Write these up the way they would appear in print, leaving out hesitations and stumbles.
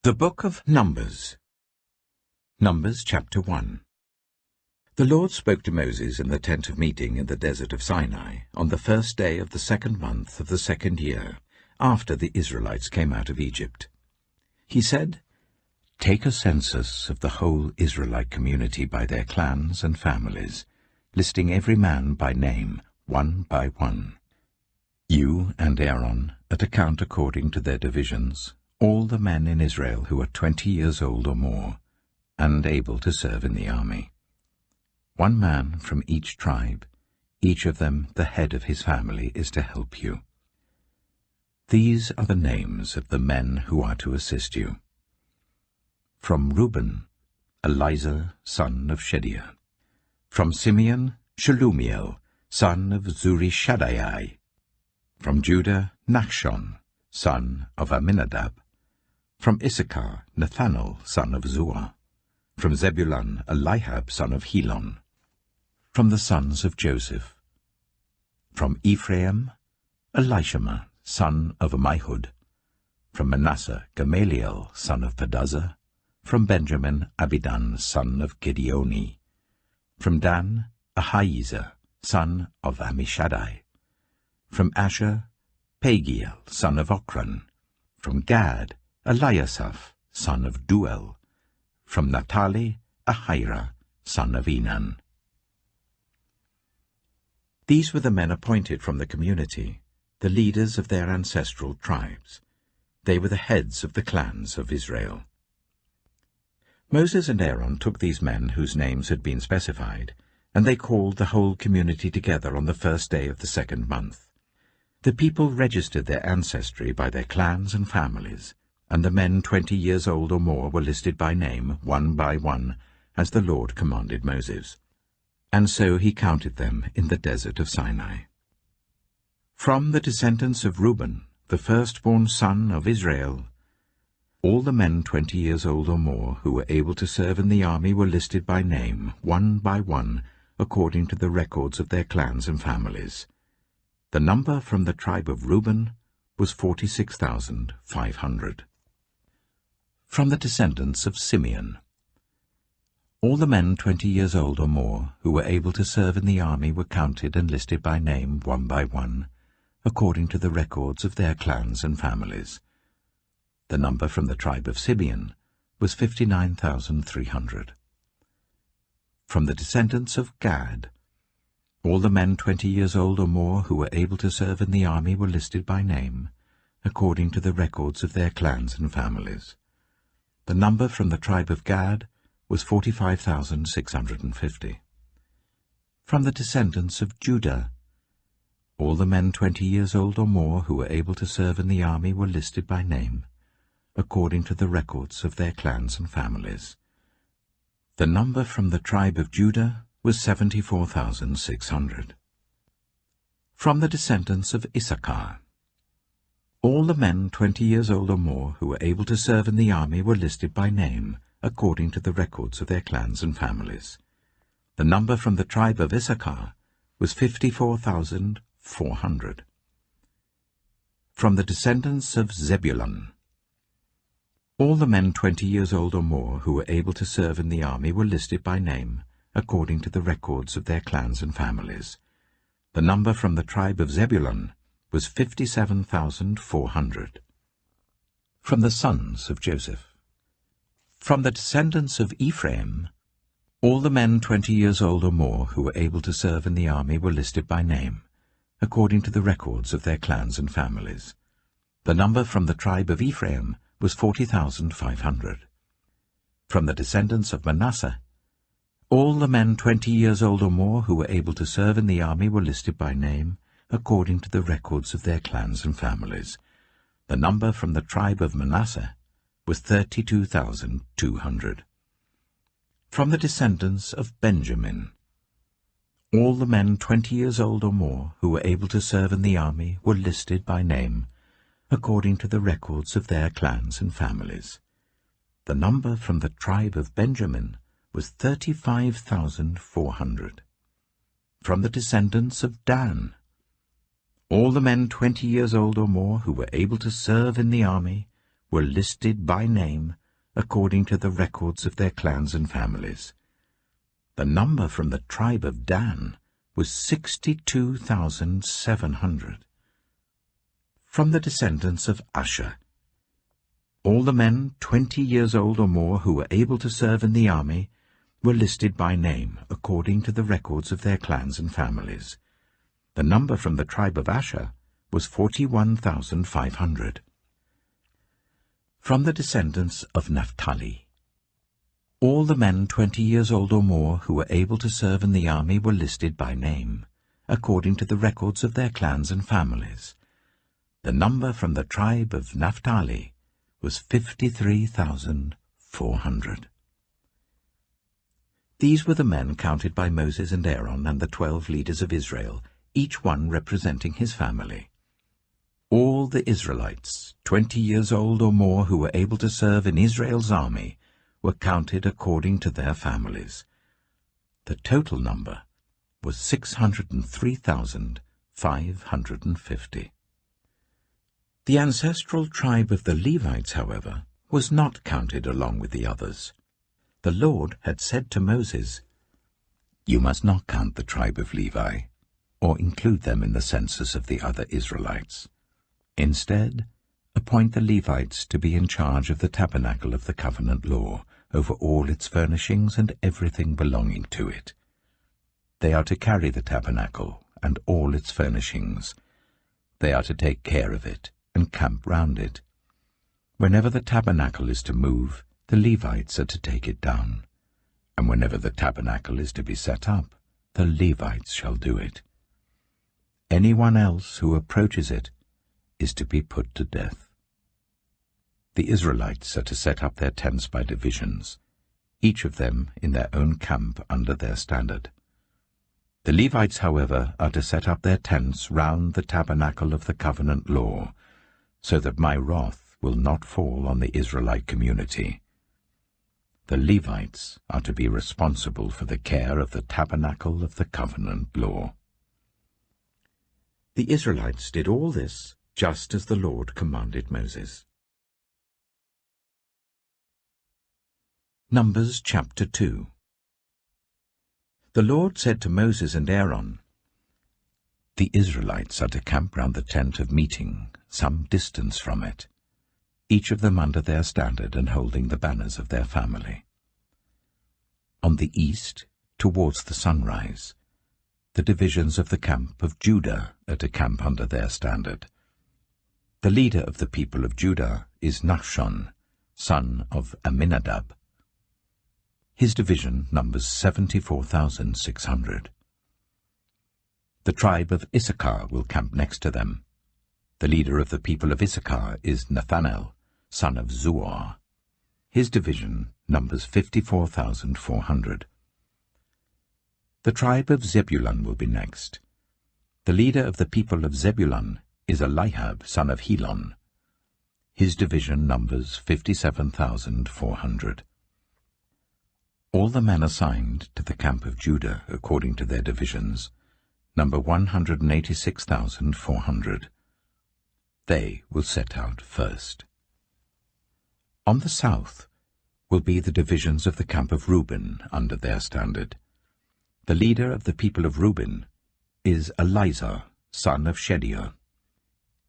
The Book of Numbers. Numbers chapter 1. The Lord spoke to Moses in the tent of meeting in the desert of Sinai on the first day of the 2nd month of the 2nd year, after the Israelites came out of Egypt. He said, "Take a census of the whole Israelite community by their clans and families, listing every man by name, one by one. You and Aaron, at account according to their divisions, all the men in Israel who are 20 years old or more, and able to serve in the army. One man from each tribe, each of them the head of his family, is to help you. These are the names of the men who are to assist you. From Reuben, Elizur, son of Shedeur. From Simeon, Shelumiel, son of Zurishaddai. From Judah, Nachshon, son of Amminadab. From Issachar, Nathanael, son of Zuar. From Zebulun, Eliab, son of Helon. From the sons of Joseph. From Ephraim, Elishama, son of Ammihud. From Manasseh, Gamaliel, son of Pedazur. From Benjamin, Abidan, son of Gideoni. From Dan, Ahiezer, son of Ammishaddai. From Asher, Pagiel, son of Ochran. From Gad, Eliasaph, son of Duel. From Naphtali, Ahira, son of Enan. These were the men appointed from the community, the leaders of their ancestral tribes. They were the heads of the clans of Israel. Moses and Aaron took these men whose names had been specified, and they called the whole community together on the first day of the 2nd month. The people registered their ancestry by their clans and families, and the men 20 years old or more were listed by name, one by one, as the Lord commanded Moses. And so he counted them in the desert of Sinai. From the descendants of Reuben, the firstborn son of Israel, all the men 20 years old or more who were able to serve in the army were listed by name, one by one, according to the records of their clans and families. The number from the tribe of Reuben was 46,500. From the descendants of Simeon, all the men 20 years old or more who were able to serve in the army were counted and listed by name, one by one, according to the records of their clans and families. The number from the tribe of Simeon was 59,300. From the descendants of Gad, all the men 20 years old or more who were able to serve in the army were listed by name, according to the records of their clans and families. The number from the tribe of Gad was 45,650. From the descendants of Judah, all the men 20 years old or more who were able to serve in the army were listed by name, according to the records of their clans and families. The number from the tribe of Judah was 74,600. From the descendants of Issachar, all the men 20 years old or more who were able to serve in the army were listed by name, according to the records of their clans and families. The number from the tribe of Issachar was 54,400. From the descendants of Zebulun, all the men 20 years old or more who were able to serve in the army were listed by name, according to the records of their clans and families. The number from the tribe of Zebulun was 57,400. From the sons of Joseph, from the descendants of Ephraim, all the men 20 years old or more who were able to serve in the army were listed by name, according to the records of their clans and families. The number from the tribe of Ephraim was 40,500. From the descendants of Manasseh, all the men 20 years old or more who were able to serve in the army were listed by name, according to the records of their clans and families. The number from the tribe of Manasseh was 32,200. From the descendants of Benjamin, all the men 20 years old or more who were able to serve in the army were listed by name, according to the records of their clans and families. The number from the tribe of Benjamin was 35,400. From the descendants of Dan, all the men 20 years old or more who were able to serve in the army were listed by name according to the records of their clans and families. The number from the tribe of Dan was 62,700. From the descendants of Asher, all the men 20 years old or more who were able to serve in the army were listed by name according to the records of their clans and families. The number from the tribe of Asher was 41,500. From the descendants of Naphtali, all the men 20 years old or more who were able to serve in the army were listed by name according to the records of their clans and families. The number from the tribe of Naphtali was 53,400. These were the men counted by Moses and Aaron and the 12 leaders of Israel, each one representing his family. All the Israelites, 20 years old or more who were able to serve in Israel's army, were counted according to their families. The total number was 603,550. The ancestral tribe of the Levites, however, was not counted along with the others. The Lord had said to Moses, "You must not count the tribe of Levi, or include them in the census of the other Israelites. Instead, appoint the Levites to be in charge of the tabernacle of the covenant law, over all its furnishings and everything belonging to it. They are to carry the tabernacle and all its furnishings. They are to take care of it and camp round it. Whenever the tabernacle is to move, the Levites are to take it down, and whenever the tabernacle is to be set up, the Levites shall do it. Anyone else who approaches it is to be put to death." The Israelites are to set up their tents by divisions, each of them in their own camp under their standard. The Levites, however, are to set up their tents round the tabernacle of the covenant law, so that my wrath will not fall on the Israelite community. The Levites are to be responsible for the care of the tabernacle of the covenant law. The Israelites did all this just as the Lord commanded Moses. Numbers chapter 2. The Lord said to Moses and Aaron, "The Israelites are to camp round the tent of meeting, some distance from it, each of them under their standard and holding the banners of their family. On the east, towards the sunrise, the divisions of the camp of Judah are to camp under their standard. The leader of the people of Judah is Nachshon, son of Amminadab. His division numbers 74,600. The tribe of Issachar will camp next to them. The leader of the people of Issachar is Nathanael, son of Zuar. His division numbers 54,400. The tribe of Zebulun will be next. The leader of the people of Zebulun is Eliab, son of Helon. His division numbers 57,400. All the men assigned to the camp of Judah according to their divisions number 186,400. They will set out first. On the south will be the divisions of the camp of Reuben under their standard. The leader of the people of Reuben is Elizur, son of Shedeur.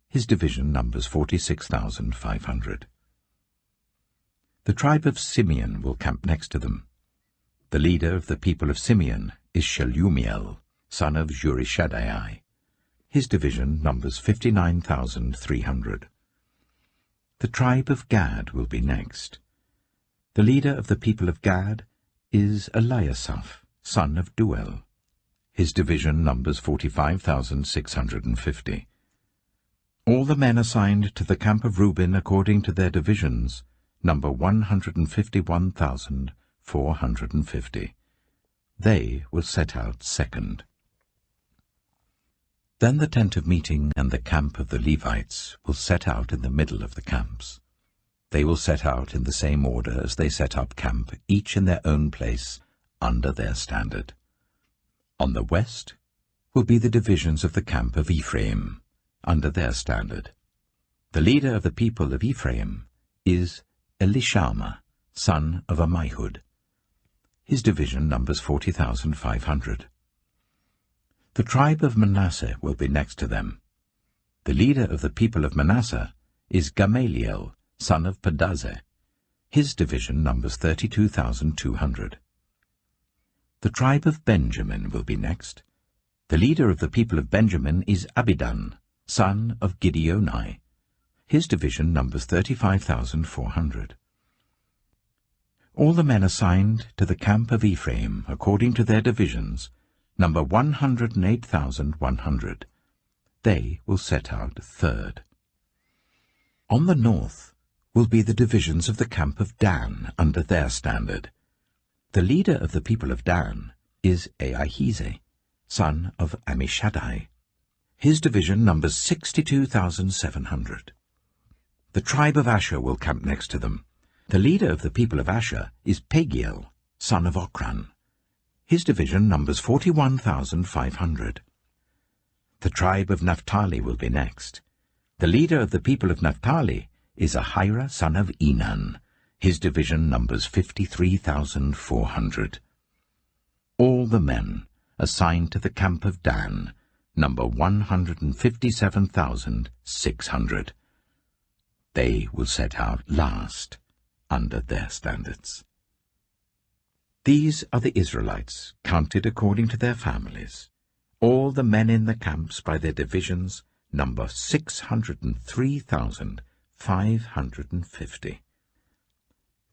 His division numbers 46,500. The tribe of Simeon will camp next to them. The leader of the people of Simeon is Shelumiel, son of Zurishaddai. His division numbers 59,300. The tribe of Gad will be next. The leader of the people of Gad is Eliasaph, son of Duel. His division numbers 45,650. All the men assigned to the camp of Reuben according to their divisions number 151,450. They will set out second. Then the tent of meeting and the camp of the Levites will set out in the middle of the camps. They will set out in the same order as they set up camp, each in their own place, under their standard. On the west will be the divisions of the camp of Ephraim, under their standard. The leader of the people of Ephraim is Elishama, son of Ammihud. His division numbers 40,500. The tribe of Manasseh will be next to them. The leader of the people of Manasseh is Gamaliel, son of Pedazeh. His division numbers 32,200. The tribe of Benjamin will be next. The leader of the people of Benjamin is Abidan, son of Gideoni. His division numbers 35,400. All the men assigned to the camp of Ephraim, according to their divisions, number 108,100. They will set out third. On the north will be the divisions of the camp of Dan under their standard. The leader of the people of Dan is Ahijah, son of Ammishaddai. His division numbers 62,700. The tribe of Asher will camp next to them. The leader of the people of Asher is Pagiel, son of Ochran. His division numbers 41,500. The tribe of Naphtali will be next. The leader of the people of Naphtali is Ahira, son of Enan. His division numbers 53,400. All the men assigned to the camp of Dan number 157,600. They will set out last under their standards. These are the Israelites, counted according to their families. All the men in the camps by their divisions number 603,550.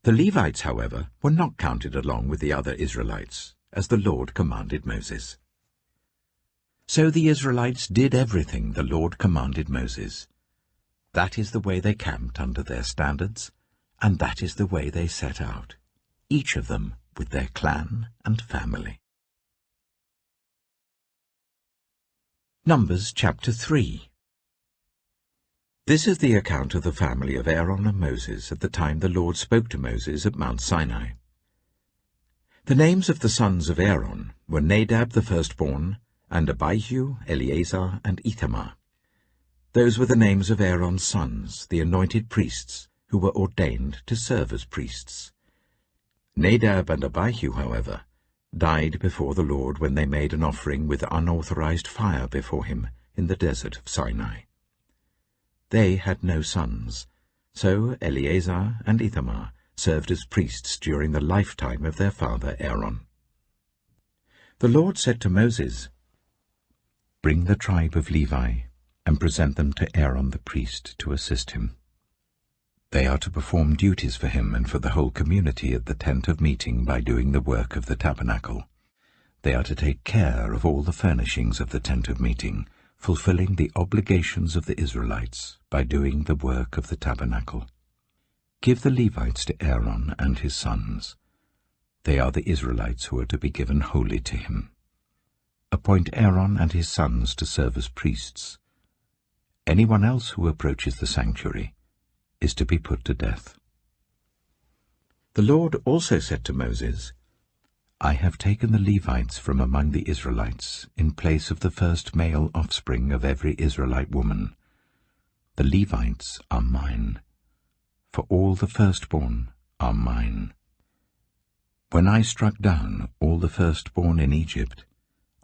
The Levites, however, were not counted along with the other Israelites, as the Lord commanded Moses. So the Israelites did everything the Lord commanded Moses. That is the way they camped under their standards, and that is the way they set out, each of them with their clan and family. Numbers chapter 3. This is the account of the family of Aaron and Moses at the time the Lord spoke to Moses at Mount Sinai. The names of the sons of Aaron were Nadab the firstborn, and Abihu, Eleazar, and Ithamar. Those were the names of Aaron's sons, the anointed priests, who were ordained to serve as priests. Nadab and Abihu, however, died before the Lord when they made an offering with unauthorized fire before him in the desert of Sinai. They had no sons, so Eleazar and Ithamar served as priests during the lifetime of their father Aaron. The Lord said to Moses, "Bring the tribe of Levi and present them to Aaron the priest to assist him. They are to perform duties for him and for the whole community at the tent of meeting by doing the work of the tabernacle. They are to take care of all the furnishings of the tent of meeting, fulfilling the obligations of the Israelites by doing the work of the tabernacle. Give the Levites to Aaron and his sons. They are the Israelites who are to be given wholly to him. Appoint Aaron and his sons to serve as priests. Anyone else who approaches the sanctuary is to be put to death." The Lord also said to Moses, "I have taken the Levites from among the Israelites in place of the first male offspring of every Israelite woman. The Levites are mine, for all the firstborn are mine. When I struck down all the firstborn in Egypt,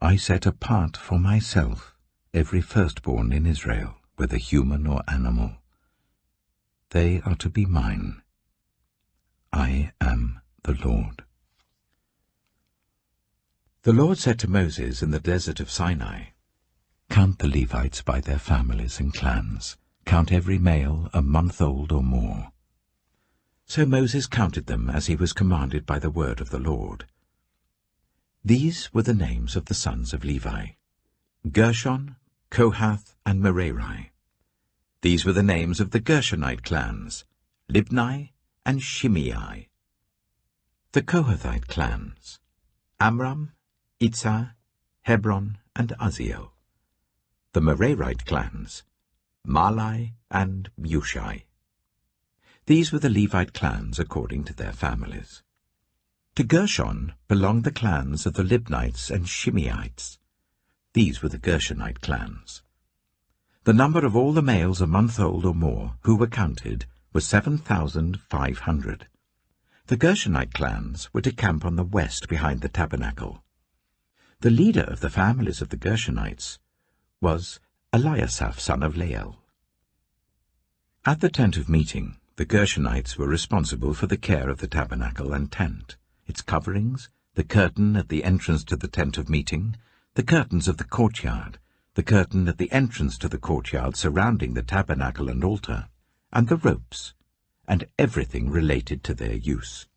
I set apart for myself every firstborn in Israel, whether human or animal. They are to be mine. I am the Lord." The Lord said to Moses in the desert of Sinai, "Count the Levites by their families and clans. Count every male a month old or more." So Moses counted them as he was commanded by the word of the Lord. These were the names of the sons of Levi: Gershon, Kohath, and Merari. These were the names of the Gershonite clans: Libni and Shimei. The Kohathite clans: Amram, Itzah, Hebron, and Uzziel. The Merarite clans: Malai and Mushai. These were the Levite clans according to their families. To Gershon belonged the clans of the Libnites and Shimeites. These were the Gershonite clans. The number of all the males a month old or more who were counted were 7,500. The Gershonite clans were to camp on the west behind the tabernacle. The leader of the families of the Gershonites was Eliasaph, son of Lael. At the tent of meeting, the Gershonites were responsible for the care of the tabernacle and tent, its coverings, the curtain at the entrance to the tent of meeting, the curtains of the courtyard, the curtain at the entrance to the courtyard surrounding the tabernacle and altar, and the ropes, and everything related to their use.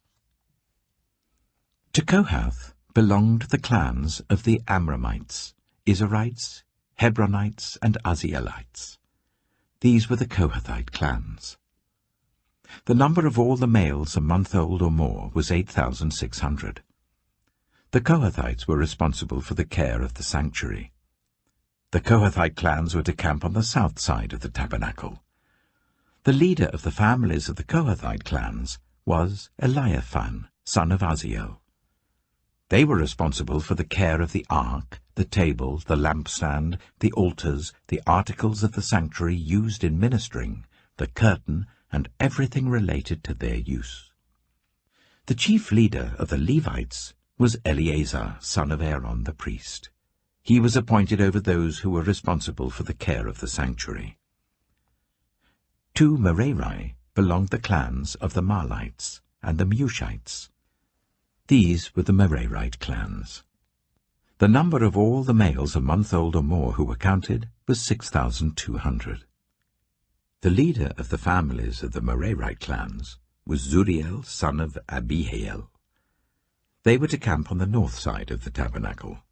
To Kohath belonged the clans of the Amramites, Izharites, Hebronites, and Uzzielites. These were the Kohathite clans. The number of all the males a month old or more was 8,600. The Kohathites were responsible for the care of the sanctuary. The Kohathite clans were to camp on the south side of the tabernacle. The leader of the families of the Kohathite clans was Eliaphan, son of Uzziel. They were responsible for the care of the ark, the table, the lampstand, the altars, the articles of the sanctuary used in ministering, the curtain, and everything related to their use. The chief leader of the Levites was Eleazar, son of Aaron the priest. He was appointed over those who were responsible for the care of the sanctuary. To Merari belonged the clans of the Mahlites and the Mushites. These were the Merarite clans. The number of all the males a month old or more who were counted was 6,200. The leader of the families of the Merarite clans was Zuriel, son of Abihail. They were to camp on the north side of the tabernacle.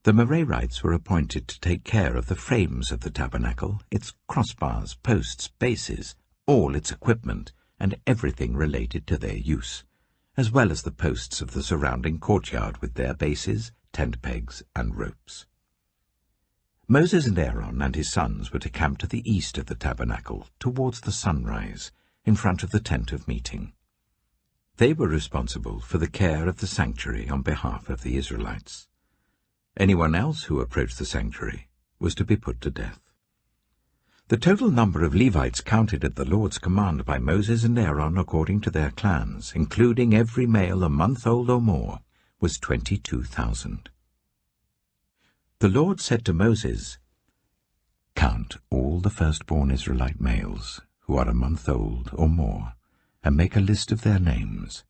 The Merarites were appointed to take care of the frames of the tabernacle, its crossbars, posts, bases, all its equipment, and everything related to their use, as well as the posts of the surrounding courtyard with their bases, tent pegs, and ropes. Moses and Aaron and his sons were to camp to the east of the tabernacle, towards the sunrise, in front of the tent of meeting. They were responsible for the care of the sanctuary on behalf of the Israelites. Anyone else who approached the sanctuary was to be put to death. The total number of Levites counted at the Lord's command by Moses and Aaron according to their clans, including every male a month old or more, was 22,000. The Lord said to Moses, "Count all the firstborn Israelite males who are a month old or more, and make a list of their names.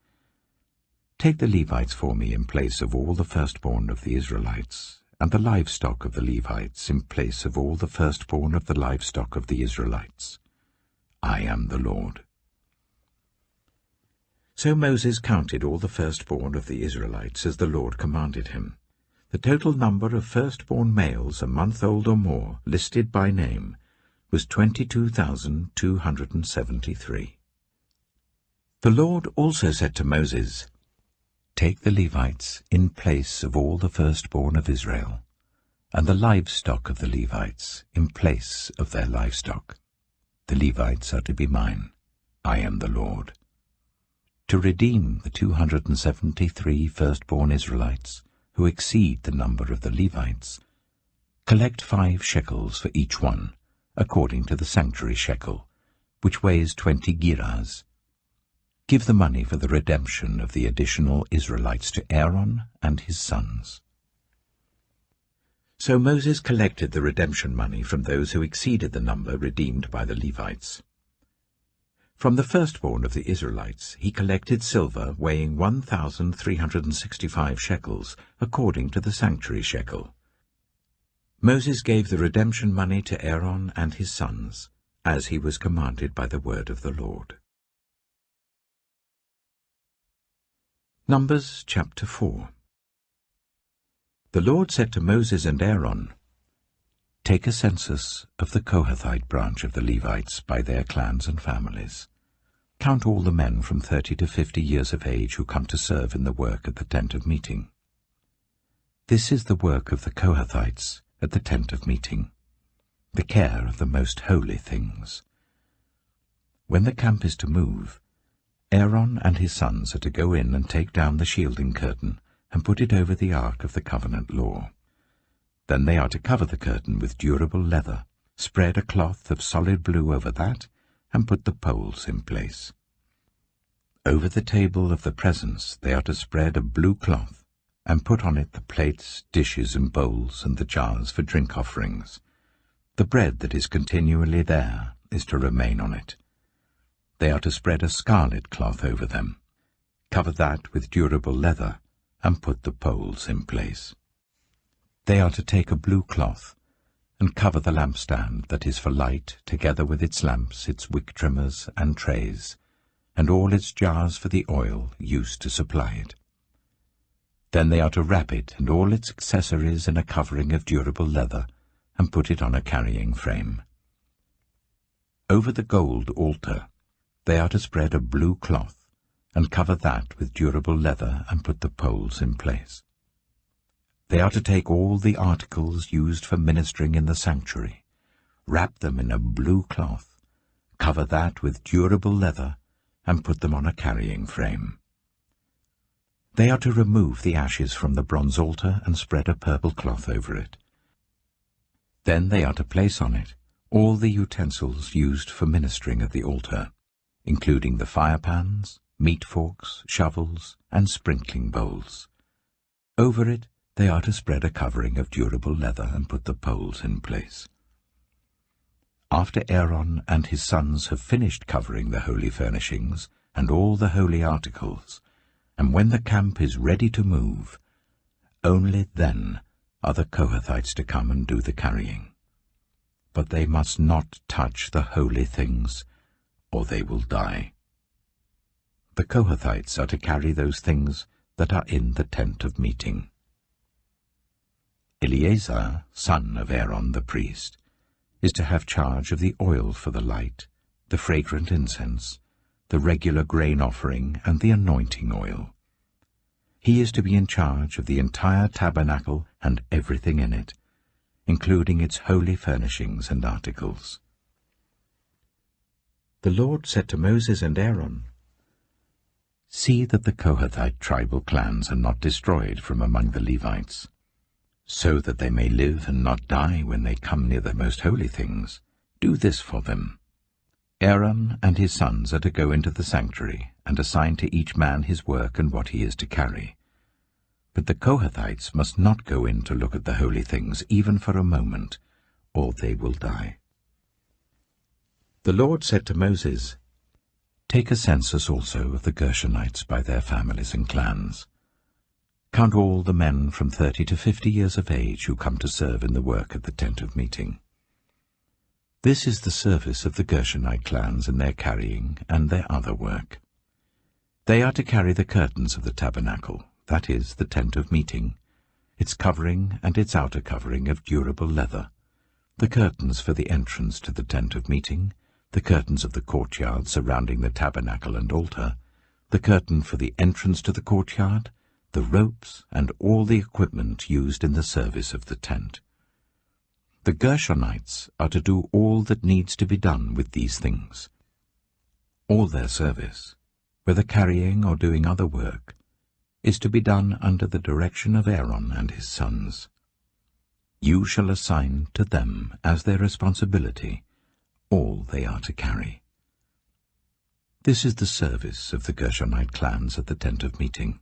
Take the Levites for me in place of all the firstborn of the Israelites, and the livestock of the Levites in place of all the firstborn of the livestock of the Israelites. I am the Lord." So Moses counted all the firstborn of the Israelites as the Lord commanded him. The total number of firstborn males a month old or more, listed by name, was 22,273. The Lord also said to Moses, "Take the Levites in place of all the firstborn of Israel, and the livestock of the Levites in place of their livestock. The Levites are to be mine. I am the Lord. To redeem the 273 firstborn Israelites, who exceed the number of the Levites, collect 5 shekels for each one, according to the sanctuary shekel, which weighs 20 gerahs. Give the money for the redemption of the additional Israelites to Aaron and his sons." So Moses collected the redemption money from those who exceeded the number redeemed by the Levites. From the firstborn of the Israelites he collected silver weighing 1,365 shekels, according to the sanctuary shekel. Moses gave the redemption money to Aaron and his sons, as he was commanded by the word of the Lord. Numbers chapter 4. The Lord said to Moses and Aaron, "Take a census of the Kohathite branch of the Levites by their clans and families. Count all the men from 30 to 50 years of age who come to serve in the work at the tent of meeting. This is the work of the Kohathites at the tent of meeting, the care of the most holy things. When the camp is to move, Aaron and his sons are to go in and take down the shielding curtain and put it over the ark of the covenant law. Then they are to cover the curtain with durable leather, spread a cloth of solid blue over that, and put the poles in place. Over the table of the presence they are to spread a blue cloth, and put on it the plates, dishes and bowls, and the jars for drink offerings. The bread that is continually there is to remain on it. They are to spread a scarlet cloth over them, cover that with durable leather, and put the poles in place. They are to take a blue cloth, and cover the lampstand that is for light, together with its lamps, its wick trimmers and trays, and all its jars for the oil used to supply it. Then they are to wrap it and all its accessories in a covering of durable leather, and put it on a carrying frame. Over the gold altar they are to spread a blue cloth, and cover that with durable leather, and put the poles in place. They are to take all the articles used for ministering in the sanctuary, wrap them in a blue cloth, cover that with durable leather, and put them on a carrying frame. They are to remove the ashes from the bronze altar and spread a purple cloth over it. Then they are to place on it all the utensils used for ministering at the altar, including the fire pans, meat forks, shovels, and sprinkling bowls. Over it they are to spread a covering of durable leather and put the poles in place. After Aaron and his sons have finished covering the holy furnishings and all the holy articles, and when the camp is ready to move, only then are the Kohathites to come and do the carrying. But they must not touch the holy things, or they will die. The Kohathites are to carry those things that are in the tent of meeting. Eleazar, son of Aaron the priest, is to have charge of the oil for the light, the fragrant incense, the regular grain offering, and the anointing oil. He is to be in charge of the entire tabernacle and everything in it, including its holy furnishings and articles. The Lord said to Moses and Aaron, "See that the Kohathite tribal clans are not destroyed from among the Levites, so that they may live and not die when they come near the most holy things. Do this for them. Aaron and his sons are to go into the sanctuary and assign to each man his work and what he is to carry. But the Kohathites must not go in to look at the holy things even for a moment, or they will die." The Lord said to Moses, "Take a census also of the Gershonites by their families and clans. Count all the men from 30 to 50 years of age who come to serve in the work at the tent of meeting. This is the service of the Gershonite clans in their carrying and their other work. They are to carry the curtains of the tabernacle, that is, the tent of meeting, its covering and its outer covering of durable leather, the curtains for the entrance to the tent of meeting, the curtains of the courtyard surrounding the tabernacle and altar, the curtain for the entrance to the courtyard, the ropes, and all the equipment used in the service of the tent. The Gershonites are to do all that needs to be done with these things. All their service, whether carrying or doing other work, is to be done under the direction of Aaron and his sons. You shall assign to them as their responsibility all they are to carry. This is the service of the Gershonite clans at the tent of meeting.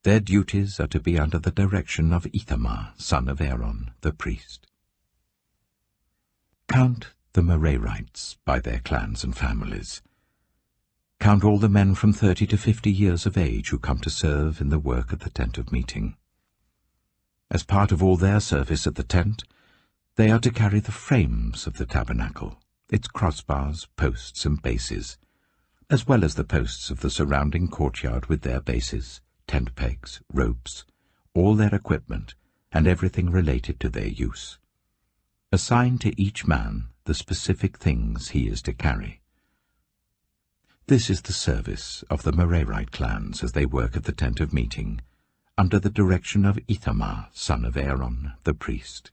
Their duties are to be under the direction of Ithamar, son of Aaron, the priest. Count the Merarites by their clans and families. Count all the men from 30 to 50 years of age who come to serve in the work at the tent of meeting. As part of all their service at the tent, they are to carry the frames of the tabernacle, its crossbars, posts, and bases, as well as the posts of the surrounding courtyard with their bases, tent pegs, ropes, all their equipment, and everything related to their use. Assign to each man the specific things he is to carry. This is the service of the Merarite clans as they work at the tent of meeting, under the direction of Ithamar, son of Aaron, the priest.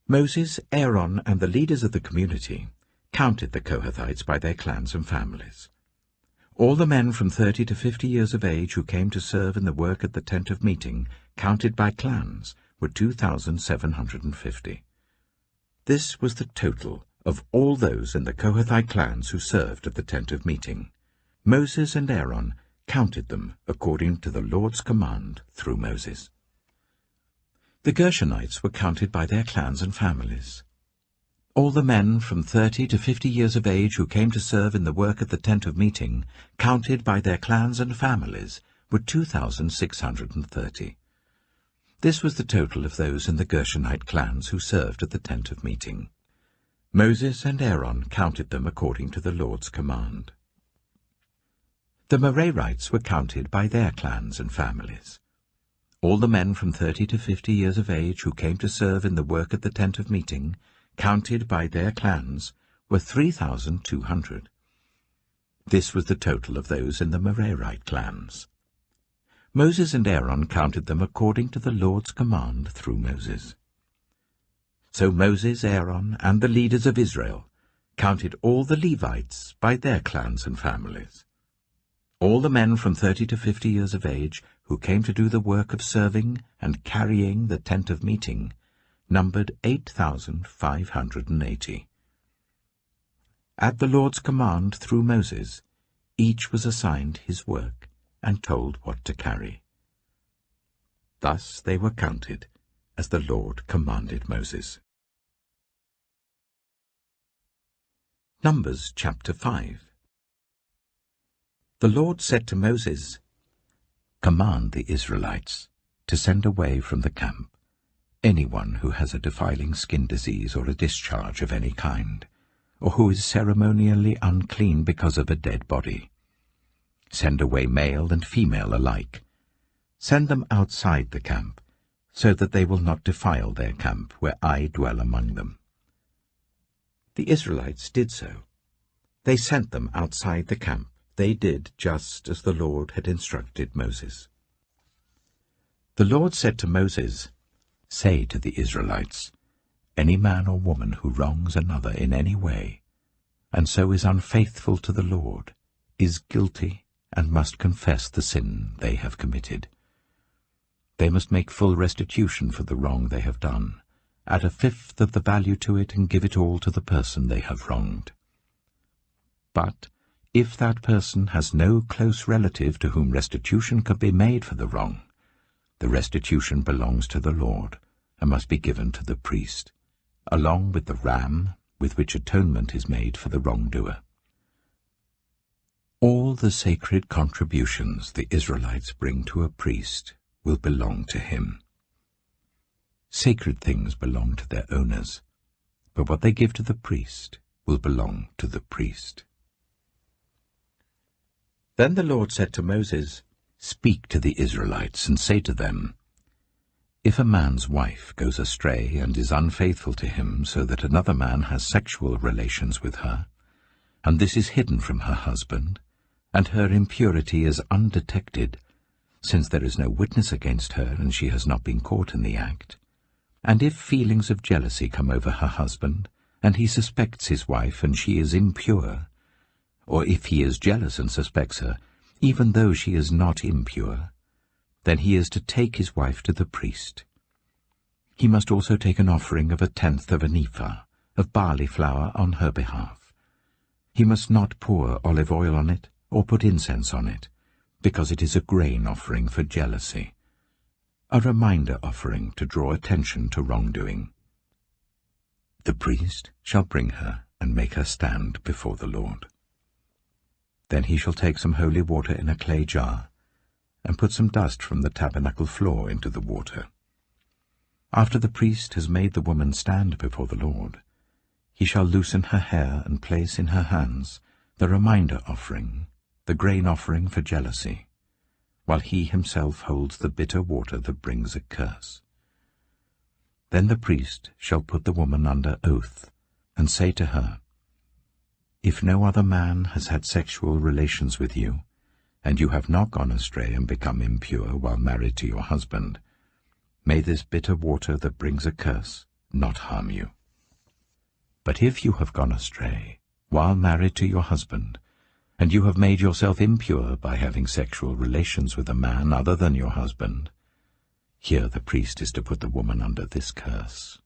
Moses, Aaron, and the leaders of the community counted the Kohathites by their clans and families. All the men from 30 to 50 years of age who came to serve in the work at the tent of meeting, counted by clans, were 2,750. This was the total of all those in the Kohathite clans who served at the tent of meeting. Moses and Aaron counted them according to the Lord's command through Moses. The Gershonites were counted by their clans and families. All the men from 30 to 50 years of age who came to serve in the work at the tent of meeting, counted by their clans and families, were 2,630. This was the total of those in the Gershonite clans who served at the tent of meeting. Moses and Aaron counted them according to the Lord's command. The Merarites were counted by their clans and families. All the men from 30 to 50 years of age who came to serve in the work at the tent of meeting, counted by their clans, were 3,200. This was the total of those in the Merarite clans. Moses and Aaron counted them according to the Lord's command through Moses. So Moses, Aaron, and the leaders of Israel counted all the Levites by their clans and families. All the men from 30 to 50 years of age who came to do the work of serving and carrying the tent of meeting numbered 8,580. At the Lord's command through Moses, each was assigned his work and told what to carry. Thus they were counted, as the Lord commanded Moses. Numbers chapter 5. The Lord said to Moses, "Command the Israelites to send away from the camp anyone who has a defiling skin disease or a discharge of any kind, or who is ceremonially unclean because of a dead body. Send away male and female alike. Send them outside the camp, so that they will not defile their camp where I dwell among them." The Israelites did so. They sent them outside the camp. They did just as the Lord had instructed Moses. The Lord said to Moses, "Say to the Israelites, any man or woman who wrongs another in any way, and so is unfaithful to the Lord, is guilty and must confess the sin they have committed. They must make full restitution for the wrong they have done, add a fifth of the value to it, and give it all to the person they have wronged. But if that person has no close relative to whom restitution can be made for the wrong, the restitution belongs to the Lord and must be given to the priest, along with the ram with which atonement is made for the wrongdoer. All the sacred contributions the Israelites bring to a priest will belong to him. Sacred things belong to their owners, but what they give to the priest will belong to the priest." Then the Lord said to Moses, "Speak to the Israelites and say to them, if a man's wife goes astray and is unfaithful to him so that another man has sexual relations with her, and this is hidden from her husband, and her impurity is undetected, since there is no witness against her and she has not been caught in the act, and if feelings of jealousy come over her husband, and he suspects his wife and she is impure, or if he is jealous and suspects her, even though she is not impure, then he is to take his wife to the priest. He must also take an offering of 1/10 of an ephah of barley flour on her behalf. He must not pour olive oil on it or put incense on it, because it is a grain offering for jealousy, a reminder offering to draw attention to wrongdoing. The priest shall bring her and make her stand before the Lord. Then he shall take some holy water in a clay jar, and put some dust from the tabernacle floor into the water. After the priest has made the woman stand before the Lord, he shall loosen her hair and place in her hands the reminder offering, the grain offering for jealousy, while he himself holds the bitter water that brings a curse. Then the priest shall put the woman under oath, and say to her, if no other man has had sexual relations with you, and you have not gone astray and become impure while married to your husband, may this bitter water that brings a curse not harm you. But if you have gone astray while married to your husband, and you have made yourself impure by having sexual relations with a man other than your husband, here the priest is to put the woman under this curse.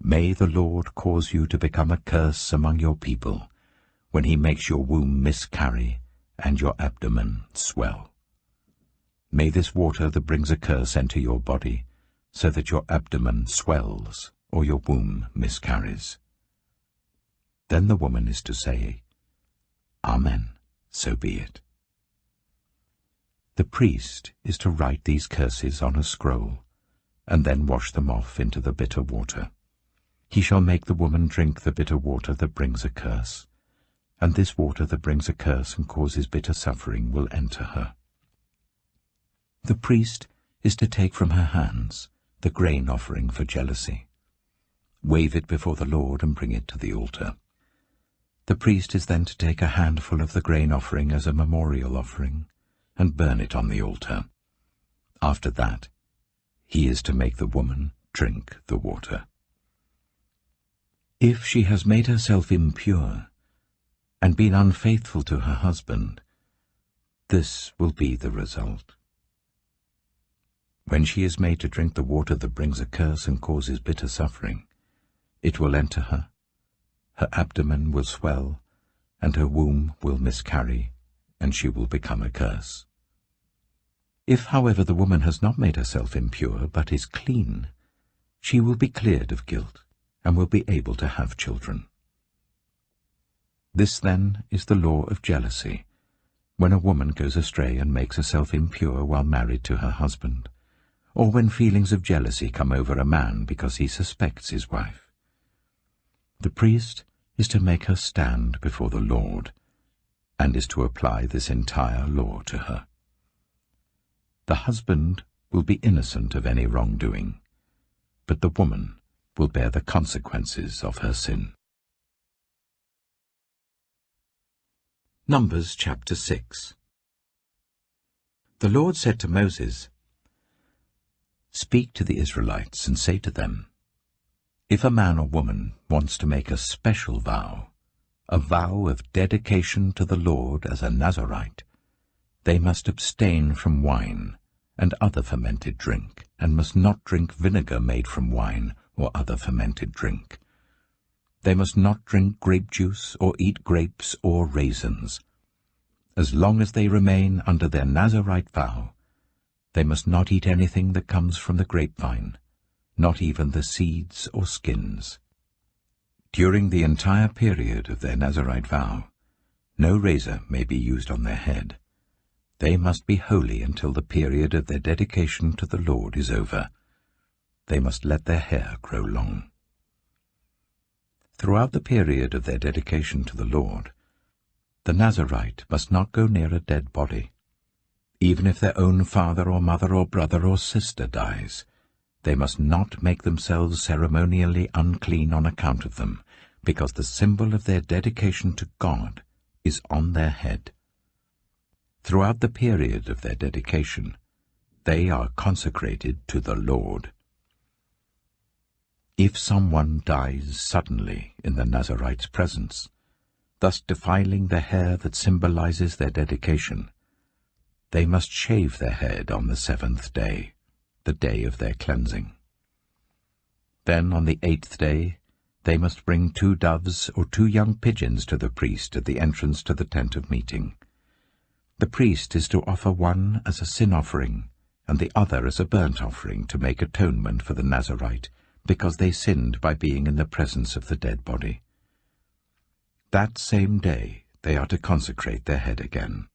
May the Lord cause you to become a curse among your people, when he makes your womb miscarry and your abdomen swell. May this water that brings a curse enter your body, so that your abdomen swells or your womb miscarries. Then the woman is to say, Amen, so be it. The priest is to write these curses on a scroll, and then wash them off into the bitter water. He shall make the woman drink the bitter water that brings a curse, and this water that brings a curse and causes bitter suffering will enter her. The priest is to take from her hands the grain offering for jealousy, wave it before the Lord and bring it to the altar. The priest is then to take a handful of the grain offering as a memorial offering and burn it on the altar. After that, he is to make the woman drink the water. If she has made herself impure and been unfaithful to her husband, this will be the result. When she is made to drink the water that brings a curse and causes bitter suffering, it will enter her, her abdomen will swell, and her womb will miscarry, and she will become a curse. If, however, the woman has not made herself impure, but is clean, she will be cleared of guilt, and will be able to have children. This, then, is the law of jealousy, when a woman goes astray and makes herself impure while married to her husband, or when feelings of jealousy come over a man because he suspects his wife. The priest is to make her stand before the Lord, and is to apply this entire law to her. The husband will be innocent of any wrongdoing, but the woman will bear the consequences of her sin. Numbers chapter 6. The Lord said to Moses, Speak to the Israelites and say to them, If a man or woman wants to make a special vow, a vow of dedication to the Lord as a Nazirite, they must abstain from wine and other fermented drink, and must not drink vinegar made from wine or other fermented drink. They must not drink grape juice or eat grapes or raisins. As long as they remain under their Nazirite vow, they must not eat anything that comes from the grapevine, not even the seeds or skins. During the entire period of their Nazirite vow, no razor may be used on their head. They must be holy until the period of their dedication to the Lord is over. They must let their hair grow long. Throughout the period of their dedication to the Lord, the Nazirite must not go near a dead body. Even if their own father or mother or brother or sister dies, they must not make themselves ceremonially unclean on account of them, because the symbol of their dedication to God is on their head. Throughout the period of their dedication, they are consecrated to the Lord. If someone dies suddenly in the Nazirite's presence, thus defiling the hair that symbolizes their dedication, they must shave their head on the 7th day, the day of their cleansing. Then on the 8th day, they must bring 2 doves or 2 young pigeons to the priest at the entrance to the tent of meeting. The priest is to offer one as a sin offering and the other as a burnt offering to make atonement for the Nazirite, because they sinned by being in the presence of the dead body. That same day they are to consecrate their head again.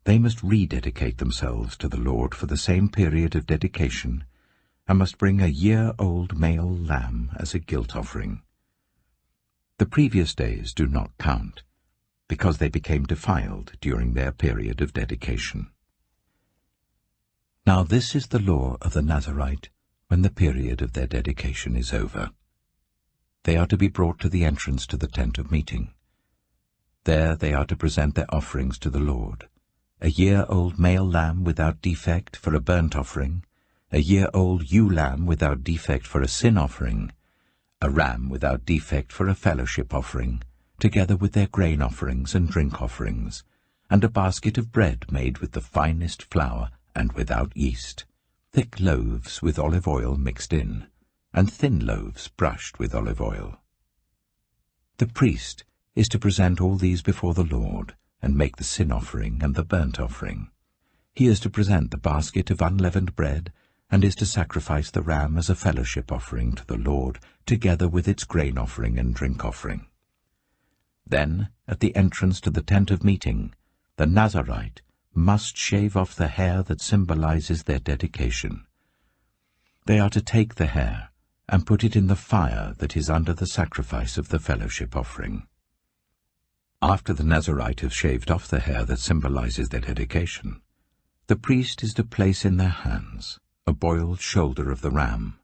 They must rededicate themselves to the Lord for the same period of dedication, and must bring a year-old male lamb as a guilt offering. The previous days do not count, because they became defiled during their period of dedication. Now this is the law of the Nazirite when the period of their dedication is over. They are to be brought to the entrance to the tent of meeting. There they are to present their offerings to the Lord: a year-old male lamb without defect for a burnt offering, a year-old ewe lamb without defect for a sin offering, a ram without defect for a fellowship offering, together with their grain offerings and drink offerings, and a basket of bread made with the finest flour and without yeast, thick loaves with olive oil mixed in, and thin loaves brushed with olive oil. The priest is to present all these before the Lord, and make the sin offering and the burnt offering. He is to present the basket of unleavened bread, and is to sacrifice the ram as a fellowship offering to the Lord, together with its grain offering and drink offering. Then, at the entrance to the tent of meeting, the Nazarite must shave off the hair that symbolizes their dedication. They are to take the hair and put it in the fire that is under the sacrifice of the fellowship offering. After the Nazarite has shaved off the hair that symbolizes their dedication, the priest is to place in their hands a boiled shoulder of the ram,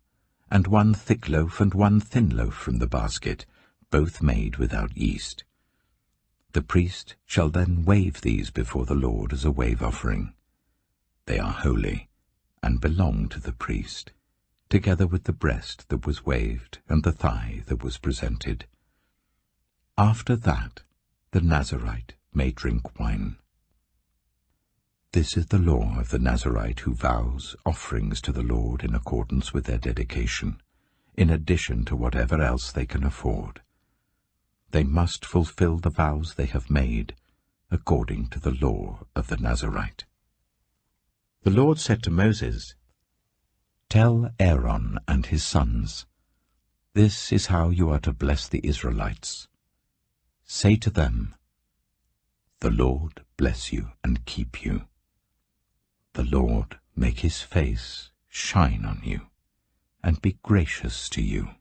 and one thick loaf and one thin loaf from the basket, both made without yeast. The priest shall then wave these before the Lord as a wave offering. They are holy, and belong to the priest, together with the breast that was waved and the thigh that was presented. After that, the Nazarite may drink wine. This is the law of the Nazarite who vows offerings to the Lord in accordance with their dedication, in addition to whatever else they can afford. They must fulfill the vows they have made, according to the law of the Nazarite. The Lord said to Moses, "Tell Aaron and his sons, this is how you are to bless the Israelites. Say to them, the Lord bless you and keep you. The Lord make his face shine on you, and be gracious to you.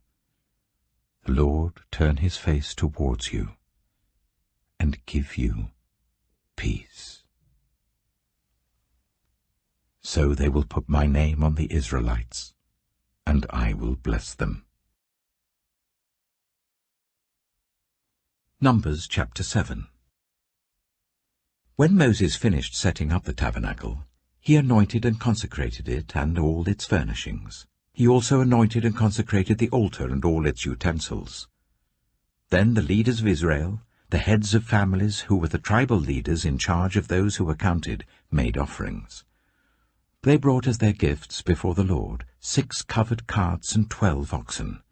The Lord turn his face towards you, and give you peace." So they will put my name on the Israelites, and I will bless them. Numbers chapter 7. When Moses finished setting up the tabernacle, he anointed and consecrated it and all its furnishings. He also anointed and consecrated the altar and all its utensils. Then the leaders of Israel, the heads of families who were the tribal leaders in charge of those who were counted, made offerings. They brought as their gifts before the Lord 6 covered carts and 12 oxen,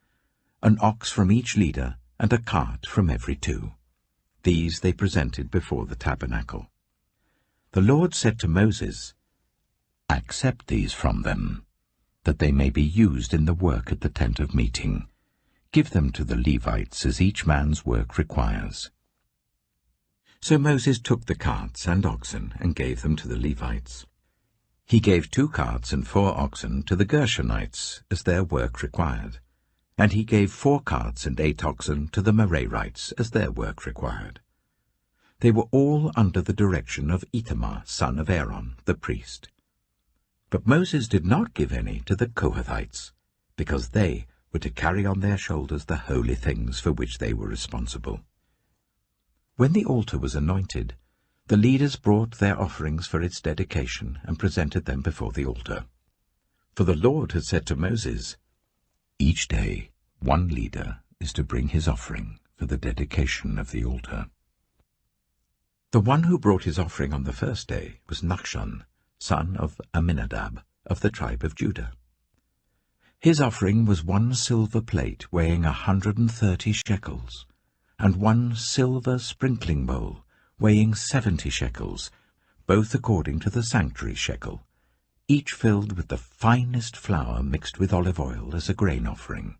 an ox from each leader and a cart from every 2. These they presented before the tabernacle. The Lord said to Moses, "Accept these from them, that they may be used in the work at the tent of meeting. Give them to the Levites as each man's work requires." So Moses took the carts and oxen and gave them to the Levites. He gave 2 carts and 4 oxen to the Gershonites as their work required, and he gave 4 carts and 8 oxen to the Merarites as their work required. They were all under the direction of Ithamar, son of Aaron, the priest. But Moses did not give any to the Kohathites, because they were to carry on their shoulders the holy things for which they were responsible. When the altar was anointed, the leaders brought their offerings for its dedication and presented them before the altar. For the Lord had said to Moses, "Each day 1 leader is to bring his offering for the dedication of the altar." The one who brought his offering on the first day was Nachshon, son of Amminadab, of the tribe of Judah. His offering was 1 silver plate weighing 130 shekels, and 1 silver sprinkling bowl weighing 70 shekels, both according to the sanctuary shekel, each filled with the finest flour mixed with olive oil as a grain offering.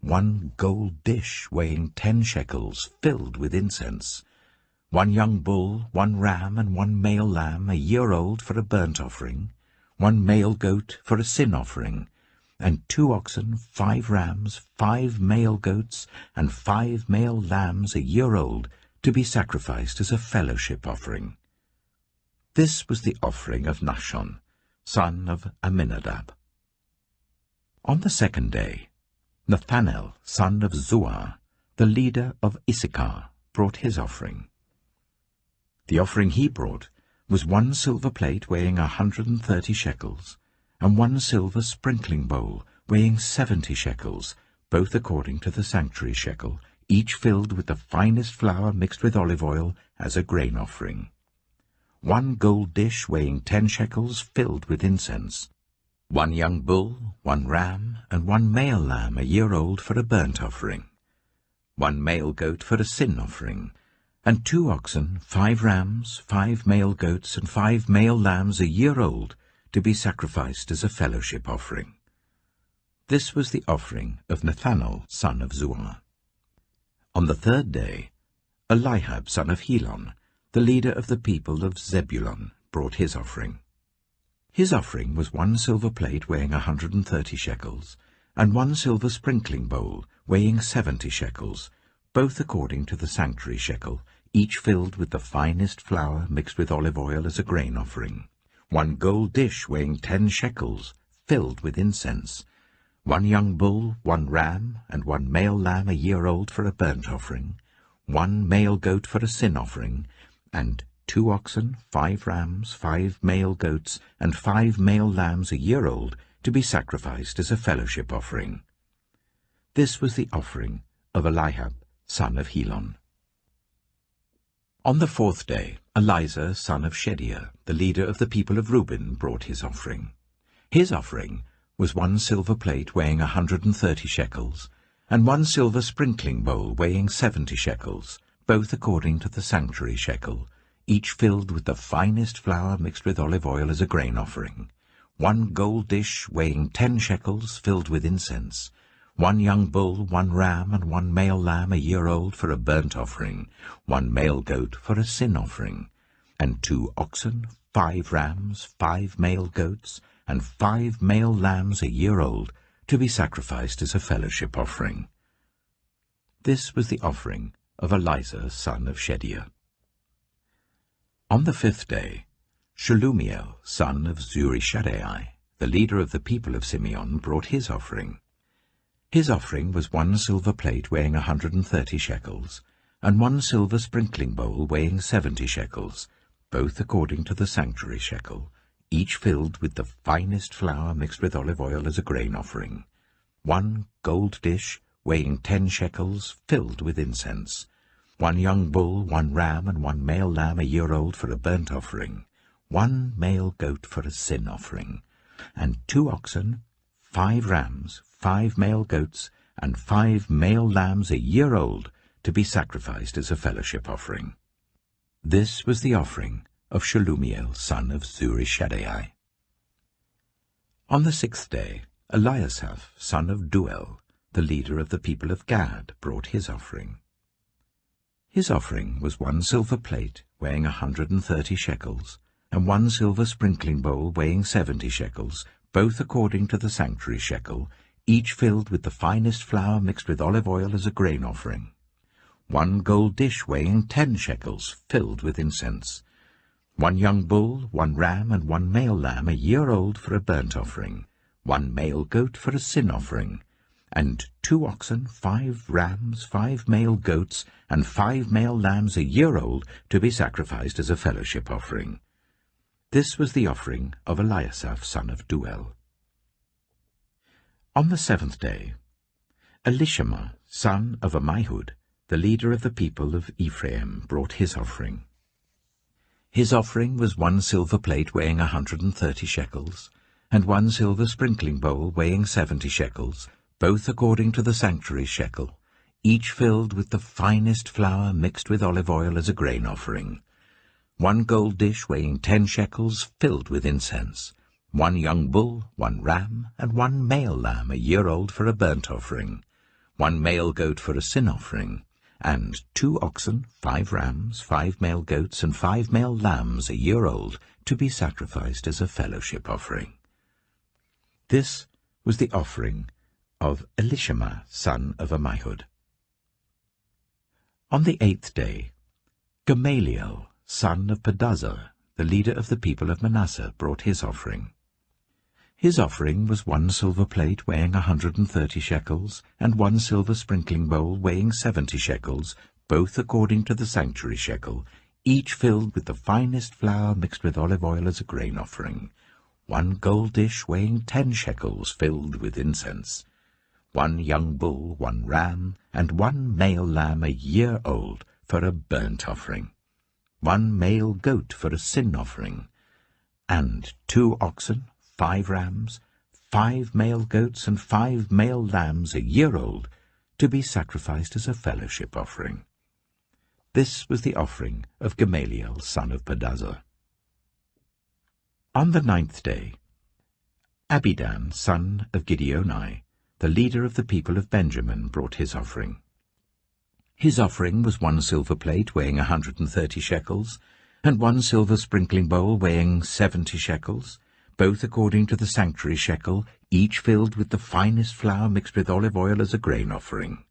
1 gold dish weighing 10 shekels filled with incense, 1 young bull, 1 ram, and 1 male lamb a year old for a burnt offering, 1 male goat for a sin offering, and 2 oxen, 5 rams, 5 male goats, and 5 male lambs a year old to be sacrificed as a fellowship offering. This was the offering of Nachshon, son of Amminadab. On the second day, Nathanael, son of Zuar, the leader of Issachar, brought his offering. The offering he brought was 1 silver plate weighing 130 shekels, and 1 silver sprinkling bowl weighing 70 shekels, both according to the sanctuary shekel, each filled with the finest flour mixed with olive oil as a grain offering. 1 gold dish weighing 10 shekels filled with incense, 1 young bull, 1 ram, and 1 male lamb a year old for a burnt offering, 1 male goat for a sin offering, and 2 oxen, 5 rams, 5 male goats, and 5 male lambs a year old, to be sacrificed as a fellowship offering. This was the offering of Nathanael, son of Zuar. On the 3rd day, Eliab, son of Helon, the leader of the people of Zebulun, brought his offering. His offering was 1 silver plate weighing 130 shekels, and 1 silver sprinkling bowl weighing 70 shekels, both according to the sanctuary shekel, each filled with the finest flour mixed with olive oil as a grain offering, 1 gold dish weighing 10 shekels, filled with incense, 1 young bull, 1 ram, and 1 male lamb a year old for a burnt offering, 1 male goat for a sin offering, and 2 oxen, 5 rams, 5 male goats, and 5 male lambs a year old, to be sacrificed as a fellowship offering. This was the offering of Eliab, son of Helon. On the 4th day, Elizur, son of Shedeur, the leader of the people of Reuben, brought his offering. His offering was 1 silver plate weighing 130 shekels, and 1 silver sprinkling bowl weighing 70 shekels, both according to the sanctuary shekel, each filled with the finest flour mixed with olive oil as a grain offering, 1 gold dish weighing 10 shekels, filled with incense, 1 young bull, 1 ram, and 1 male lamb a year old for a burnt offering, 1 male goat for a sin offering, and 2 oxen, 5 rams, 5 male goats, and 5 male lambs a year old, to be sacrificed as a fellowship offering. This was the offering of Elizur, son of Shedeur. On the 5th day, Shelumiel, son of Zurishaddai, the leader of the people of Simeon, brought his offering. His offering was 1 silver plate weighing 130 shekels, and 1 silver sprinkling bowl weighing 70 shekels, both according to the sanctuary shekel, each filled with the finest flour mixed with olive oil as a grain offering, 1 gold dish weighing 10 shekels, filled with incense, 1 young bull, 1 ram, and 1 male lamb a year old for a burnt offering, 1 male goat for a sin offering, and 2 oxen, 5 rams, 5 male goats, and 5 male lambs a year old, to be sacrificed as a fellowship offering. This was the offering of Shelumiel, son of Zurishaddai. On the 6th day, Eliasaph, son of Duel, the leader of the people of Gad, brought his offering. His offering was 1 silver plate weighing 130 shekels, and 1 silver sprinkling bowl weighing 70 shekels, both according to the sanctuary shekel, each filled with the finest flour mixed with olive oil as a grain offering, 1 gold dish weighing 10 shekels, filled with incense, 1 young bull, 1 ram, and 1 male lamb a year old for a burnt offering, 1 male goat for a sin offering, and 2 oxen, 5 rams, 5 male goats, and 5 male lambs a year old, to be sacrificed as a fellowship offering. This was the offering of Eliasaph, son of Duel. On the 7th day, Elishama, son of Ammihud, the leader of the people of Ephraim, brought his offering. His offering was 1 silver plate weighing 130 shekels, and 1 silver sprinkling bowl weighing 70 shekels, both according to the sanctuary shekel, each filled with the finest flour mixed with olive oil as a grain offering, 1 gold dish weighing 10 shekels, filled with incense, 1 young bull, 1 ram, and 1 male lamb a year old for a burnt offering, 1 male goat for a sin offering, and 2 oxen, 5 rams, 5 male goats, and 5 male lambs a year old, to be sacrificed as a fellowship offering. This was the offering of Elishama, son of Ammihud. On the 8th day, Gamaliel, son of Pedahzur, the leader of the people of Manasseh, brought his offering. His offering was 1 silver plate weighing 130 shekels, and 1 silver sprinkling bowl weighing 70 shekels, both according to the sanctuary shekel, each filled with the finest flour mixed with olive oil as a grain offering, 1 gold dish weighing 10 shekels, filled with incense, 1 young bull, 1 ram, and 1 male lamb a year old for a burnt offering, 1 male goat for a sin offering, and 2 oxen, 5 rams, 5 male goats and 5 male lambs a year old, to be sacrificed as a fellowship offering. This was the offering of Gamaliel, son of Pedazur. On the 9th day, Abidan, son of Gideoni, the leader of the people of Benjamin, brought his offering. His offering was 1 silver plate weighing 130 shekels, and 1 silver sprinkling bowl weighing 70 shekels, both according to the sanctuary shekel, each filled with the finest flour mixed with olive oil as a grain offering.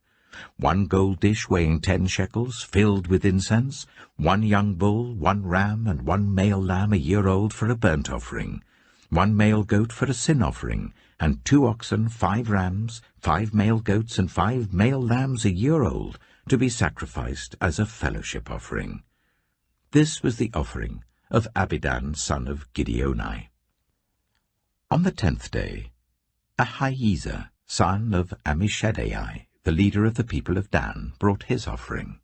1 gold dish weighing 10 shekels, filled with incense, 1 young bull, 1 ram, and 1 male lamb a year old for a burnt offering, 1 male goat for a sin offering, and 2 oxen, 5 rams, 5 male goats, and 5 male lambs a year old, to be sacrificed as a fellowship offering. This was the offering of Abidan, son of Gideoni. On the 10th day, Ahiezer, son of Ammishaddai, the leader of the people of Dan, brought his offering.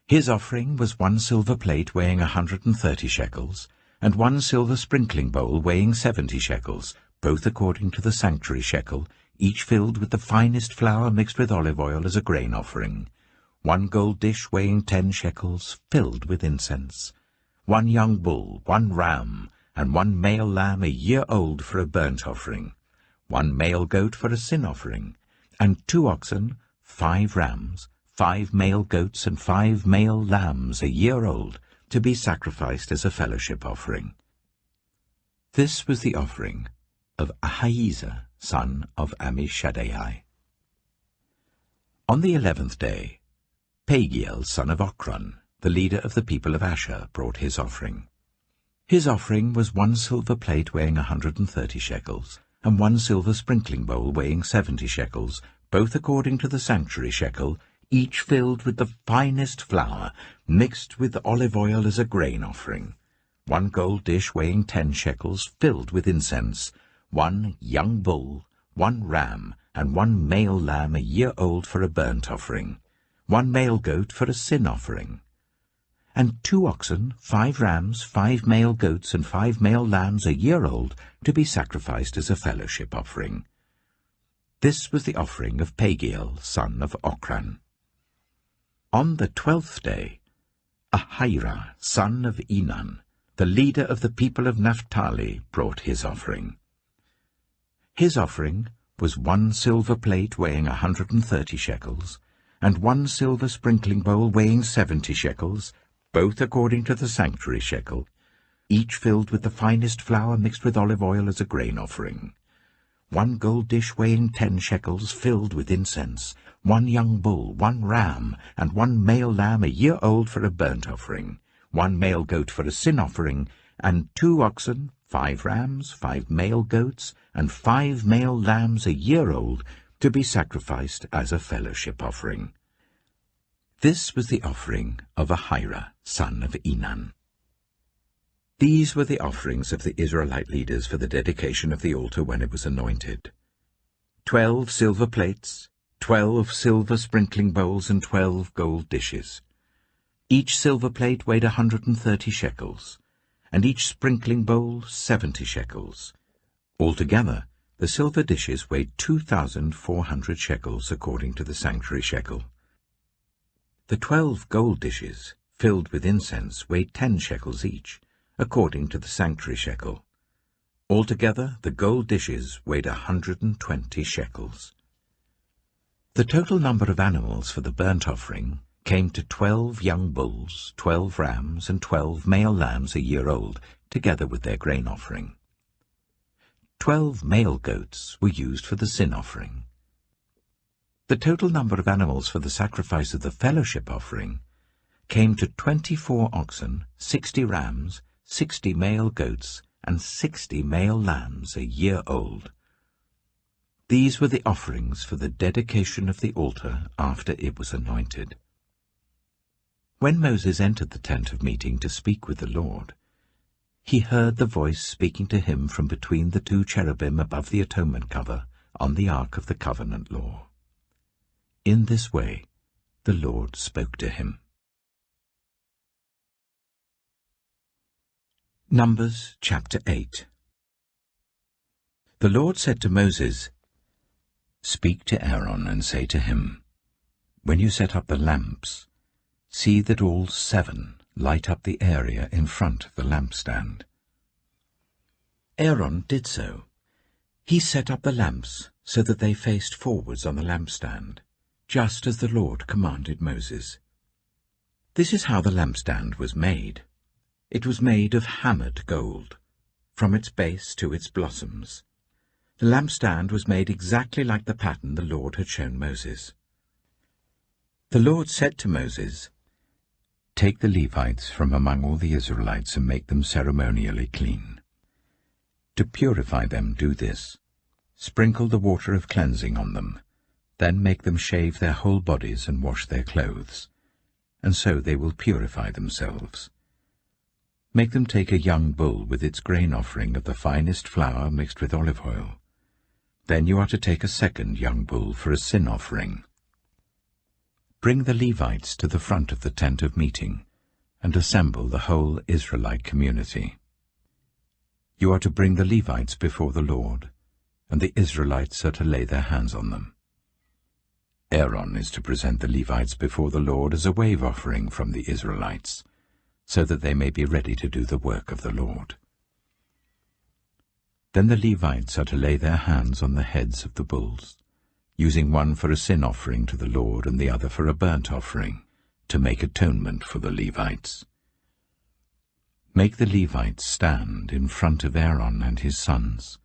His offering was 1 silver plate weighing 130 shekels, and 1 silver sprinkling bowl weighing 70 shekels, both according to the sanctuary shekel, each filled with the finest flour mixed with olive oil as a grain offering, 1 gold dish weighing 10 shekels, filled with incense, 1 young bull, 1 ram, and 1 male lamb a year old for a burnt offering, 1 male goat for a sin offering, and 2 oxen, 5 rams, 5 male goats, and 5 male lambs a year old, to be sacrificed as a fellowship offering. This was the offering of Ahiezer, son of Ammishaddai. On the 11th day, Pagiel, son of Ochran, the leader of the people of Asher, brought his offering. His offering was 1 silver plate weighing 130 shekels, and 1 silver sprinkling bowl weighing 70 shekels, both according to the sanctuary shekel, each filled with the finest flour, mixed with olive oil as a grain offering, 1 gold dish weighing 10 shekels, filled with incense, 1 young bull, 1 ram, and 1 male lamb a year old for a burnt offering, 1 male goat for a sin offering, and 2 oxen, 5 rams, 5 male goats, and 5 male lambs a year old, to be sacrificed as a fellowship offering. This was the offering of Pagiel, son of Ochran. On the 12th day, Ahira, son of Enan, the leader of the people of Naphtali, brought his offering. His offering was 1 silver plate weighing 130 shekels, and 1 silver sprinkling bowl weighing 70 shekels, both according to the sanctuary shekel, each filled with the finest flour mixed with olive oil as a grain offering, 1 gold dish weighing 10 shekels, filled with incense, 1 young bull, 1 ram, and 1 male lamb a year old for a burnt offering, 1 male goat for a sin offering, and 2 oxen, 5 rams, 5 male goats, and 5 male lambs a year old, to be sacrificed as a fellowship offering. This was the offering of Ahira, son of Enan. These were the offerings of the Israelite leaders for the dedication of the altar when it was anointed: 12 silver plates, 12 silver sprinkling bowls, and 12 gold dishes. Each silver plate weighed 130 shekels, and each sprinkling bowl 70 shekels. Altogether, the silver dishes weighed 2,400 shekels according to the sanctuary shekel. The 12 gold dishes, filled with incense, weighed 10 shekels each, according to the sanctuary shekel. Altogether, the gold dishes weighed 120 shekels. The total number of animals for the burnt offering came to 12 young bulls, 12 rams, and 12 male lambs a year old, together with their grain offering. 12 male goats were used for the sin offering. The total number of animals for the sacrifice of the fellowship offering came to 24 oxen, 60 rams, 60 male goats, and 60 male lambs a year old. These were the offerings for the dedication of the altar after it was anointed. When Moses entered the tent of meeting to speak with the Lord, he heard the voice speaking to him from between the 2 cherubim above the atonement cover on the ark of the covenant law. In this way the Lord spoke to him. Numbers chapter 8. The Lord said to Moses, "Speak to Aaron and say to him, when you set up the lamps, see that all 7 light up the area in front of the lampstand." Aaron did so. He set up the lamps so that they faced forwards on the lampstand, just as the Lord commanded Moses. This is how the lampstand was made. It was made of hammered gold, from its base to its blossoms. The lampstand was made exactly like the pattern the Lord had shown Moses. The Lord said to Moses, "Take the Levites from among all the Israelites and make them ceremonially clean. To purify them, do this. Sprinkle the water of cleansing on them, then make them shave their whole bodies and wash their clothes, and so they will purify themselves. Make them take a young bull with its grain offering of the finest flour mixed with olive oil. Then you are to take a second young bull for a sin offering. Bring the Levites to the front of the tent of meeting, and assemble the whole Israelite community. You are to bring the Levites before the Lord, and the Israelites are to lay their hands on them. Aaron is to present the Levites before the Lord as a wave offering from the Israelites, so that they may be ready to do the work of the Lord. Then the Levites are to lay their hands on the heads of the bulls, using one for a sin offering to the Lord and the other for a burnt offering, to make atonement for the Levites. Make the Levites stand in front of Aaron and his sons,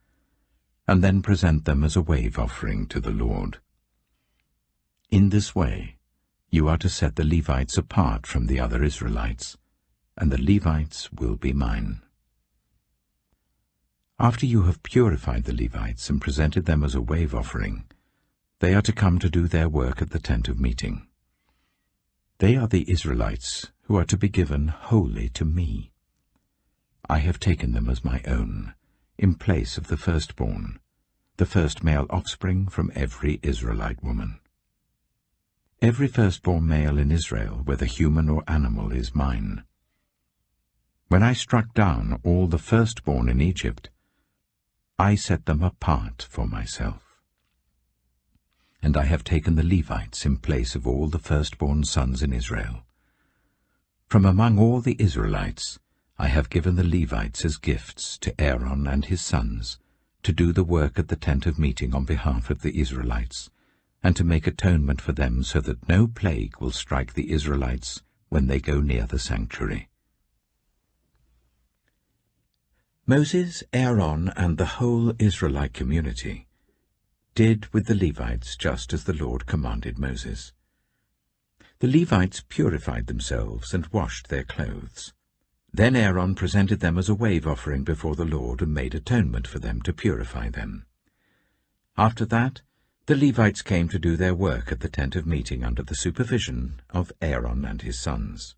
and then present them as a wave offering to the Lord. In this way, you are to set the Levites apart from the other Israelites, and the Levites will be mine. After you have purified the Levites and presented them as a wave offering, they are to come to do their work at the tent of meeting. They are the Israelites who are to be given wholly to me. I have taken them as my own, in place of the firstborn, the first male offspring from every Israelite woman. Every firstborn male in Israel, whether human or animal, is mine. When I struck down all the firstborn in Egypt, I set them apart for myself. And I have taken the Levites in place of all the firstborn sons in Israel. From among all the Israelites, I have given the Levites as gifts to Aaron and his sons, to do the work at the tent of meeting on behalf of the Israelites, and to make atonement for them so that no plague will strike the Israelites when they go near the sanctuary. Moses, Aaron, and the whole Israelite community did with the Levites just as the Lord commanded Moses. The Levites purified themselves and washed their clothes. Then Aaron presented them as a wave offering before the Lord and made atonement for them to purify them. After that, the Levites came to do their work at the tent of meeting under the supervision of Aaron and his sons.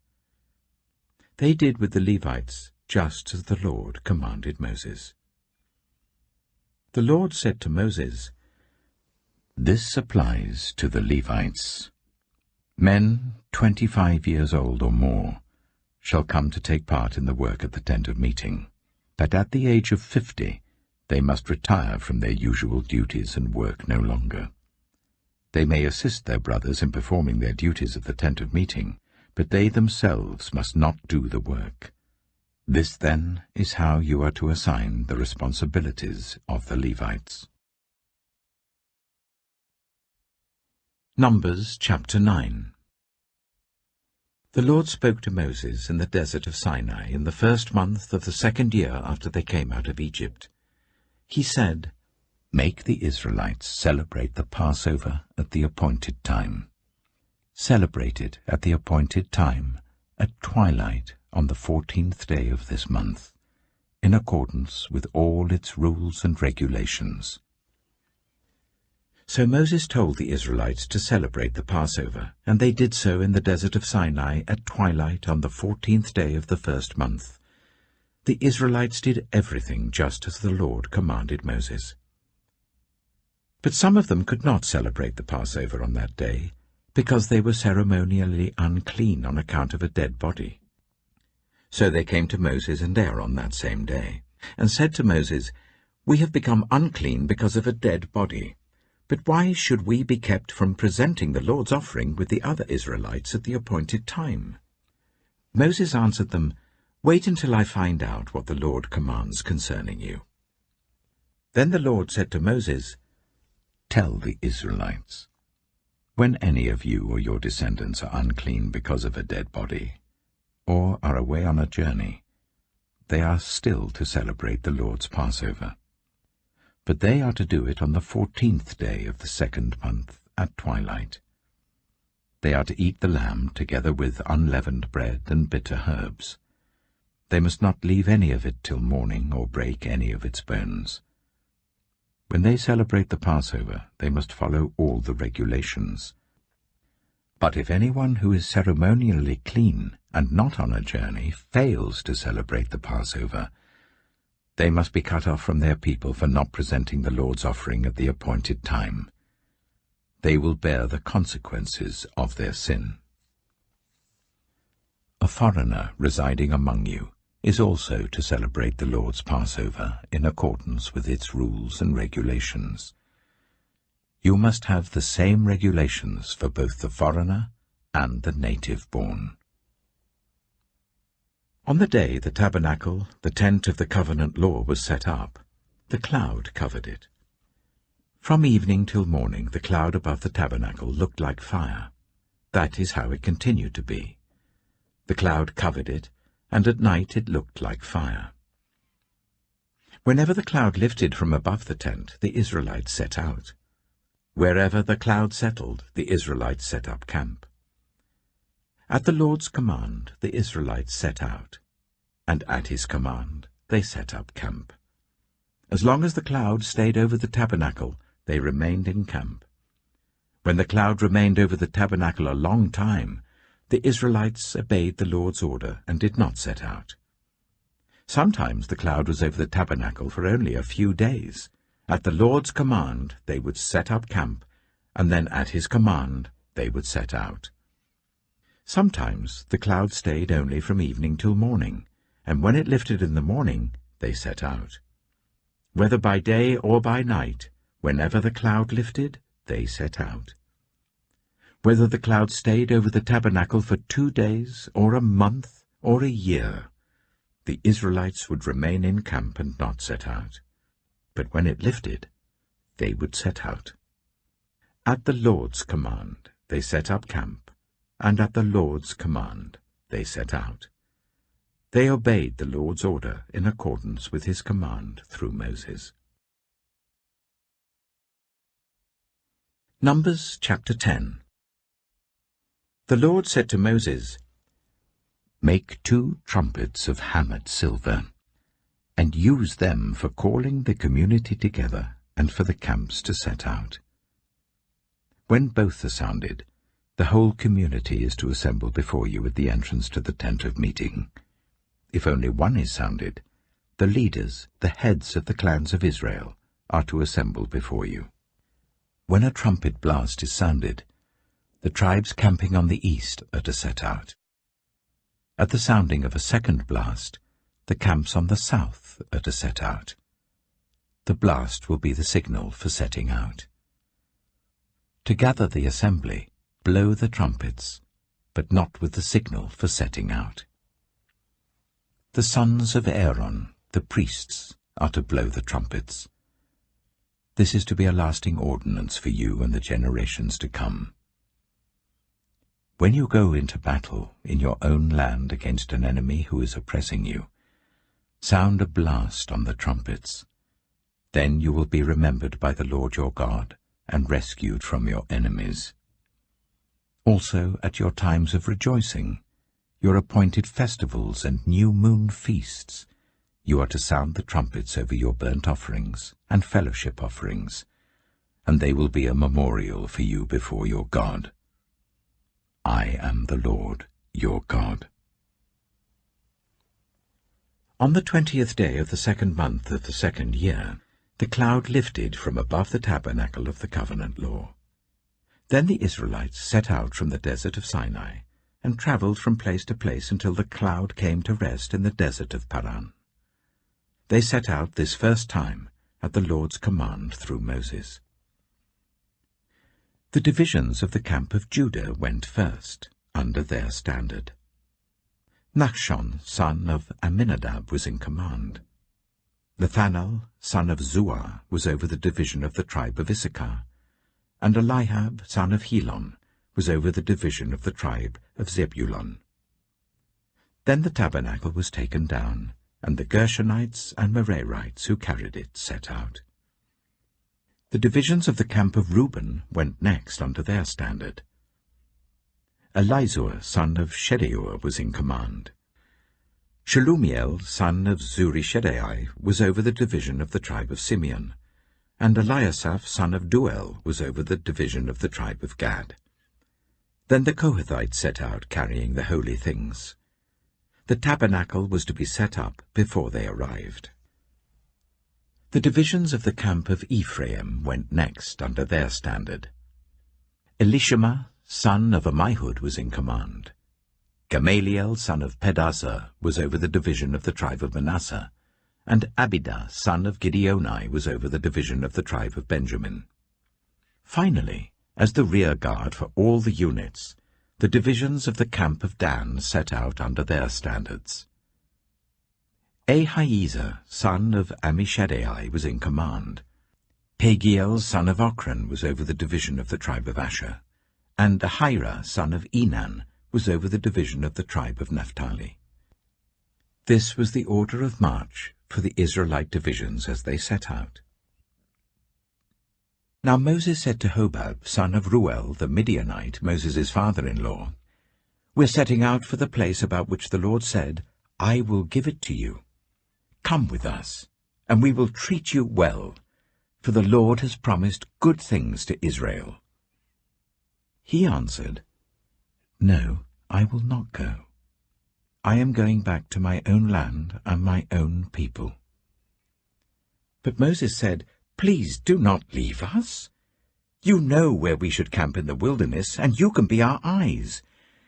They did with the Levites just as the Lord commanded Moses. The Lord said to Moses, "This applies to the Levites. Men 25 years old or more shall come to take part in the work at the tent of meeting, but at the age of 50 they must retire from their usual duties and work no longer. They may assist their brothers in performing their duties at the tent of meeting, but they themselves must not do the work. This, then, is how you are to assign the responsibilities of the Levites." Numbers chapter 9. The Lord spoke to Moses in the desert of Sinai in the first month of the 2nd year after they came out of Egypt. He said, "Make the Israelites celebrate the Passover at the appointed time. Celebrate it at the appointed time, at twilight on the 14th day of this month, in accordance with all its rules and regulations." So Moses told the Israelites to celebrate the Passover, and they did so in the desert of Sinai at twilight on the 14th day of the first month. The Israelites did everything just as the Lord commanded Moses. But some of them could not celebrate the Passover on that day, because they were ceremonially unclean on account of a dead body. So they came to Moses and Aaron that same day, and said to Moses, "We have become unclean because of a dead body. But why should we be kept from presenting the Lord's offering with the other Israelites at the appointed time?" Moses answered them, "Wait until I find out what the Lord commands concerning you." Then the Lord said to Moses, "Tell the Israelites, when any of you or your descendants are unclean because of a dead body, or are away on a journey, they are still to celebrate the Lord's Passover. But they are to do it on the 14th day of the 2nd month at twilight. They are to eat the lamb together with unleavened bread and bitter herbs. They must not leave any of it till morning or break any of its bones. When they celebrate the Passover, they must follow all the regulations. But if anyone who is ceremonially clean and not on a journey fails to celebrate the Passover, they must be cut off from their people for not presenting the Lord's offering at the appointed time. They will bear the consequences of their sin. A foreigner residing among you is also to celebrate the Lord's Passover in accordance with its rules and regulations. You must have the same regulations for both the foreigner and the native-born. On the day the tabernacle, the tent of the covenant law, was set up, the cloud covered it. From evening till morning the cloud above the tabernacle looked like fire. That is how it continued to be. The cloud covered it, and at night it looked like fire. Whenever the cloud lifted from above the tent, the Israelites set out. Wherever the cloud settled, the Israelites set up camp. At the Lord's command, the Israelites set out, and at his command they set up camp. As long as the cloud stayed over the tabernacle, they remained in camp. When the cloud remained over the tabernacle a long time, the Israelites obeyed the Lord's order and did not set out. Sometimes the cloud was over the tabernacle for only a few days. At the Lord's command they would set up camp, and then at his command they would set out. Sometimes the cloud stayed only from evening till morning, and when it lifted in the morning, they set out. Whether by day or by night, whenever the cloud lifted, they set out. Whether the cloud stayed over the tabernacle for 2 days, or a month, or a year, the Israelites would remain in camp and not set out. But when it lifted, they would set out. At the Lord's command they set up camp, and at the Lord's command they set out. They obeyed the Lord's order in accordance with his command through Moses. Numbers chapter 10. The Lord said to Moses, "Make 2 trumpets of hammered silver, and use them for calling the community together and for the camps to set out. When both are sounded, the whole community is to assemble before you at the entrance to the tent of meeting. If only one is sounded, the leaders, the heads of the clans of Israel, are to assemble before you. When a trumpet blast is sounded, the tribes camping on the east are to set out. At the sounding of a second blast, the camps on the south are to set out. The blast will be the signal for setting out. To gather the assembly, blow the trumpets, but not with the signal for setting out. The sons of Aaron, the priests, are to blow the trumpets. This is to be a lasting ordinance for you and the generations to come. When you go into battle in your own land against an enemy who is oppressing you, sound a blast on the trumpets. Then you will be remembered by the Lord your God and rescued from your enemies. Also at your times of rejoicing, your appointed festivals and new moon feasts, you are to sound the trumpets over your burnt offerings and fellowship offerings, and they will be a memorial for you before your God. I am the Lord your God." On the 20th day of the 2nd month of the 2nd year, the cloud lifted from above the tabernacle of the covenant law. Then the Israelites set out from the desert of Sinai and travelled from place to place until the cloud came to rest in the desert of Paran. They set out this first time at the Lord's command through Moses. The divisions of the camp of Judah went first, under their standard. Nachshon, son of Amminadab, was in command. Nathanael, son of Zuar, was over the division of the tribe of Issachar, and Eliab, son of Helon, was over the division of the tribe of Zebulun. Then the tabernacle was taken down, and the Gershonites and Merarites who carried it set out. The divisions of the camp of Reuben went next under their standard. Elizur, son of Shedeur, was in command. Shelumiel, son of Zurishaddai, was over the division of the tribe of Simeon, and Eliasaph, son of Duel, was over the division of the tribe of Gad. Then the Kohathites set out, carrying the holy things. The tabernacle was to be set up before they arrived. The divisions of the camp of Ephraim went next under their standard. Elishama, son of Ammihud, was in command. Gamaliel, son of Pedazur, was over the division of the tribe of Manasseh, and Abidah, son of Gideoni, was over the division of the tribe of Benjamin. Finally, as the rear guard for all the units, the divisions of the camp of Dan set out under their standards. Ahiezer, son of Ammishaddai, was in command. Pagiel, son of Ochran, was over the division of the tribe of Asher, and Ahira, son of Enan, was over the division of the tribe of Naphtali. This was the order of march for the Israelite divisions as they set out. Now Moses said to Hobab, son of Ruel, the Midianite, Moses' father-in-law, "We're setting out for the place about which the Lord said, 'I will give it to you.' Come with us, and we will treat you well, for the Lord has promised good things to Israel." He answered, "No, I will not go. I am going back to my own land and my own people." But Moses said, "Please do not leave us. You know where we should camp in the wilderness, and you can be our eyes.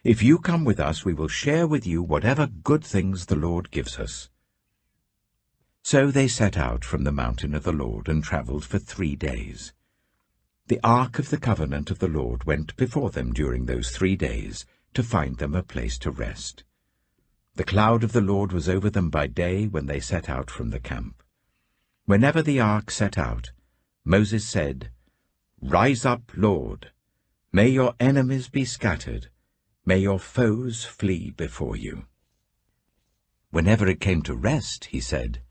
If you come with us, we will share with you whatever good things the Lord gives us." So they set out from the mountain of the Lord and travelled for 3 days. The ark of the covenant of the Lord went before them during those 3 days to find them a place to rest. The cloud of the Lord was over them by day when they set out from the camp. Whenever the ark set out, Moses said, "Rise up, Lord. May your enemies be scattered. May your foes flee before you." Whenever it came to rest, he said,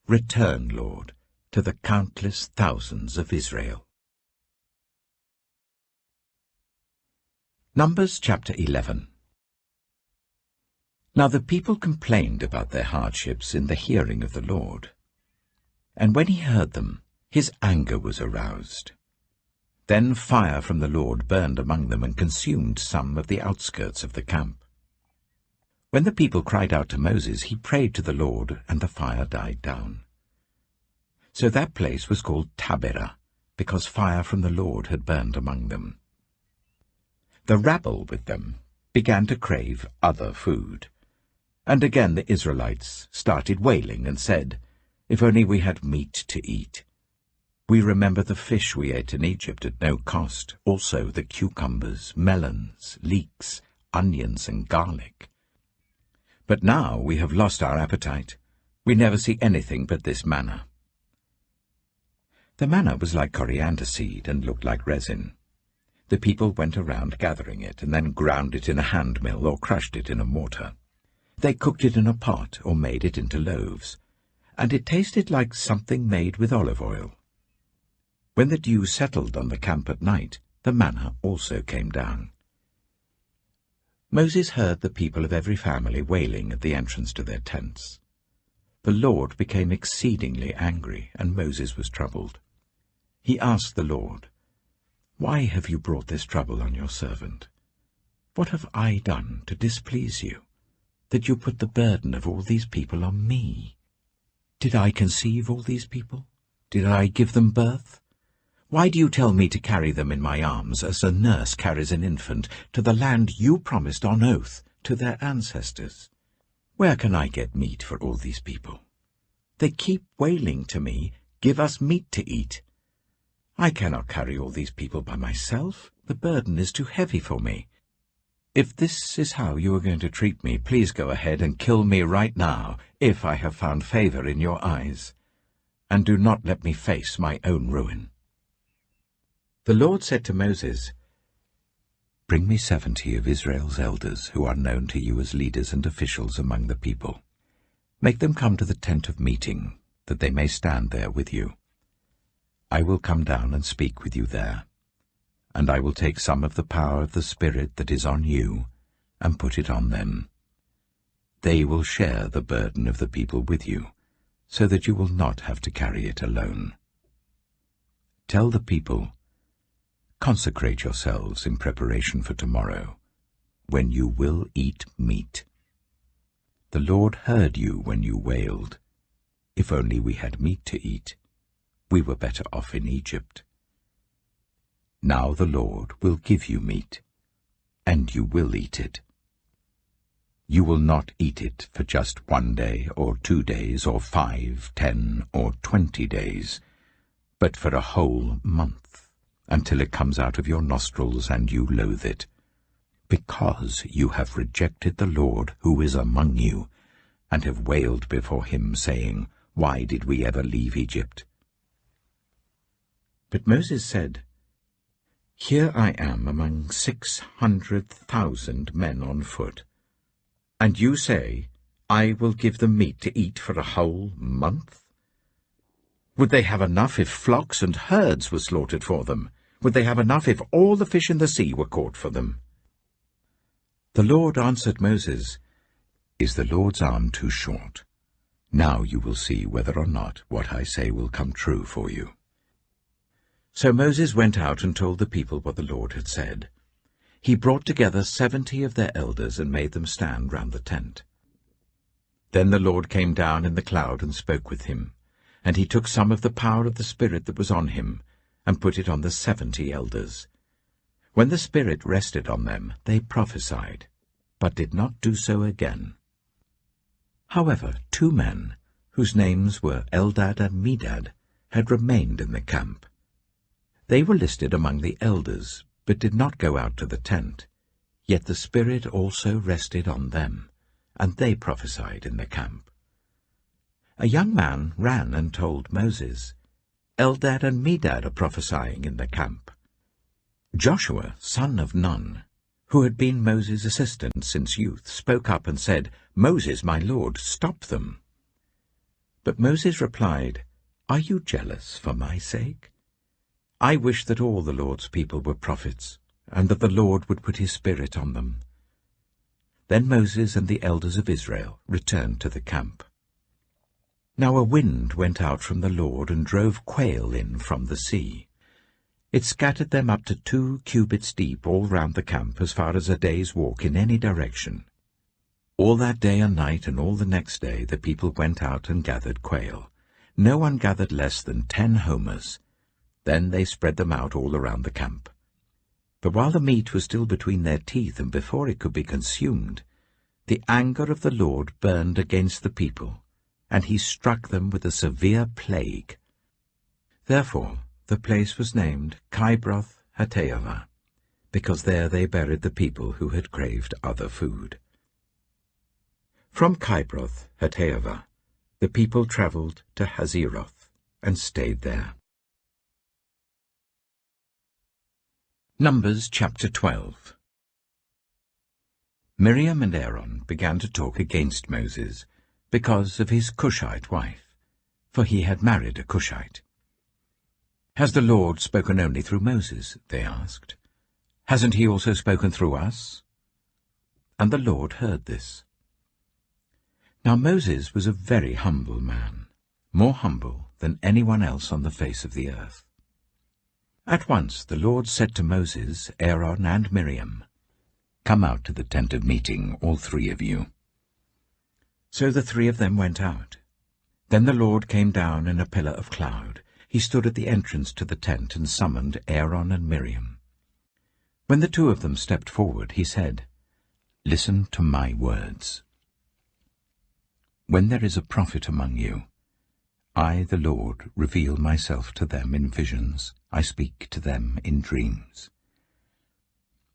"Return, Lord, to the countless thousands of Israel." Numbers chapter 11. Now the people complained about their hardships in the hearing of the Lord. And when he heard them, his anger was aroused. Then fire from the Lord burned among them and consumed some of the outskirts of the camp. When the people cried out to Moses, he prayed to the Lord, and the fire died down. So that place was called Taberah, because fire from the Lord had burned among them. The rabble with them began to crave other food. And again the Israelites started wailing and said, "If only we had meat to eat. We remember the fish we ate in Egypt at no cost, also the cucumbers, melons, leeks, onions, and garlic. But now we have lost our appetite. We never see anything but this manna." The manna was like coriander seed and looked like resin. The people went around gathering it and then ground it in a hand mill or crushed it in a mortar. They cooked it in a pot or made it into loaves, and it tasted like something made with olive oil. When the dew settled on the camp at night, the manna also came down. Moses heard the people of every family wailing at the entrance to their tents. The Lord became exceedingly angry, and Moses was troubled. He asked the Lord, "Why have you brought this trouble on your servant? What have I done to displease you, that you put the burden of all these people on me? Did I conceive all these people? Did I give them birth? Why do you tell me to carry them in my arms as a nurse carries an infant to the land you promised on oath to their ancestors? Where can I get meat for all these people? They keep wailing to me, "Give us meat to eat. I cannot carry all these people by myself. The burden is too heavy for me. If this is how you are going to treat me, please go ahead and kill me right now, if I have found favor in your eyes, and do not let me face my own ruin." The Lord said to Moses, "Bring me 70 of Israel's elders who are known to you as leaders and officials among the people. Make them come to the tent of meeting, that they may stand there with you. I will come down and speak with you there, and I will take some of the power of the Spirit that is on you and put it on them. They will share the burden of the people with you, so that you will not have to carry it alone. Tell the people, 'Consecrate yourselves in preparation for tomorrow, when you will eat meat.' The Lord heard you when you wailed, 'If only we had meat to eat. We were better off in Egypt.' Now the Lord will give you meat, and you will eat it. You will not eat it for just 1 day or 2 days or 5, 10, or 20 days, but for a whole month, until it comes out of your nostrils and you loathe it, because you have rejected the Lord who is among you, and have wailed before him, saying, 'Why did we ever leave Egypt?'" But Moses said, "Here I am among 600,000 men on foot, and you say, 'I will give them meat to eat for a whole month'? Would they have enough if flocks and herds were slaughtered for them? Would they have enough if all the fish in the sea were caught for them?" The Lord answered Moses, "Is the Lord's arm too short? Now you will see whether or not what I say will come true for you." So Moses went out and told the people what the Lord had said. He brought together 70 of their elders and made them stand round the tent. Then the Lord came down in the cloud and spoke with him, and he took some of the power of the Spirit that was on him, and put it on the 70 elders. When the Spirit rested on them, they prophesied, but did not do so again. However, 2 men, whose names were Eldad and Medad, had remained in the camp. They were listed among the elders, but did not go out to the tent. Yet the Spirit also rested on them, and they prophesied in the camp. A young man ran and told Moses, "Eldad and Medad are prophesying in the camp." Joshua, son of Nun, who had been Moses' assistant since youth, spoke up and said, "Moses, my lord, stop them." But Moses replied, "Are you jealous for my sake? I wish that all the Lord's people were prophets, and that the Lord would put his Spirit on them." Then Moses and the elders of Israel returned to the camp. Now a wind went out from the Lord and drove quail in from the sea. It scattered them up to 2 cubits deep all round the camp, as far as a day's walk in any direction. All that day and night and all the next day the people went out and gathered quail. No one gathered less than 10 homers. Then they spread them out all around the camp. But while the meat was still between their teeth and before it could be consumed, the anger of the Lord burned against the people, and he struck them with a severe plague. Therefore the place was named Kibroth Hattaavah, because there they buried the people who had craved other food. From Kibroth Hattaavah the people travelled to Hazeroth and stayed there. Numbers chapter 12. Miriam and Aaron began to talk against Moses because of his Cushite wife, for he had married a Cushite. "Has the Lord spoken only through Moses?" they asked. "Hasn't he also spoken through us?" And the Lord heard this. Now Moses was a very humble man, more humble than anyone else on the face of the earth. At once the Lord said to Moses, Aaron, and Miriam, "Come out to the tent of meeting, all 3 of you." So the 3 of them went out. Then the Lord came down in a pillar of cloud. He stood at the entrance to the tent and summoned Aaron and Miriam. When the 2 of them stepped forward, he said, "Listen to my words. When there is a prophet among you, I, the Lord, reveal myself to them in visions. I speak to them in dreams.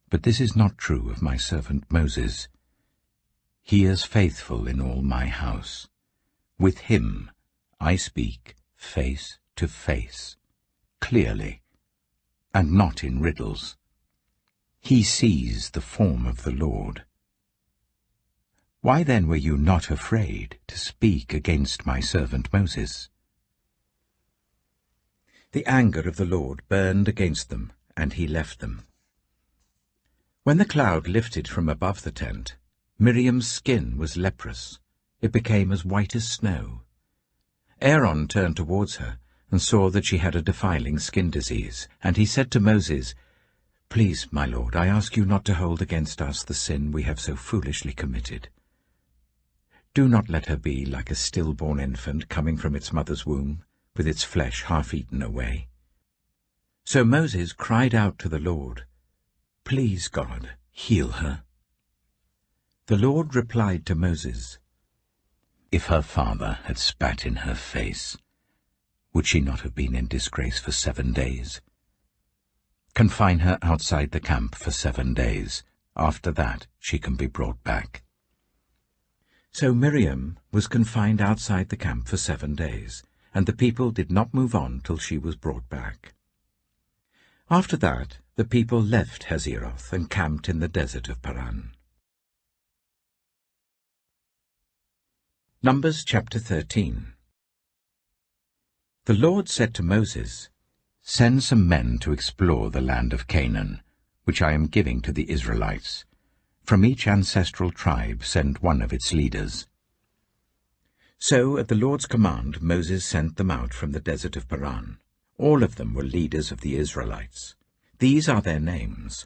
But this is not true of my servant Moses. He is faithful in all my house. With him I speak face to face, clearly, and not in riddles. He sees the form of the Lord. Why then were you not afraid to speak against my servant Moses? The anger of the Lord burned against them, and he left them. When the cloud lifted from above the tent, Miriam's skin was leprous. It became as white as snow. Aaron turned towards her and saw that she had a defiling skin disease, and he said to Moses, "Please, my lord, I ask you not to hold against us the sin we have so foolishly committed. Do not let her be like a stillborn infant coming from its mother's womb, with its flesh half eaten away." So Moses cried out to the Lord, "Please, God, heal her." The Lord replied to Moses, "If her father had spat in her face, would she not have been in disgrace for 7 days? Confine her outside the camp for 7 days. After that she can be brought back." So Miriam was confined outside the camp for 7 days, and the people did not move on till she was brought back. After that the people left Hazeroth and camped in the desert of Paran. Numbers chapter 13. The Lord said to Moses, "Send some men to explore the land of Canaan, which I am giving to the Israelites. From each ancestral tribe send one of its leaders." So at the Lord's command Moses sent them out from the desert of Paran. All of them were leaders of the Israelites. These are their names.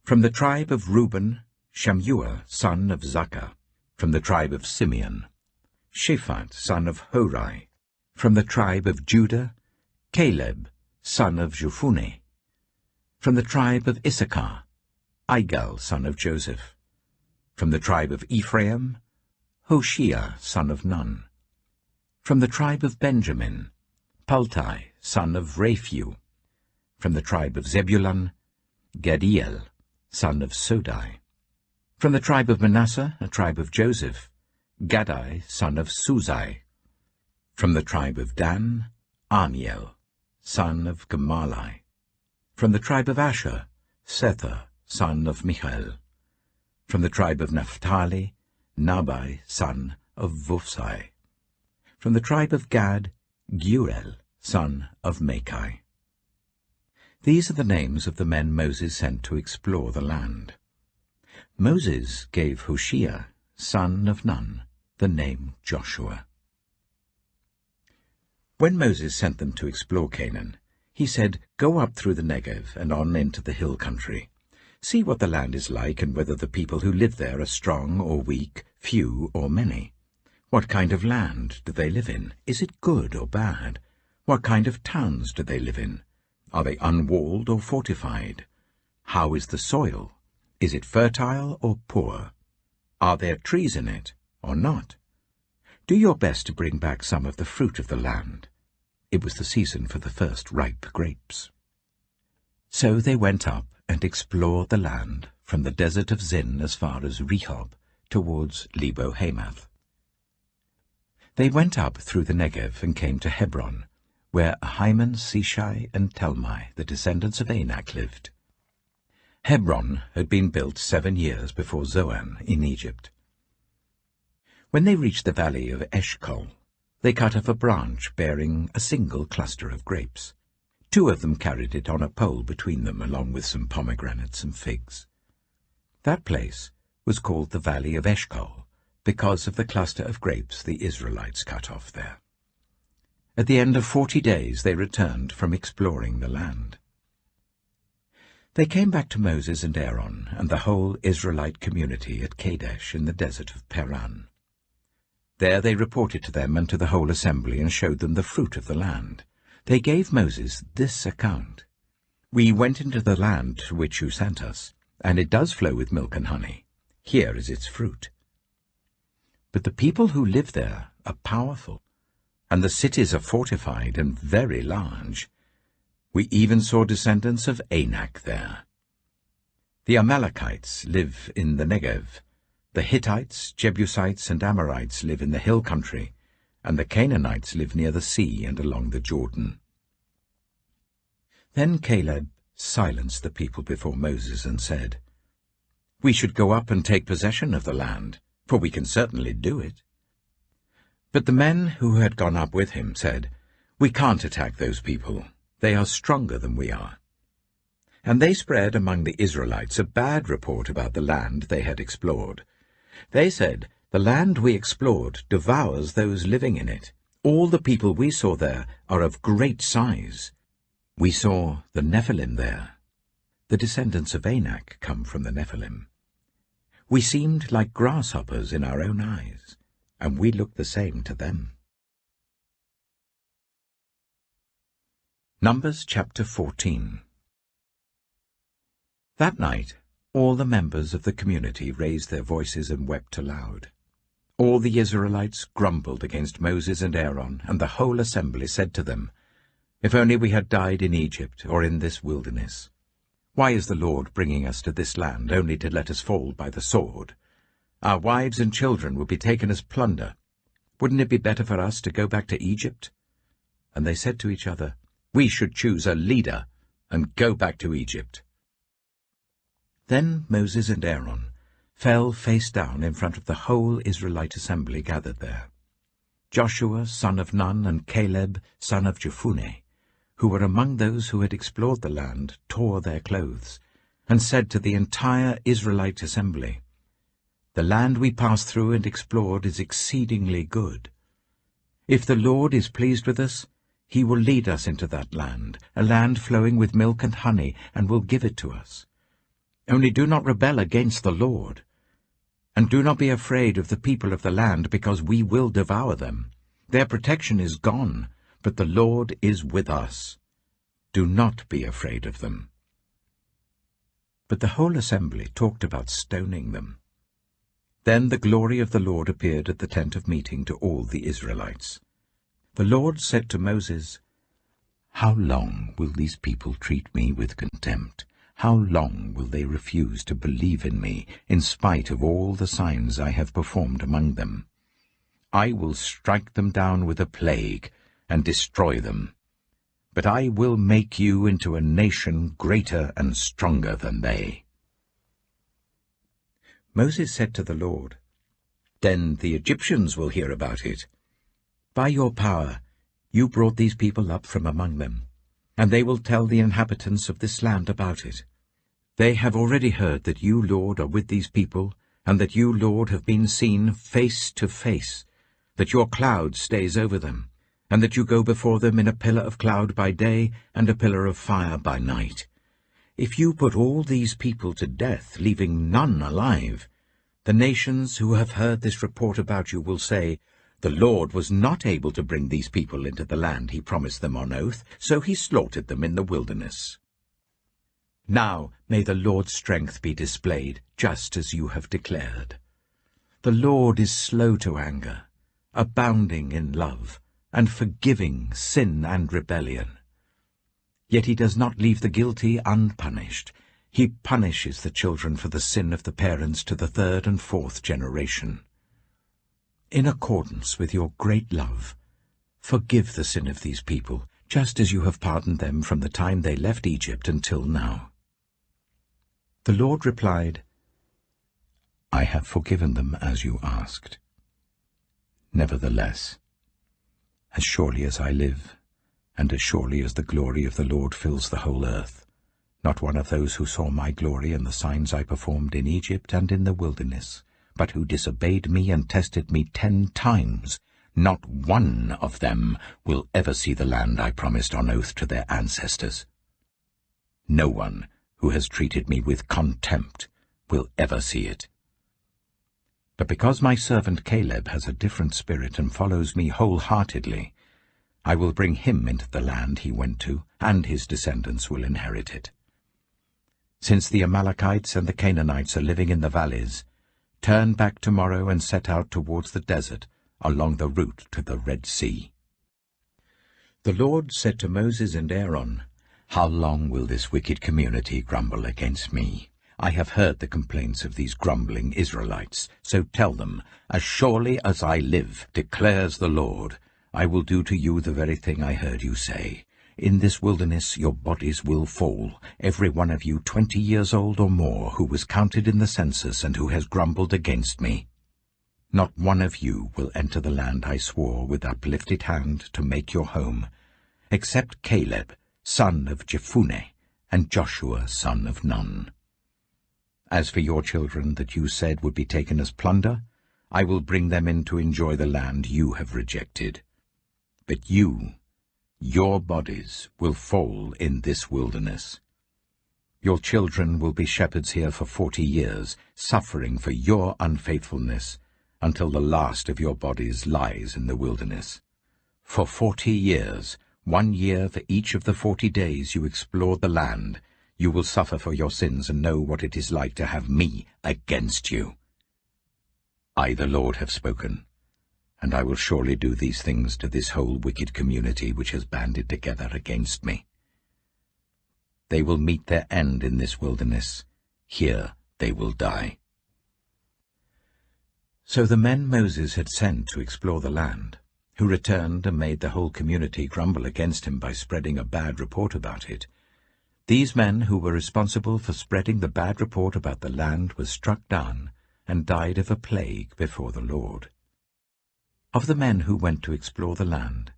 From the tribe of Reuben, Shammua, son of Zakkar. From the tribe of Simeon, Shaphat, son of Hori. From the tribe of Judah, Caleb, son of Jephunneh. From the tribe of Issachar, Igal, son of Joseph. From the tribe of Ephraim, Hoshea, son of Nun. From the tribe of Benjamin, Paltai, son of Raphu. From the tribe of Zebulun, Gadiel, son of Sodai. From the tribe of Manasseh, a tribe of Joseph, Gadai, son of Suzai. From the tribe of Dan, Amiel, son of Gemalli. From the tribe of Asher, Sethur, son of Michael. From the tribe of Naphtali, Nabai, son of Vusai. From the tribe of Gad, Geuel, son of Machi. These are the names of the men Moses sent to explore the land. Moses gave Hoshea, son of Nun, the name Joshua. When Moses sent them to explore Canaan, he said, "Go up through the Negev and on into the hill country. See what the land is like and whether the people who live there are strong or weak, few or many. What kind of land do they live in? Is it good or bad? What kind of towns do they live in? Are they unwalled or fortified? How is the soil? Is it fertile or poor? Are there trees in it or not? Do your best to bring back some of the fruit of the land." It was the season for the first ripe grapes. So they went up and explored the land from the desert of Zin as far as Rehob, towards Lebo-Hamath. They went up through the Negev and came to Hebron, where Ahiman, Sheshai, and Talmai, the descendants of Anak, lived. Hebron had been built 7 years before Zoan in Egypt. When they reached the valley of Eshcol, they cut off a branch bearing a single cluster of grapes. 2 of them carried it on a pole between them, along with some pomegranates and figs. That place was called the Valley of Eshcol, because of the cluster of grapes the Israelites cut off there. At the end of 40 days they returned from exploring the land. They came back to Moses and Aaron and the whole Israelite community at Kadesh in the desert of Paran. There they reported to them and to the whole assembly and showed them the fruit of the land. They gave Moses this account: "We went into the land to which you sent us, and it does flow with milk and honey. Here is its fruit. But the people who live there are powerful, and the cities are fortified and very large. We even saw descendants of Anak there. The Amalekites live in the Negev. The Hittites, Jebusites, and Amorites live in the hill country, and the Canaanites live near the sea and along the Jordan. Then Caleb silenced the people before Moses and said, "We should go up and take possession of the land, for we can certainly do it." But the men who had gone up with him said, "We can't attack those people. They are stronger than we are." And they spread among the Israelites a bad report about the land they had explored. They said, "The land we explored devours those living in it. All the people we saw there are of great size. We saw the Nephilim there." The descendants of Anak come from the Nephilim. "We seemed like grasshoppers in our own eyes, and we looked the same to them." Numbers chapter 14. That night all the members of the community raised their voices and wept aloud. All the Israelites grumbled against Moses and Aaron, and the whole assembly said to them, "If only we had died in Egypt or in this wilderness. Why is the Lord bringing us to this land only to let us fall by the sword? Our wives and children will be taken as plunder. Wouldn't it be better for us to go back to Egypt?" And they said to each other, "We should choose a leader and go back to Egypt." Then Moses and Aaron fell face down in front of the whole Israelite assembly gathered there. Joshua, son of Nun, and Caleb, son of Jephunneh, who were among those who had explored the land, tore their clothes, and said to the entire Israelite assembly, "The land we passed through and explored is exceedingly good. If the Lord is pleased with us, he will lead us into that land, a land flowing with milk and honey, and will give it to us. Only do not rebel against the Lord, and do not be afraid of the people of the land, because we will devour them. Their protection is gone, but the Lord is with us. Do not be afraid of them." But the whole assembly talked about stoning them. Then the glory of the Lord appeared at the tent of meeting to all the Israelites. The Lord said to Moses, "How long will these people treat me with contempt? How long will they refuse to believe in me, in spite of all the signs I have performed among them? I will strike them down with a plague and destroy them. But I will make you into a nation greater and stronger than they." Moses said to the Lord, "Then the Egyptians will hear about it. By your power you brought these people up from among them, and they will tell the inhabitants of this land about it. They have already heard that you, Lord, are with these people, and that you, Lord, have been seen face to face, that your cloud stays over them, and that you go before them in a pillar of cloud by day and a pillar of fire by night. If you put all these people to death, leaving none alive, the nations who have heard this report about you will say, 'The Lord was not able to bring these people into the land he promised them on oath, so he slaughtered them in the wilderness.' Now may the Lord's strength be displayed, just as you have declared. The Lord is slow to anger, abounding in love, and forgiving sin and rebellion. Yet he does not leave the guilty unpunished. He punishes the children for the sin of the parents to the third and fourth generation. In accordance with your great love, forgive the sin of these people, just as you have pardoned them from the time they left Egypt until now." The Lord replied, "I have forgiven them as you asked. Nevertheless, as surely as I live, and as surely as the glory of the Lord fills the whole earth, not one of those who saw my glory and the signs I performed in Egypt and in the wilderness, but who disobeyed me and tested me 10 times, not one of them will ever see the land I promised on oath to their ancestors. No one who has treated me with contempt will ever see it. But because my servant Caleb has a different spirit and follows me wholeheartedly, I will bring him into the land he went to, and his descendants will inherit it. Since the Amalekites and the Canaanites are living in the valleys, turn back tomorrow and set out towards the desert along the route to the Red Sea." The Lord said to Moses and Aaron, "How long will this wicked community grumble against me? I have heard the complaints of these grumbling Israelites, so tell them, As surely as I live, declares the Lord, I will do to you the very thing I heard you say. In this wilderness your bodies will fall, every one of you 20 years old or more, who was counted in the census and who has grumbled against me. Not one of you will enter the land I swore with uplifted hand to make your home, except Caleb, son of Jephunneh, and Joshua, son of Nun. As for your children that you said would be taken as plunder, I will bring them in to enjoy the land you have rejected. But you, your bodies, will fall in this wilderness. Your children will be shepherds here for 40 years, suffering for your unfaithfulness, until the last of your bodies lies in the wilderness. For 40 years, 1 year for each of the 40 days you explored the land, you will suffer for your sins and know what it is like to have me against you. I, the Lord, have spoken, and I will surely do these things to this whole wicked community which has banded together against me. They will meet their end in this wilderness. Here they will die." So the men Moses had sent to explore the land, who returned and made the whole community grumble against him by spreading a bad report about it, these men who were responsible for spreading the bad report about the land were struck down and died of a plague before the Lord. Of the men who went to explore the land,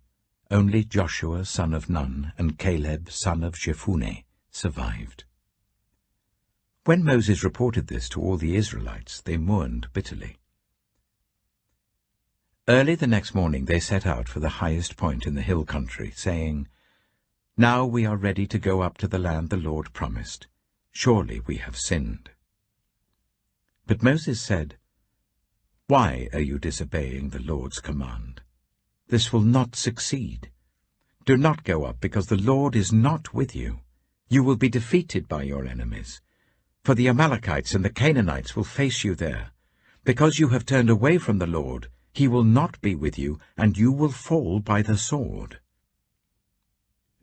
only Joshua son of Nun and Caleb son of Jephunneh survived. When Moses reported this to all the Israelites, they mourned bitterly. Early the next morning they set out for the highest point in the hill country, saying, "Now we are ready to go up to the land the Lord promised. Surely we have sinned." But Moses said, "Why are you disobeying the Lord's command? This will not succeed. Do not go up, because the Lord is not with you. You will be defeated by your enemies. For the Amalekites and the Canaanites will face you there. Because you have turned away from the Lord, He will not be with you, and you will fall by the sword."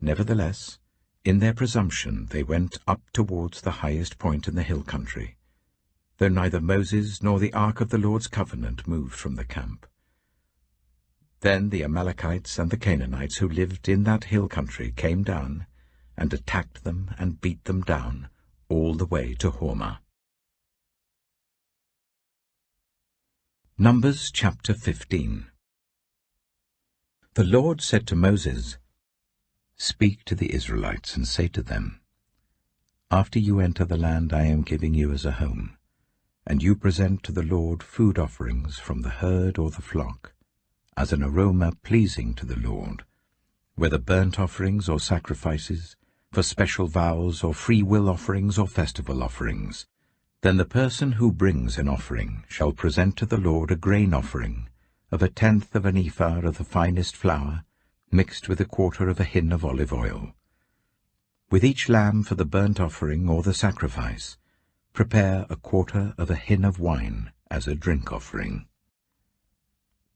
Nevertheless, in their presumption they went up towards the highest point in the hill country, though neither Moses nor the ark of the Lord's covenant moved from the camp. Then the Amalekites and the Canaanites who lived in that hill country came down and attacked them and beat them down all the way to Hormah. Numbers chapter 15. The Lord said to Moses, "Speak to the Israelites and say to them, After you enter the land I am giving you as a home, and you present to the Lord food offerings from the herd or the flock, as an aroma pleasing to the Lord, whether burnt offerings or sacrifices, for special vows or free will offerings or festival offerings, then the person who brings an offering shall present to the Lord a grain offering of 1/10 of an ephah of the finest flour, mixed with 1/4 of a hin of olive oil. With each lamb for the burnt offering or the sacrifice, prepare 1/4 of a hin of wine as a drink offering.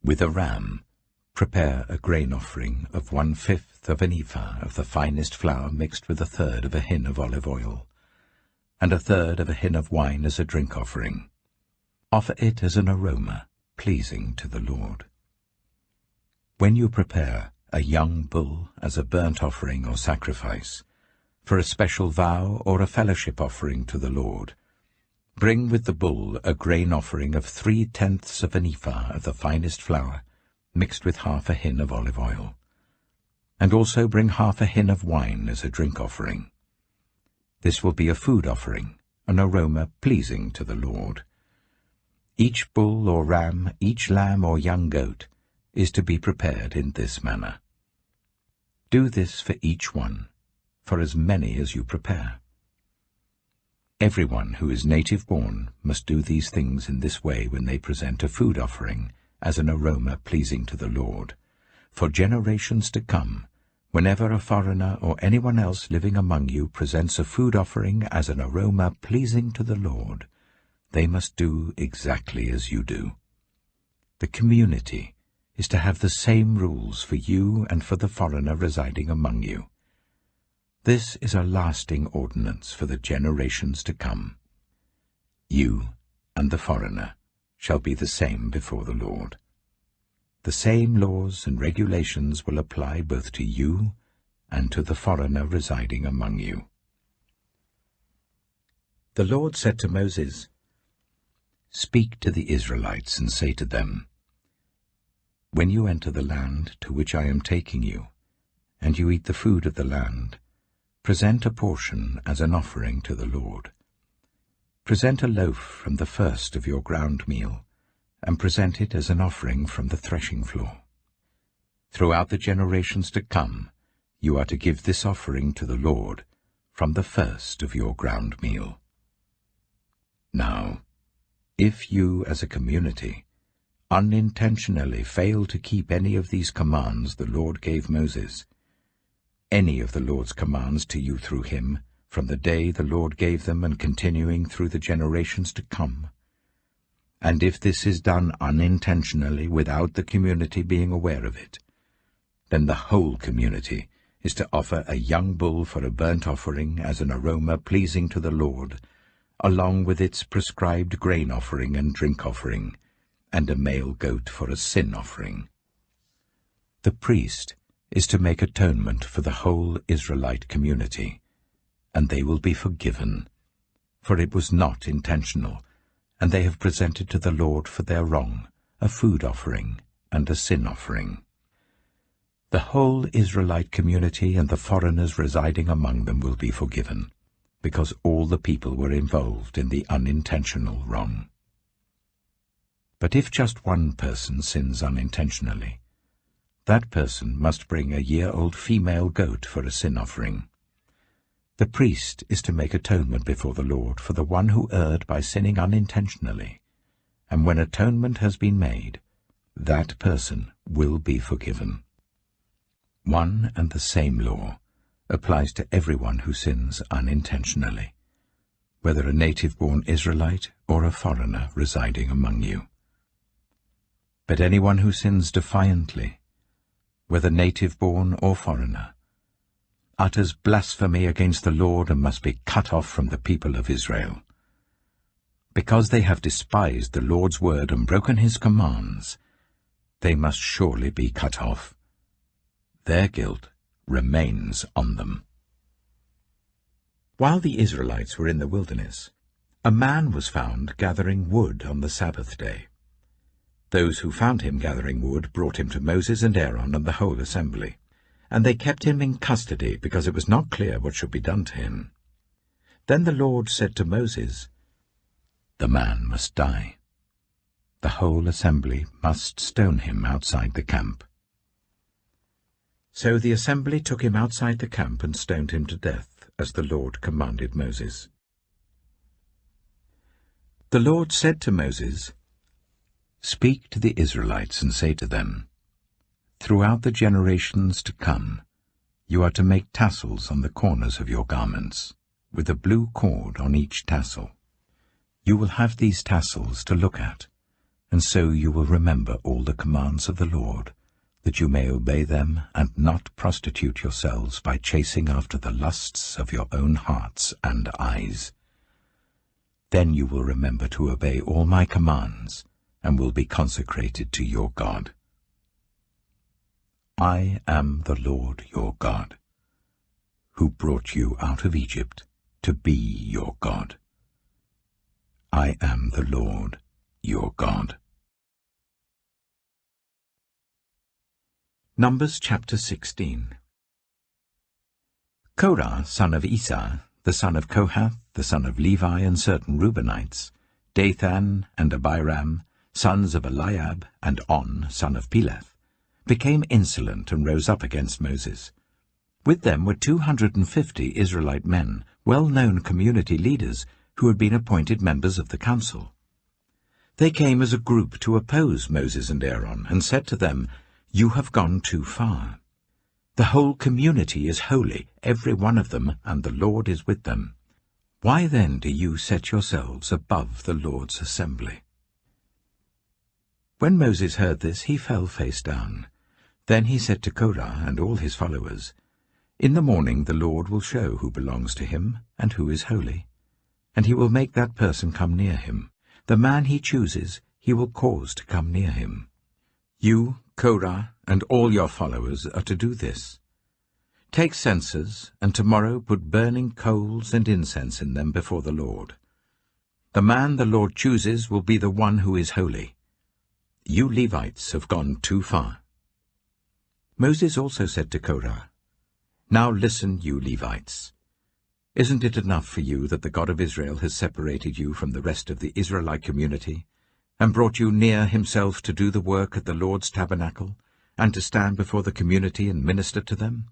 With a ram, prepare a grain offering of 1/5 of an ephah of the finest flour mixed with 1/3 of a hin of olive oil, and 1/3 of a hin of wine as a drink offering. Offer it as an aroma pleasing to the Lord. When you prepare a young bull as a burnt offering or sacrifice, for a special vow or a fellowship offering to the Lord, bring with the bull a grain offering of 3/10 of an ephah of the finest flour, mixed with 1/2 a hin of olive oil, and also bring 1/2 a hin of wine as a drink offering. This will be a food offering, an aroma pleasing to the Lord. Each bull or ram, each lamb or young goat, is to be prepared in this manner. Do this for each one, for as many as you prepare. Everyone who is native-born must do these things in this way when they present a food offering as an aroma pleasing to the Lord. For generations to come, whenever a foreigner or anyone else living among you presents a food offering as an aroma pleasing to the Lord, they must do exactly as you do. The community is to have the same rules for you and for the foreigner residing among you. This is a lasting ordinance for the generations to come. You and the foreigner shall be the same before the Lord. The same laws and regulations will apply both to you and to the foreigner residing among you. The Lord said to Moses, "Speak to the Israelites and say to them, when you enter the land to which I am taking you, and you eat the food of the land, present a portion as an offering to the Lord. Present a loaf from the first of your ground meal, and present it as an offering from the threshing floor. Throughout the generations to come, you are to give this offering to the Lord from the first of your ground meal. Now, if you as a community unintentionally fail to keep any of these commands the Lord gave Moses, any of the Lord's commands to you through him, from the day the Lord gave them and continuing through the generations to come, and if this is done unintentionally without the community being aware of it, then the whole community is to offer a young bull for a burnt offering as an aroma pleasing to the Lord, along with its prescribed grain offering and drink offering, and a male goat for a sin offering. The priest is to make atonement for the whole Israelite community, and they will be forgiven, for it was not intentional, and they have presented to the Lord for their wrong a food offering and a sin offering. The whole Israelite community and the foreigners residing among them will be forgiven, because all the people were involved in the unintentional wrong. But if just one person sins unintentionally, that person must bring a year-old female goat for a sin offering. The priest is to make atonement before the Lord for the one who erred by sinning unintentionally, and when atonement has been made, that person will be forgiven. One and the same law applies to everyone who sins unintentionally, whether a native-born Israelite or a foreigner residing among you. But anyone who sins defiantly, whether native-born or foreigner, utters blasphemy against the Lord and must be cut off from the people of Israel. Because they have despised the Lord's word and broken his commands, they must surely be cut off. Their guilt remains on them." While the Israelites were in the wilderness, a man was found gathering wood on the Sabbath day. Those who found him gathering wood brought him to Moses and Aaron and the whole assembly, and they kept him in custody because it was not clear what should be done to him. Then the Lord said to Moses, "The man must die. The whole assembly must stone him outside the camp." So the assembly took him outside the camp and stoned him to death, as the Lord commanded Moses. The Lord said to Moses, "Speak to the Israelites and say to them, throughout the generations to come, you are to make tassels on the corners of your garments, with a blue cord on each tassel. You will have these tassels to look at, and so you will remember all the commands of the Lord, that you may obey them and not prostitute yourselves by chasing after the lusts of your own hearts and eyes. Then you will remember to obey all my commands and will be consecrated to your God. I am the Lord your God, who brought you out of Egypt to be your God. I am the Lord your God." Numbers chapter 16. Korah, son of Esau, the son of Kohath, the son of Levi, and certain Reubenites, Dathan and Abiram, sons of Eliab, and On, son of Peleth, became insolent and rose up against Moses. With them were 250 Israelite men, well-known community leaders, who had been appointed members of the council. They came as a group to oppose Moses and Aaron, and said to them, "You have gone too far. The whole community is holy, every one of them, and the Lord is with them. Why then do you set yourselves above the Lord's assembly?" When Moses heard this, he fell face down. Then he said to Korah and all his followers, "In the morning the Lord will show who belongs to him and who is holy, and he will make that person come near him. The man he chooses he will cause to come near him. You, Korah, and all your followers are to do this. Take censers, and tomorrow put burning coals and incense in them before the Lord. The man the Lord chooses will be the one who is holy. You Levites have gone too far." Moses also said to Korah, "Now listen, you Levites. Isn't it enough for you that the God of Israel has separated you from the rest of the Israelite community, and brought you near himself to do the work at the Lord's tabernacle, and to stand before the community and minister to them?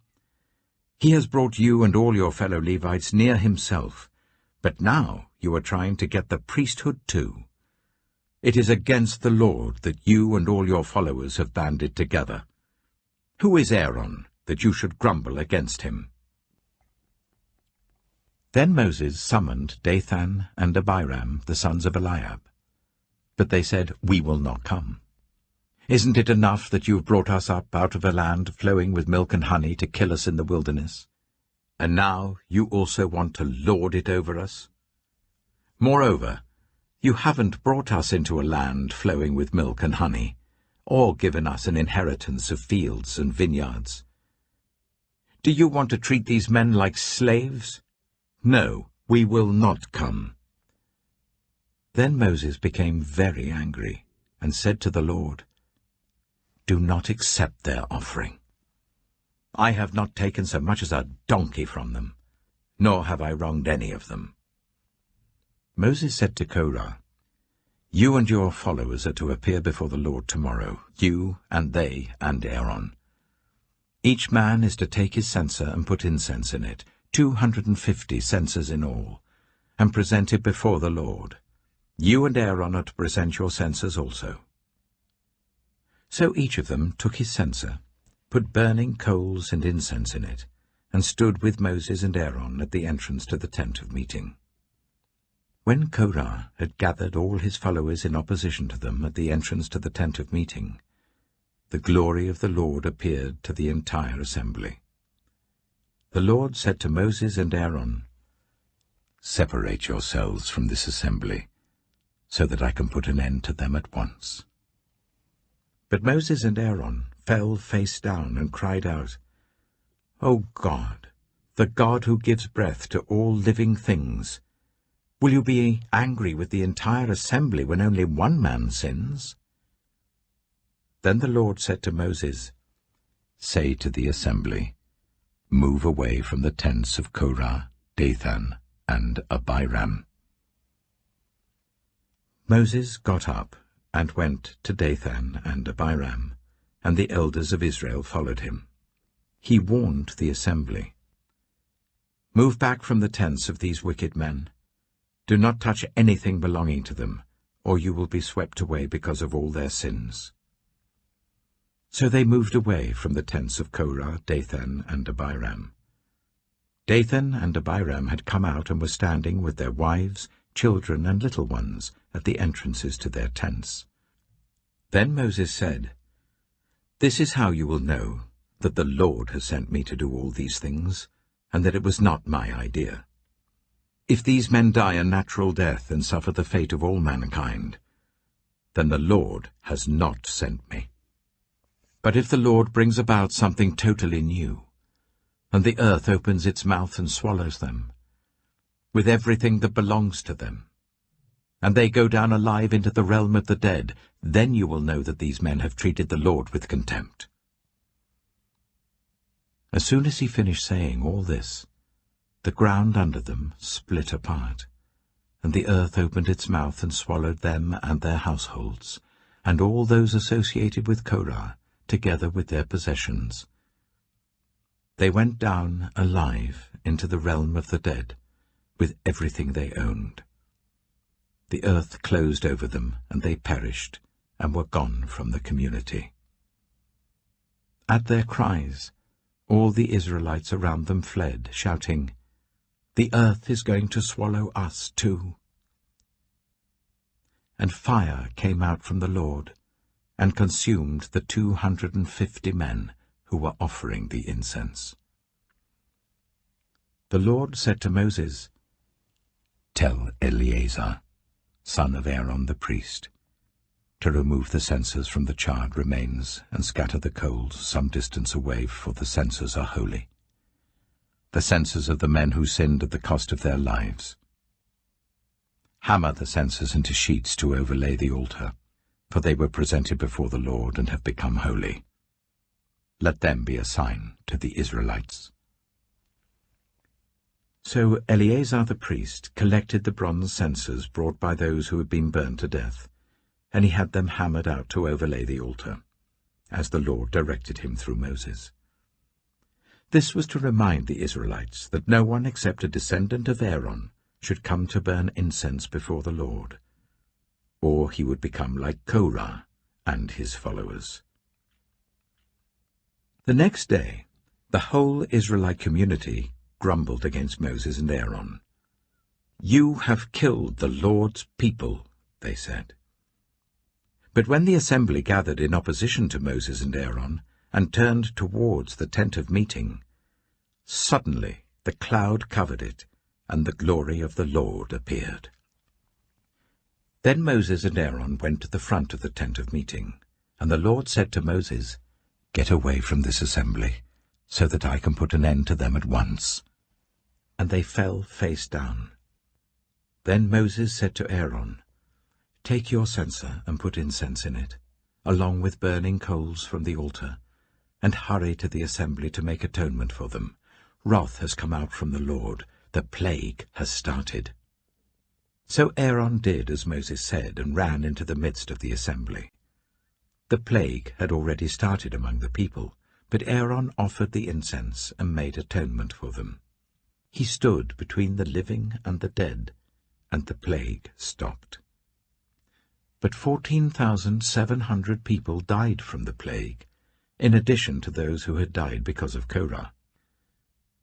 He has brought you and all your fellow Levites near himself, but now you are trying to get the priesthood too. It is against the Lord that you and all your followers have banded together. Who is Aaron, that you should grumble against him?" Then Moses summoned Dathan and Abiram, the sons of Eliab. But they said, "We will not come. Isn't it enough that you have brought us up out of a land flowing with milk and honey to kill us in the wilderness? And now you also want to lord it over us? Moreover, you haven't brought us into a land flowing with milk and honey, or given us an inheritance of fields and vineyards. Do you want to treat these men like slaves? No, we will not come." Then Moses became very angry and said to the Lord, "Do not accept their offering. I have not taken so much as a donkey from them, nor have I wronged any of them." Moses said to Korah, "You and your followers are to appear before the Lord tomorrow, you and they and Aaron. Each man is to take his censer and put incense in it, 250 censers in all, and present it before the Lord. You and Aaron are to present your censers also." So each of them took his censer, put burning coals and incense in it, and stood with Moses and Aaron at the entrance to the tent of meeting. When Korah had gathered all his followers in opposition to them at the entrance to the tent of meeting, the glory of the Lord appeared to the entire assembly. The Lord said to Moses and Aaron, "Separate yourselves from this assembly, so that I can put an end to them at once." But Moses and Aaron fell face down and cried out, "O God, the God who gives breath to all living things, will you be angry with the entire assembly when only one man sins?" Then the Lord said to Moses, "Say to the assembly, move away from the tents of Korah, Dathan, and Abiram." Moses got up and went to Dathan and Abiram, and the elders of Israel followed him. He warned the assembly, "Move back from the tents of these wicked men. Do not touch anything belonging to them, or you will be swept away because of all their sins." So they moved away from the tents of Korah, Dathan, and Abiram. Dathan and Abiram had come out and were standing with their wives, children, and little ones at the entrances to their tents. Then Moses said, "This is how you will know that the Lord has sent me to do all these things, and that it was not my idea. If these men die a natural death and suffer the fate of all mankind, then the Lord has not sent me. But if the Lord brings about something totally new, and the earth opens its mouth and swallows them, with everything that belongs to them, and they go down alive into the realm of the dead, then you will know that these men have treated the Lord with contempt." As soon as he finished saying all this, the ground under them split apart, and the earth opened its mouth and swallowed them and their households, and all those associated with Korah, together with their possessions. They went down alive into the realm of the dead, with everything they owned. The earth closed over them, and they perished, and were gone from the community. At their cries, all the Israelites around them fled, shouting, "The earth is going to swallow us too." And fire came out from the Lord, and consumed the 250 men who were offering the incense. The Lord said to Moses, "Tell Eleazar, son of Aaron the priest, to remove the censers from the charred remains and scatter the coals some distance away, for the censers are holy, the censers of the men who sinned at the cost of their lives. Hammer the censers into sheets to overlay the altar, for they were presented before the Lord and have become holy. Let them be a sign to the Israelites." So Eleazar the priest collected the bronze censers brought by those who had been burned to death, and he had them hammered out to overlay the altar, as the Lord directed him through Moses. This was to remind the Israelites that no one except a descendant of Aaron should come to burn incense before the Lord, or he would become like Korah and his followers. The next day, the whole Israelite community grumbled against Moses and Aaron. "You have killed the Lord's people," they said. But when the assembly gathered in opposition to Moses and Aaron and turned towards the tent of meeting, suddenly the cloud covered it, and the glory of the Lord appeared. Then Moses and Aaron went to the front of the tent of meeting, and the Lord said to Moses, "Get away from this assembly, so that I can put an end to them at once." And they fell face down. Then Moses said to Aaron, "Take your censer and put incense in it, along with burning coals from the altar, and hurry to the assembly to make atonement for them. Wrath has come out from the Lord. The plague has started." So Aaron did as Moses said and ran into the midst of the assembly. The plague had already started among the people, but Aaron offered the incense and made atonement for them. He stood between the living and the dead, and the plague stopped. But 14,700 people died from the plague, in addition to those who had died because of Korah.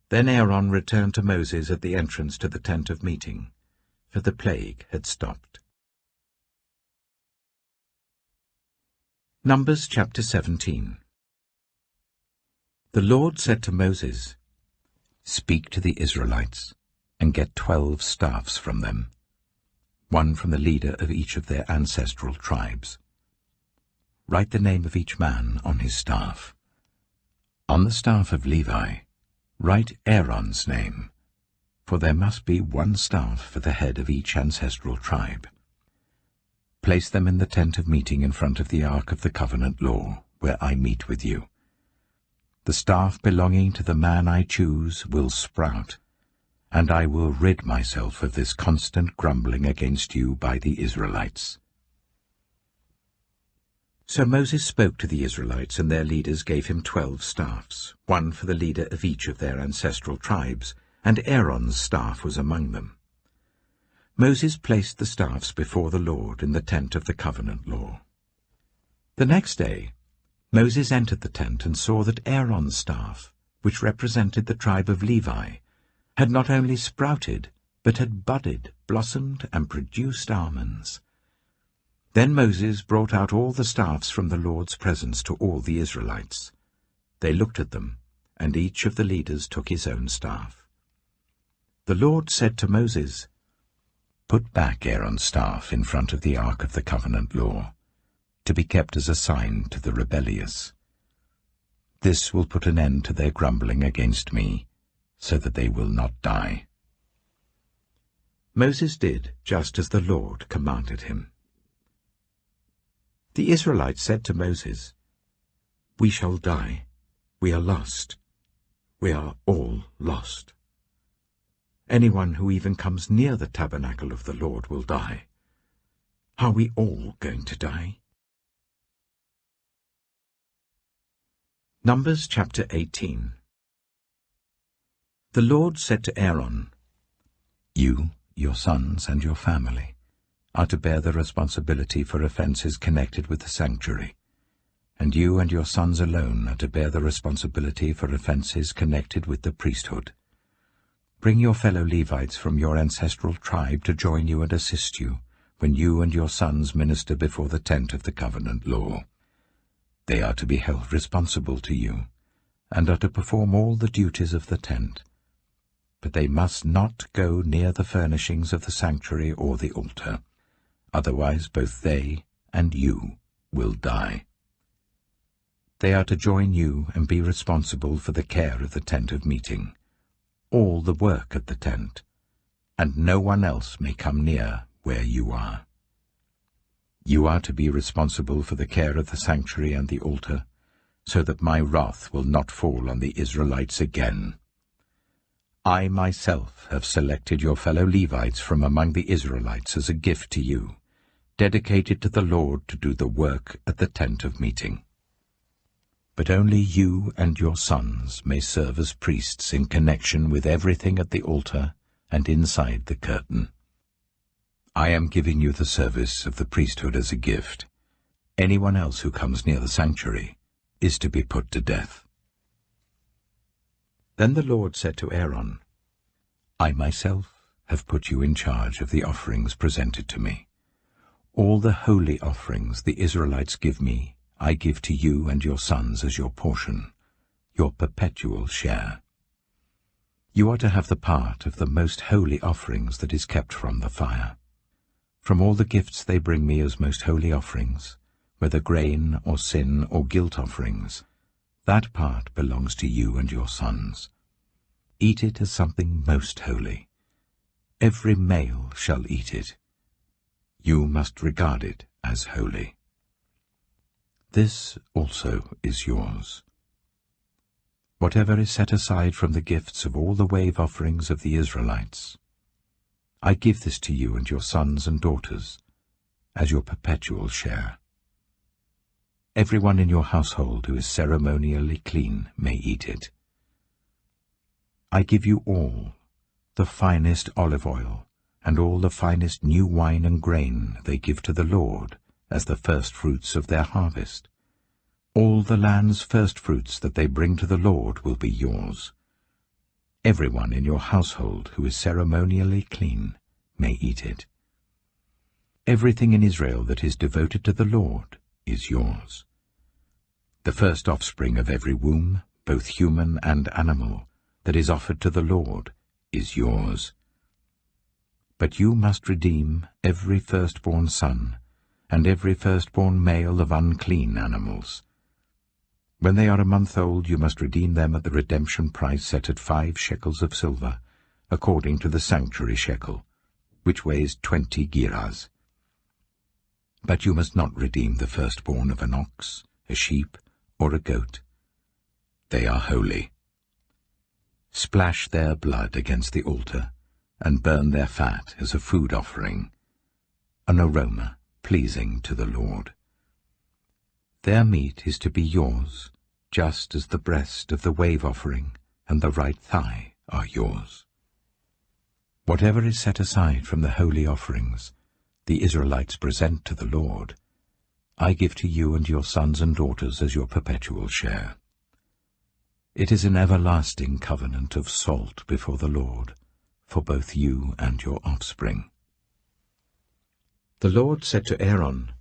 Then Aaron returned to Moses at the entrance to the tent of meeting, for the plague had stopped. Numbers chapter 17. The Lord said to Moses, "Speak to the Israelites, and get 12 staffs from them, one from the leader of each of their ancestral tribes. Write the name of each man on his staff. On the staff of Levi, write Aaron's name, for there must be one staff for the head of each ancestral tribe. Place them in the tent of meeting in front of the ark of the covenant law, where I meet with you. The staff belonging to the man I choose will sprout, and I will rid myself of this constant grumbling against you by the Israelites." So Moses spoke to the Israelites, and their leaders gave him 12 staffs, one for the leader of each of their ancestral tribes, and Aaron's staff was among them. Moses placed the staffs before the Lord in the tent of the covenant law. The next day Moses entered the tent and saw that Aaron's staff, which represented the tribe of Levi, had not only sprouted, but had budded, blossomed, and produced almonds. Then Moses brought out all the staffs from the Lord's presence to all the Israelites. They looked at them, and each of the leaders took his own staff. The Lord said to Moses, "Put back Aaron's staff in front of the ark of the covenant law, to be kept as a sign to the rebellious. This will put an end to their grumbling against me, so that they will not die." Moses did just as the Lord commanded him. The Israelites said to Moses, "We shall die. We are lost. We are all lost. Anyone who even comes near the tabernacle of the Lord will die. Are we all going to die?" Numbers chapter 18. The Lord said to Aaron, "You, your sons, and your family are to bear the responsibility for offences connected with the sanctuary, and you and your sons alone are to bear the responsibility for offences connected with the priesthood. Bring your fellow Levites from your ancestral tribe to join you and assist you when you and your sons minister before the tent of the covenant law, They are to be held responsible to you, and are to perform all the duties of the tent. But they must not go near the furnishings of the sanctuary or the altar, otherwise both they and you will die. They are to join you and be responsible for the care of the tent of meeting, all the work at the tent, and no one else may come near where you are. You are to be responsible for the care of the sanctuary and the altar, so that my wrath will not fall on the Israelites again. I myself have selected your fellow Levites from among the Israelites as a gift to you, dedicated to the Lord to do the work at the tent of meeting. But only you and your sons may serve as priests in connection with everything at the altar and inside the curtain. I am giving you the service of the priesthood as a gift. Anyone else who comes near the sanctuary is to be put to death." Then the Lord said to Aaron, "I myself have put you in charge of the offerings presented to me. All the holy offerings the Israelites give me, I give to you and your sons as your portion, your perpetual share. You are to have the part of the most holy offerings that is kept from the fire. From all the gifts they bring me as most holy offerings, whether grain or sin or guilt offerings, that part belongs to you and your sons. Eat it as something most holy. Every male shall eat it. You must regard it as holy. This also is yours. Whatever is set aside from the gifts of all the wave offerings of the Israelites, I give this to you and your sons and daughters as your perpetual share. Everyone in your household who is ceremonially clean may eat it. I give you all the finest olive oil and all the finest new wine and grain they give to the Lord as the firstfruits of their harvest. All the land's firstfruits that they bring to the Lord will be yours. Everyone in your household who is ceremonially clean may eat it. Everything in Israel that is devoted to the Lord is yours. The first offspring of every womb, both human and animal, that is offered to the Lord is yours. But you must redeem every firstborn son and every firstborn male of unclean animals. When they are a month old, you must redeem them at the redemption price set at 5 shekels of silver, according to the sanctuary shekel, which weighs 20 gerahs. But you must not redeem the firstborn of an ox, a sheep, or a goat. They are holy. Splash their blood against the altar, and burn their fat as a food offering, an aroma pleasing to the Lord. Their meat is to be yours, just as the breast of the wave offering and the right thigh are yours. Whatever is set aside from the holy offerings the Israelites present to the Lord, I give to you and your sons and daughters as your perpetual share. It is an everlasting covenant of salt before the Lord, for both you and your offspring." The Lord said to Aaron,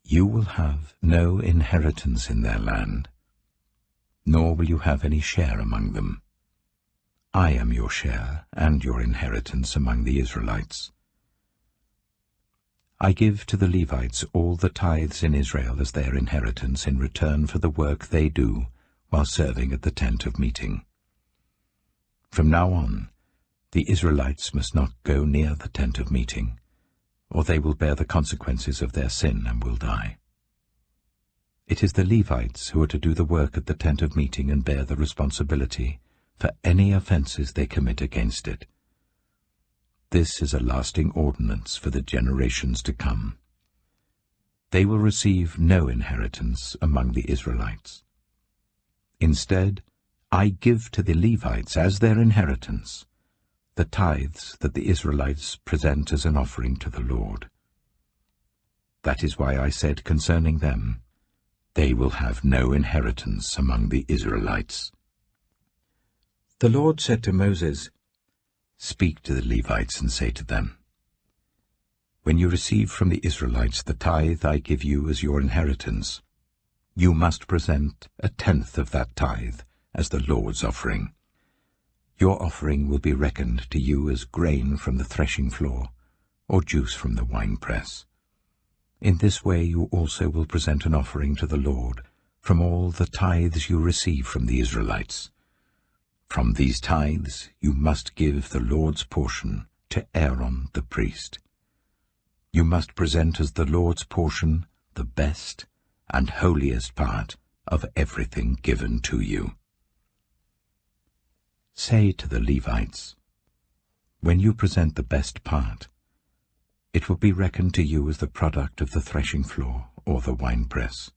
"You will have no inheritance in their land, nor will you have any share among them. I am your share and your inheritance among the Israelites. I give to the Levites all the tithes in Israel as their inheritance in return for the work they do while serving at the tent of meeting. From now on, the Israelites must not go near the tent of meeting, or they will bear the consequences of their sin and will die. It is the Levites who are to do the work at the tent of meeting and bear the responsibility for any offenses they commit against it. This is a lasting ordinance for the generations to come. They will receive no inheritance among the Israelites. Instead, I give to the Levites as their inheritance the tithes that the Israelites present as an offering to the Lord. That is why I said concerning them, they will have no inheritance among the Israelites." The Lord said to Moses, "Speak to the Levites and say to them, when you receive from the Israelites the tithe I give you as your inheritance, you must present 1/10 of that tithe as the Lord's offering. Your offering will be reckoned to you as grain from the threshing floor, or juice from the winepress. In this way you also will present an offering to the Lord from all the tithes you receive from the Israelites. From these tithes you must give the Lord's portion to Aaron the priest. You must present as the Lord's portion the best and holiest part of everything given to you. Say to the Levites, when you present the best part, it will be reckoned to you as the product of the threshing floor or the winepress.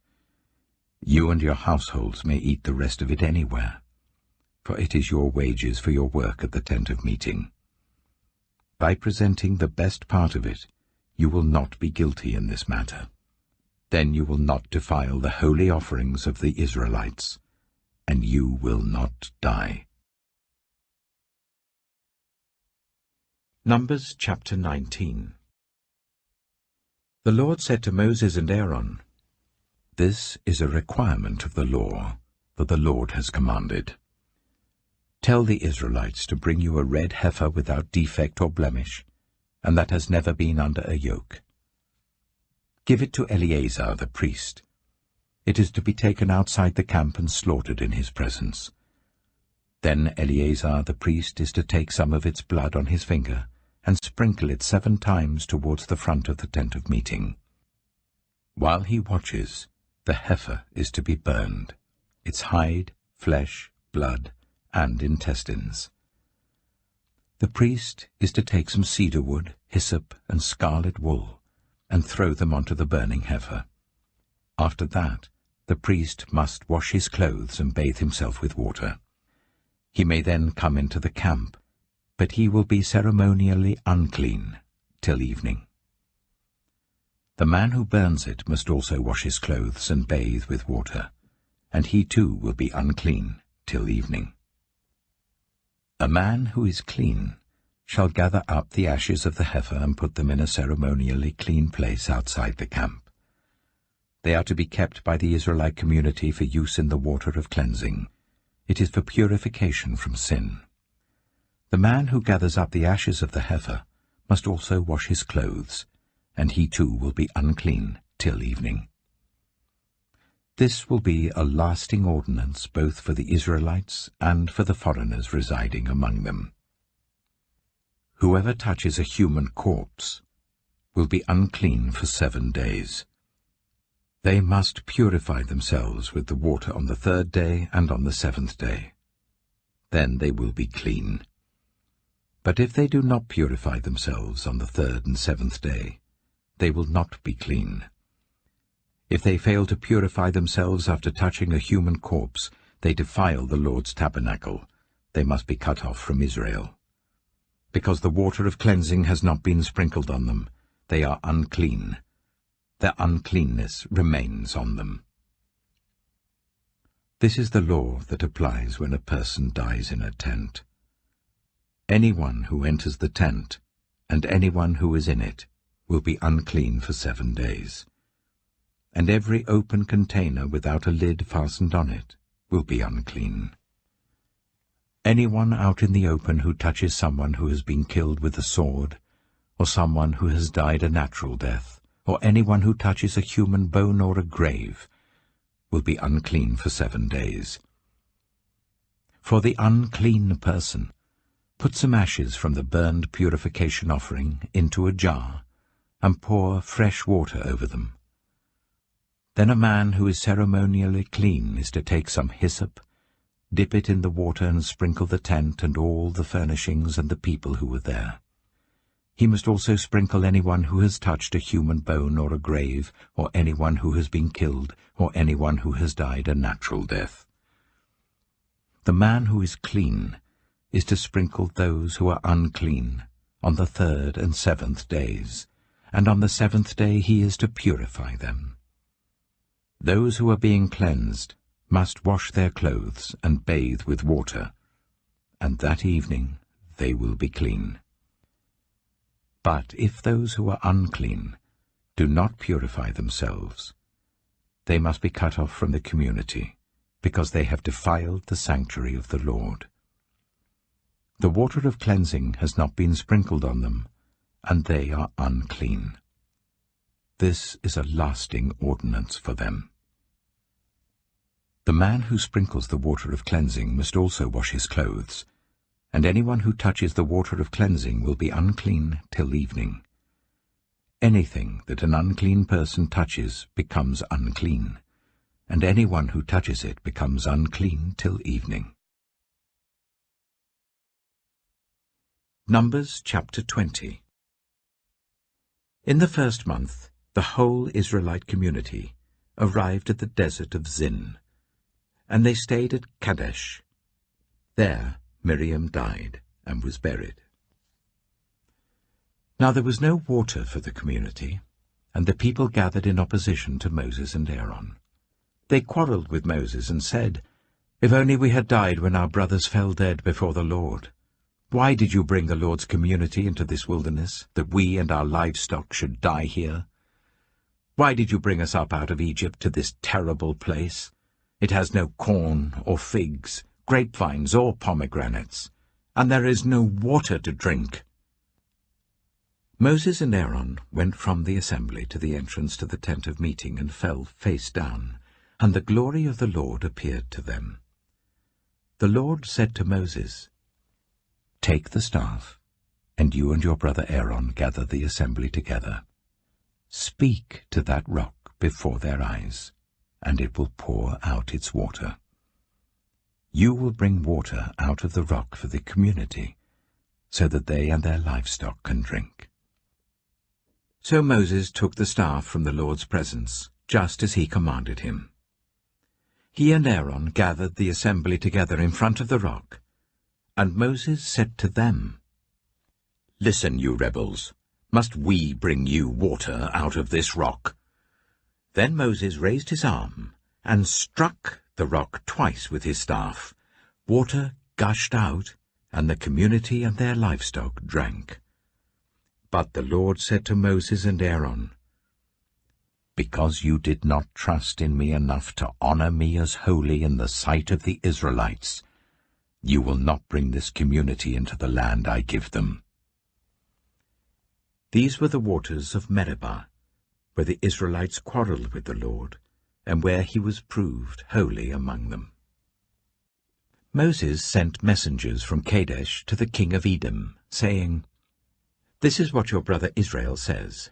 You and your households may eat the rest of it anywhere, for it is your wages for your work at the tent of meeting. By presenting the best part of it, you will not be guilty in this matter. Then you will not defile the holy offerings of the Israelites, and you will not die. Numbers chapter 19. The Lord said to Moses and Aaron, "This is a requirement of the law that the Lord has commanded. Tell the Israelites to bring you a red heifer without defect or blemish, and that has never been under a yoke. Give it to Eleazar the priest. It is to be taken outside the camp and slaughtered in his presence. Then Eleazar the priest is to take some of its blood on his finger and sprinkle it 7 times towards the front of the tent of meeting. While he watches, the heifer is to be burned, its hide, flesh, blood, and intestines. The priest is to take some cedar wood, hyssop, and scarlet wool, and throw them onto the burning heifer. After that, the priest must wash his clothes and bathe himself with water. He may then come into the camp, but he will be ceremonially unclean till evening. The man who burns it must also wash his clothes and bathe with water, and he too will be unclean till evening. A man who is clean shall gather up the ashes of the heifer and put them in a ceremonially clean place outside the camp. They are to be kept by the Israelite community for use in the water of cleansing. It is for purification from sin. The man who gathers up the ashes of the heifer must also wash his clothes, and he too will be unclean till evening. This will be a lasting ordinance both for the Israelites and for the foreigners residing among them. Whoever touches a human corpse will be unclean for 7 days. They must purify themselves with the water on the 3rd day and on the 7th day. Then they will be clean. But if they do not purify themselves on the 3rd and 7th day, they will not be clean. If they fail to purify themselves after touching a human corpse, they defile the Lord's tabernacle. They must be cut off from Israel. Because the water of cleansing has not been sprinkled on them, they are unclean. Their uncleanness remains on them. This is the law that applies when a person dies in a tent. Anyone who enters the tent, and anyone who is in it, will be unclean for 7 days. And every open container without a lid fastened on it will be unclean. Anyone out in the open who touches someone who has been killed with a sword, or someone who has died a natural death, or anyone who touches a human bone or a grave, will be unclean for 7 days. For the unclean person, put some ashes from the burned purification offering into a jar, and pour fresh water over them. Then a man who is ceremonially clean is to take some hyssop, dip it in the water and sprinkle the tent and all the furnishings and the people who were there. He must also sprinkle anyone who has touched a human bone or a grave, or anyone who has been killed, or anyone who has died a natural death. The man who is clean is to sprinkle those who are unclean on the 3rd and 7th days, and on the 7th day he is to purify them. Those who are being cleansed must wash their clothes and bathe with water, and that evening they will be clean. But if those who are unclean do not purify themselves, they must be cut off from the community, because they have defiled the sanctuary of the Lord. The water of cleansing has not been sprinkled on them, and they are unclean. This is a lasting ordinance for them. The man who sprinkles the water of cleansing must also wash his clothes, and anyone who touches the water of cleansing will be unclean till evening. Anything that an unclean person touches becomes unclean, and anyone who touches it becomes unclean till evening. Numbers chapter 20. In the first month, the whole Israelite community arrived at the desert of Zin, and they stayed at Kadesh. There Miriam died and was buried. Now there was no water for the community, and the people gathered in opposition to Moses and Aaron. They quarreled with Moses and said, "If only we had died when our brothers fell dead before the Lord. Why did you bring the Lord's community into this wilderness, that we and our livestock should die here? Why did you bring us up out of Egypt to this terrible place? It has no corn or figs, grapevines or pomegranates, and there is no water to drink." Moses and Aaron went from the assembly to the entrance to the tent of meeting and fell face down, and the glory of the Lord appeared to them. The Lord said to Moses, "Take the staff, and you and your brother Aaron gather the assembly together. Speak to that rock before their eyes, and it will pour out its water. You will bring water out of the rock for the community, so that they and their livestock can drink." So Moses took the staff from the Lord's presence, just as he commanded him. He and Aaron gathered the assembly together in front of the rock, and Moses said to them, "Listen, you rebels, must we bring you water out of this rock?" Then Moses raised his arm and struck the rock twice with his staff. Water gushed out, and the community and their livestock drank. But the Lord said to Moses and Aaron, "Because you did not trust in me enough to honor me as holy in the sight of the Israelites, you will not bring this community into the land I give them." These were the waters of Meribah, where the Israelites quarreled with the Lord, and where he was proved holy among them. Moses sent messengers from Kadesh to the king of Edom, saying, "This is what your brother Israel says.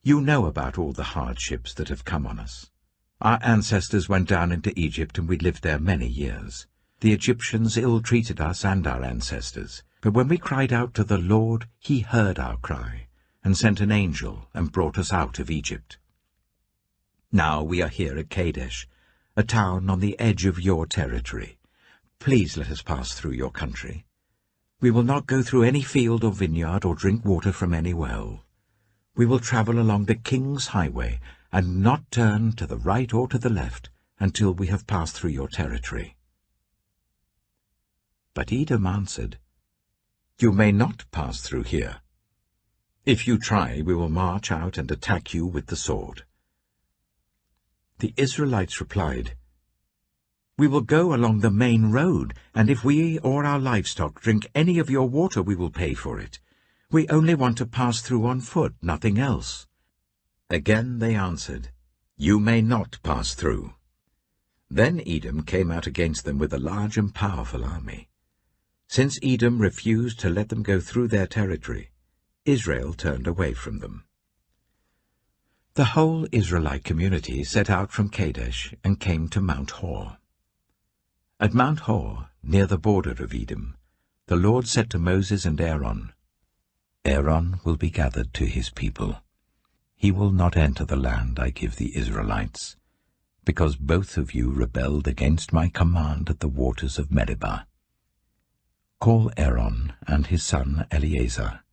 You know about all the hardships that have come on us. Our ancestors went down into Egypt, and we lived there many years. The Egyptians ill-treated us and our ancestors, but when we cried out to the Lord, he heard our cry, and sent an angel and brought us out of Egypt. Now we are here at Kadesh, a town on the edge of your territory. Please let us pass through your country. We will not go through any field or vineyard or drink water from any well. We will travel along the king's highway and not turn to the right or to the left until we have passed through your territory." But Edom answered, "You may not pass through here. If you try, we will march out and attack you with the sword." The Israelites replied, "We will go along the main road, and if we or our livestock drink any of your water, we will pay for it. We only want to pass through on foot, nothing else." Again they answered, "You may not pass through." Then Edom came out against them with a large and powerful army. Since Edom refused to let them go through their territory, Israel turned away from them. The whole Israelite community set out from Kadesh and came to Mount Hor. At Mount Hor, near the border of Edom, the Lord said to Moses and Aaron, "Aaron will be gathered to his people. He will not enter the land I give the Israelites, because both of you rebelled against my command at the waters of Meribah. Call Aaron and his son Eleazar,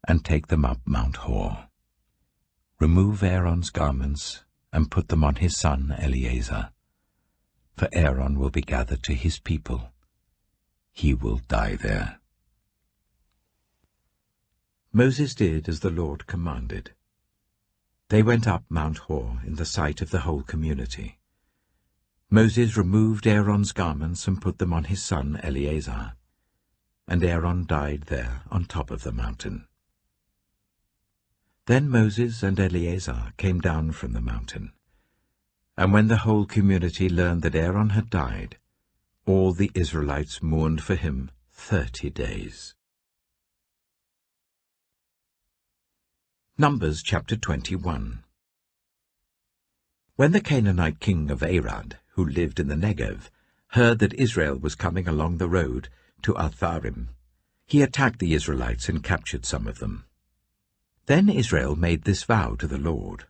and take them up Mount Hor. Remove Aaron's garments and put them on his son Eleazar, for Aaron will be gathered to his people. He will die there." Moses did as the Lord commanded. They went up Mount Hor in the sight of the whole community. Moses removed Aaron's garments and put them on his son Eleazar, and Aaron died there on top of the mountain. Then Moses and Eleazar came down from the mountain, and when the whole community learned that Aaron had died, all the Israelites mourned for him 30 days. Numbers chapter 21. When the Canaanite king of Arad, who lived in the Negev, heard that Israel was coming along the road to Atharim, he attacked the Israelites and captured some of them. Then Israel made this vow to the Lord: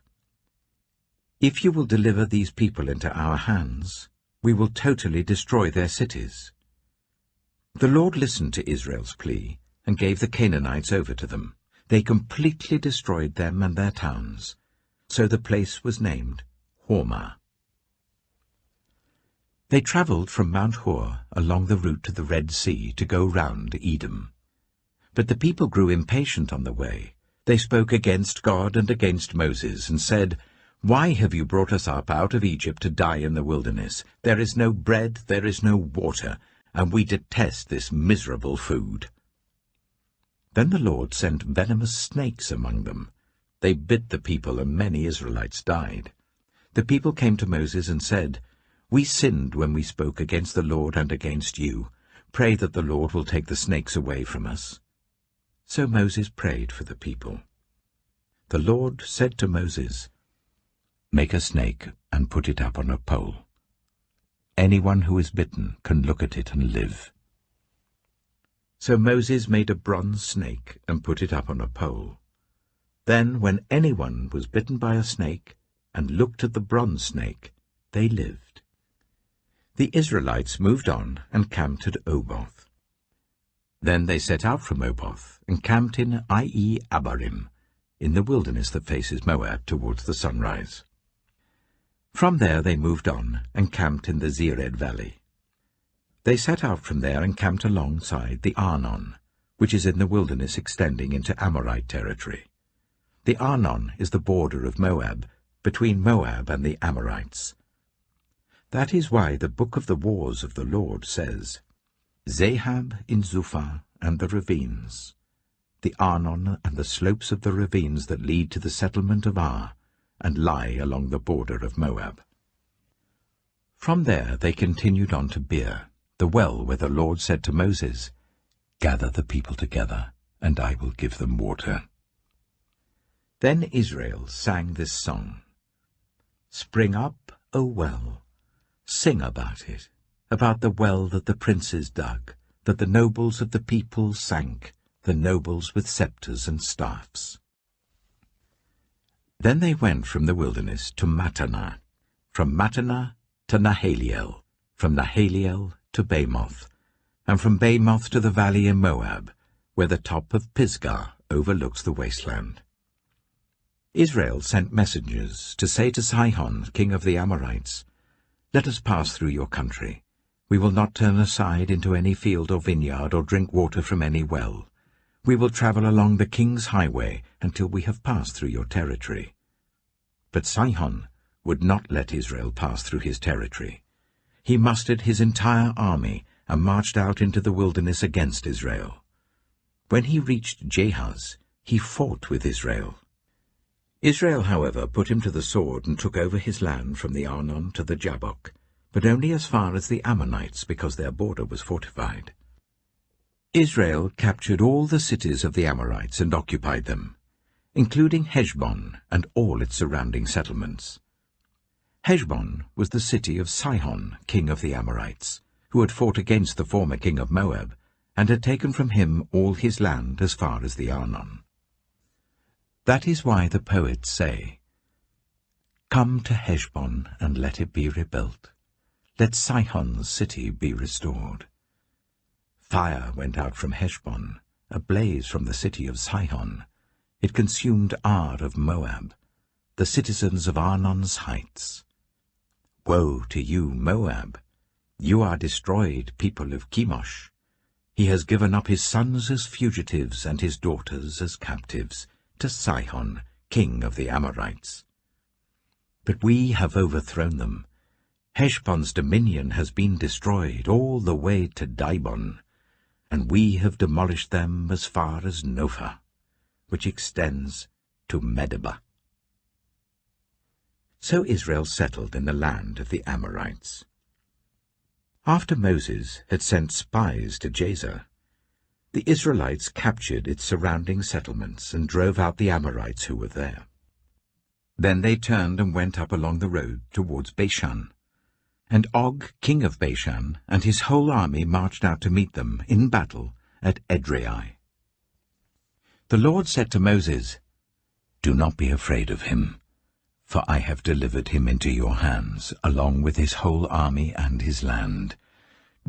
"If you will deliver these people into our hands, we will totally destroy their cities." The Lord listened to Israel's plea and gave the Canaanites over to them. They completely destroyed them and their towns, so the place was named Hormah. They travelled from Mount Hor along the route to the Red Sea to go round Edom. But the people grew impatient on the way. They spoke against God and against Moses, and said, "Why have you brought us up out of Egypt to die in the wilderness? There is no bread, there is no water, and we detest this miserable food." Then the Lord sent venomous snakes among them. They bit the people, and many Israelites died. The people came to Moses and said, "We sinned when we spoke against the Lord and against you. Pray that the Lord will take the snakes away from us." So Moses prayed for the people. The Lord said to Moses, "Make a snake and put it up on a pole. Anyone who is bitten can look at it and live." So Moses made a bronze snake and put it up on a pole. Then, when anyone was bitten by a snake and looked at the bronze snake, they lived. The Israelites moved on and camped at Oboth. Then they set out from Oboth and camped in Abarim, in the wilderness that faces Moab towards the sunrise. From there they moved on and camped in the Zered Valley. They set out from there and camped alongside the Arnon, which is in the wilderness extending into Amorite territory. The Arnon is the border of Moab, between Moab and the Amorites. That is why the book of the wars of the Lord says, "Zahab in Zuphah and the ravines, the Arnon and the slopes of the ravines that lead to the settlement of Ar, and lie along the border of Moab." From there they continued on to Beer, the well where the Lord said to Moses, "Gather the people together, and I will give them water." Then Israel sang this song: "Spring up, O well, sing about it, about the well that the princes dug, that the nobles of the people sank, the nobles with scepters and staffs." Then they went from the wilderness to Mattanah, from Mattanah to Nahaliel, from Nahaliel to Bamoth, and from Bamoth to the valley in Moab, where the top of Pisgah overlooks the wasteland. Israel sent messengers to say to Sihon, king of the Amorites, "Let us pass through your country. We will not turn aside into any field or vineyard or drink water from any well. We will travel along the king's highway until we have passed through your territory." But Sihon would not let Israel pass through his territory. He mustered his entire army and marched out into the wilderness against Israel. When he reached Jahaz, he fought with Israel. Israel, however, put him to the sword and took over his land from the Arnon to the Jabbok, but only as far as the Ammonites, because their border was fortified. Israel captured all the cities of the Amorites and occupied them, including Heshbon and all its surrounding settlements. Heshbon was the city of Sihon, king of the Amorites, who had fought against the former king of Moab, and had taken from him all his land as far as the Arnon. That is why the poets say, "Come to Heshbon and let it be rebuilt. Let Sihon's city be restored." Fire went out from Heshbon, a blaze from the city of Sihon. It consumed Ar of Moab, the citizens of Arnon's heights. Woe to you, Moab! You are destroyed, people of Chemosh. He has given up his sons as fugitives and his daughters as captives to Sihon, king of the Amorites. But we have overthrown them. Heshbon's dominion has been destroyed all the way to Dibon, and we have demolished them as far as Nophah, which extends to Medeba. So Israel settled in the land of the Amorites. After Moses had sent spies to Jazer, the Israelites captured its surrounding settlements and drove out the Amorites who were there. Then they turned and went up along the road towards Bashan, and Og, king of Bashan, and his whole army marched out to meet them in battle at Edrei. The Lord said to Moses, "Do not be afraid of him, for I have delivered him into your hands, along with his whole army and his land.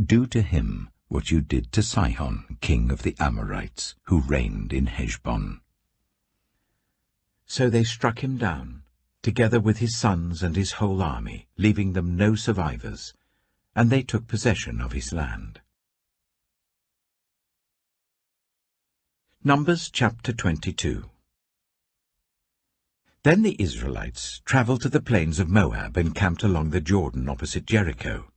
Do to him what you did to Sihon, king of the Amorites, who reigned in Heshbon." So they struck him down, together with his sons and his whole army, leaving them no survivors, and they took possession of his land. Numbers chapter 22. Then the Israelites travelled to the plains of Moab and camped along the Jordan opposite Jericho.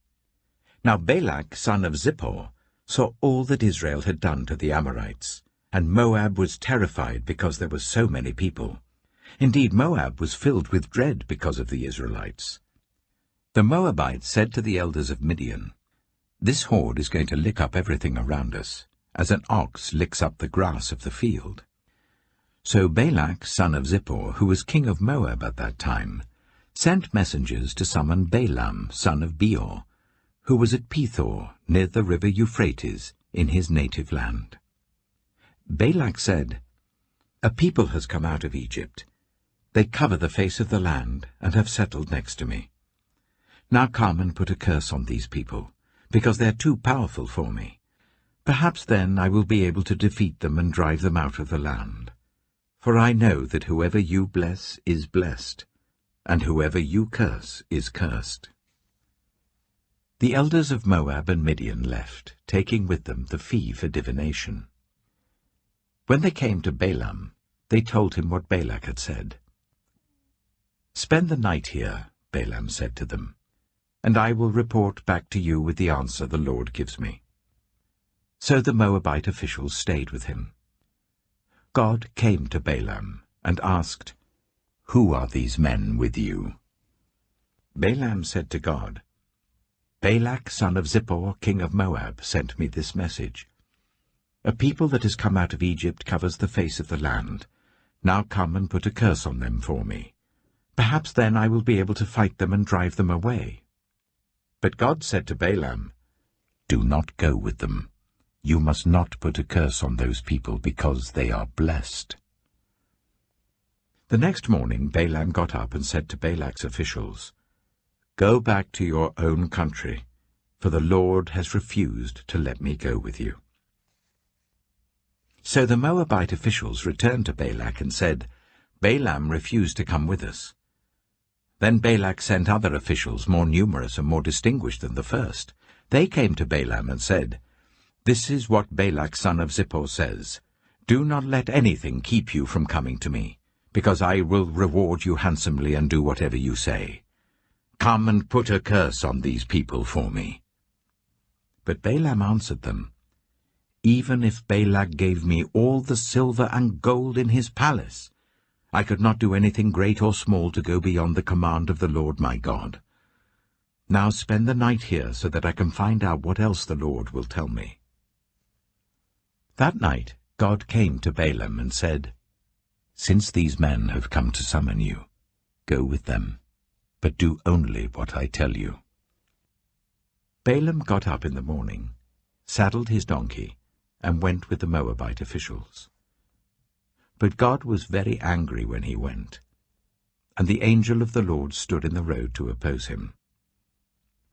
Now Balak, son of Zippor, saw all that Israel had done to the Amorites, and Moab was terrified because there were so many people. Indeed, Moab was filled with dread because of the Israelites. The Moabites said to the elders of Midian, "This horde is going to lick up everything around us, as an ox licks up the grass of the field." So Balak, son of Zippor, who was king of Moab at that time, sent messengers to summon Balaam, son of Beor, who was at Pethor, near the river Euphrates, in his native land. Balak said, "A people has come out of Egypt. They cover the face of the land and have settled next to me. Now come and put a curse on these people, because they are too powerful for me. Perhaps then I will be able to defeat them and drive them out of the land. For I know that whoever you bless is blessed, and whoever you curse is cursed." The elders of Moab and Midian left, taking with them the fee for divination. When they came to Balaam, they told him what Balak had said. "Spend the night here," Balaam said to them, "and I will report back to you with the answer the Lord gives me." So the Moabite officials stayed with him. God came to Balaam and asked, "Who are these men with you?" Balaam said to God, "Balak, son of Zippor, king of Moab, sent me this message. A people that has come out of Egypt covers the face of the land. Now come and put a curse on them for me. Perhaps then I will be able to fight them and drive them away." But God said to Balaam, "Do not go with them. You must not put a curse on those people, because they are blessed." The next morning Balaam got up and said to Balak's officials, "Go back to your own country, for the Lord has refused to let me go with you." So the Moabite officials returned to Balak and said, "Balaam refused to come with us." Then Balak sent other officials, more numerous and more distinguished than the first. They came to Balaam and said, "This is what Balak son of Zippor says. Do not let anything keep you from coming to me, because I will reward you handsomely and do whatever you say. Come and put a curse on these people for me." But Balaam answered them, "Even if Balak gave me all the silver and gold in his palace, I could not do anything great or small to go beyond the command of the Lord my God. Now spend the night here so that I can find out what else the Lord will tell me." That night God came to Balaam and said, "Since these men have come to summon you, go with them, but do only what I tell you." Balaam got up in the morning, saddled his donkey, and went with the Moabite officials. But God was very angry when he went, and the angel of the Lord stood in the road to oppose him.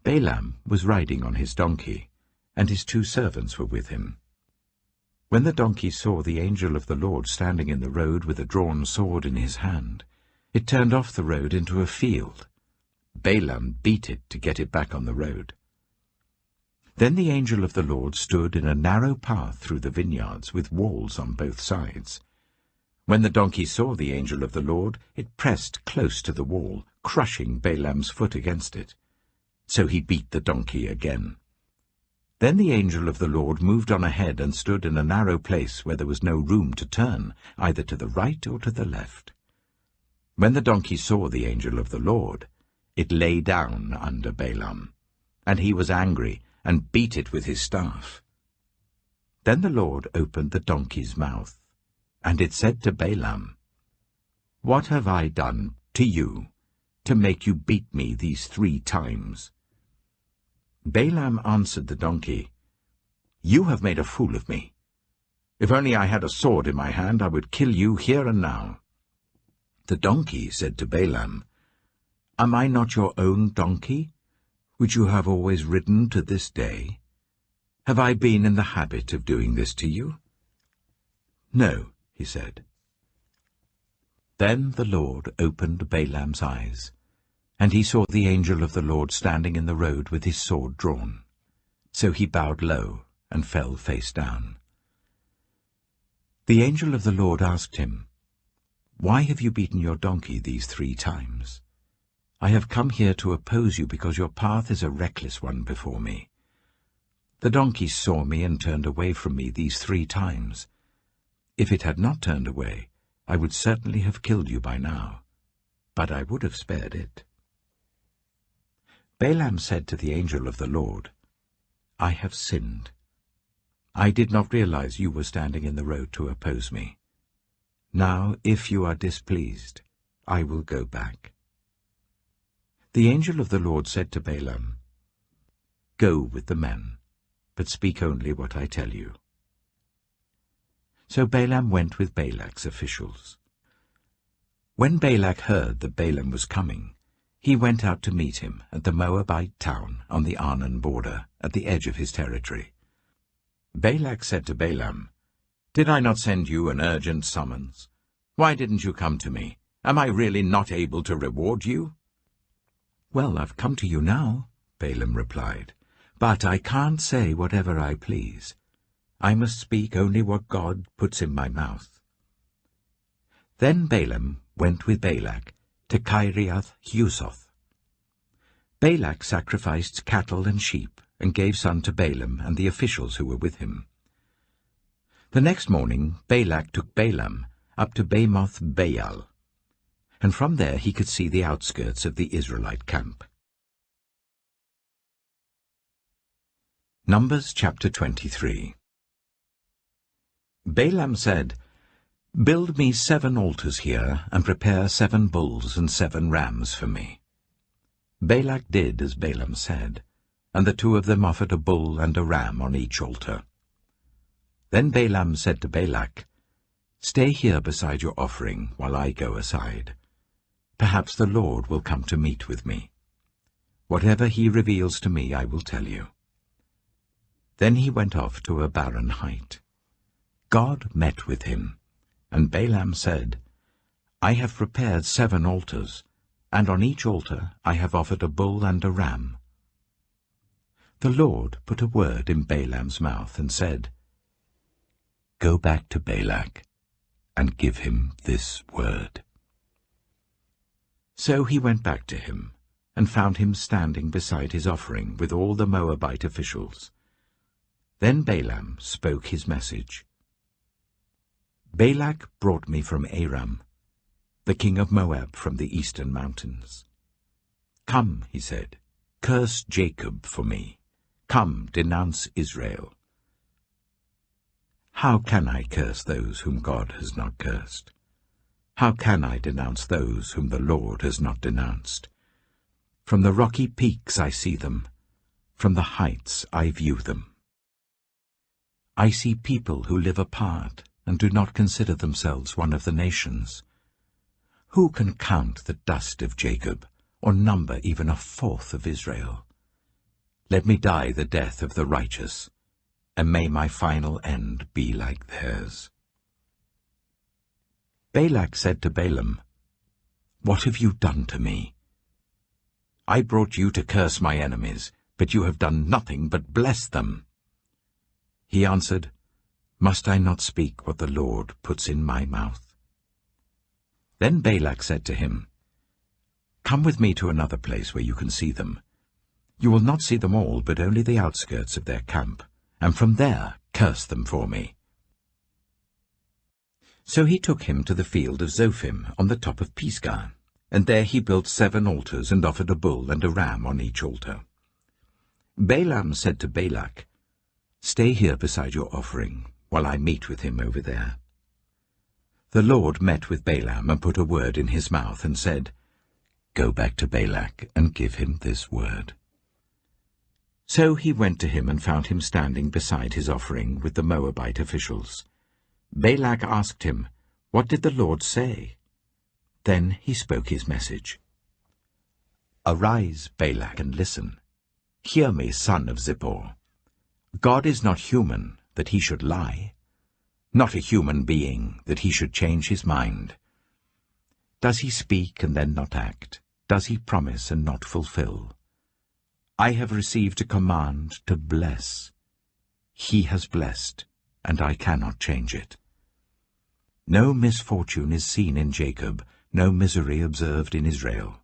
Balaam was riding on his donkey, and his 2 servants were with him. When the donkey saw the angel of the Lord standing in the road with a drawn sword in his hand, it turned off the road into a field. Balaam beat it to get it back on the road. Then the angel of the Lord stood in a narrow path through the vineyards with walls on both sides. When the donkey saw the angel of the Lord, it pressed close to the wall, crushing Balaam's foot against it. So he beat the donkey again. Then the angel of the Lord moved on ahead and stood in a narrow place where there was no room to turn, either to the right or to the left. When the donkey saw the angel of the Lord, it lay down under Balaam, and he was angry and beat it with his staff. Then the Lord opened the donkey's mouth, and it said to Balaam, "What have I done to you to make you beat me these 3 times?" Balaam answered the donkey, "You have made a fool of me. If only I had a sword in my hand, I would kill you here and now." The donkey said to Balaam, "Am I not your own donkey, which you have always ridden to this day? Have I been in the habit of doing this to you?" "No," he said. Then the Lord opened Balaam's eyes, and he saw the angel of the Lord standing in the road with his sword drawn. So he bowed low and fell face down. The angel of the Lord asked him, "Why have you beaten your donkey these 3 times? I have come here to oppose you because your path is a reckless one before me. The donkey saw me and turned away from me these 3 times. If it had not turned away, I would certainly have killed you by now, but I would have spared it." Balaam said to the angel of the Lord, "I have sinned. I did not realize you were standing in the road to oppose me. Now, if you are displeased, I will go back." The angel of the Lord said to Balaam, "Go with the men, but speak only what I tell you." So Balaam went with Balak's officials. When Balak heard that Balaam was coming, he went out to meet him at the Moabite town on the Arnon border, at the edge of his territory. Balak said to Balaam, "Did I not send you an urgent summons? Why didn't you come to me? Am I really not able to reward you?" "Well, I've come to you now," Balaam replied, "but I can't say whatever I please. I must speak only what God puts in my mouth." Then Balaam went with Balak to Kiriath-Huzoth. Balak sacrificed cattle and sheep and gave some to Balaam and the officials who were with him. The next morning Balak took Balaam up to Bamoth Baal, and from there he could see the outskirts of the Israelite camp. Numbers chapter 23. Balaam said, "Build me 7 altars here, and prepare 7 bulls and 7 rams for me." Balak did as Balaam said, and the 2 of them offered a bull and a ram on each altar. Then Balaam said to Balak, "Stay here beside your offering while I go aside. Perhaps the Lord will come to meet with me. Whatever he reveals to me I will tell you." Then he went off to a barren height. God met with him, and Balaam said, "I have prepared 7 altars, and on each altar I have offered a bull and a ram." The Lord put a word in Balaam's mouth and said, "Go back to Balak and give him this word." So he went back to him and found him standing beside his offering with all the Moabite officials. Then Balaam spoke his message. "Balak brought me from Aram, the king of Moab from the eastern mountains. 'Come,' he said, 'curse Jacob for me. Come, denounce Israel.' How can I curse those whom God has not cursed? How can I denounce those whom the Lord has not denounced? From the rocky peaks I see them, from the heights I view them. I see people who live apart and do not consider themselves one of the nations. Who can count the dust of Jacob, or number even 1/4 of Israel? Let me die the death of the righteous, and may my final end be like theirs." Balak said to Balaam, "What have you done to me? I brought you to curse my enemies, but you have done nothing but bless them." He answered, "Must I not speak what the Lord puts in my mouth?" Then Balak said to him, "Come with me to another place where you can see them. You will not see them all, but only the outskirts of their camp, and from there curse them for me." So he took him to the field of Zophim on the top of Pisgah, and there he built 7 altars and offered a bull and a ram on each altar. Balaam said to Balak, "Stay here beside your offering, while I meet with him over there." The Lord met with Balaam and put a word in his mouth and said, "Go back to Balak and give him this word." So he went to him and found him standing beside his offering with the Moabite officials. Balak asked him, "What did the Lord say?" Then he spoke his message. "Arise, Balak, and listen. Hear me, son of Zippor. God is not human, that he should lie, not a human being, that he should change his mind. Does he speak and then not act? Does he promise and not fulfill? I have received a command to bless. He has blessed, and I cannot change it. No misfortune is seen in Jacob, no misery observed in Israel.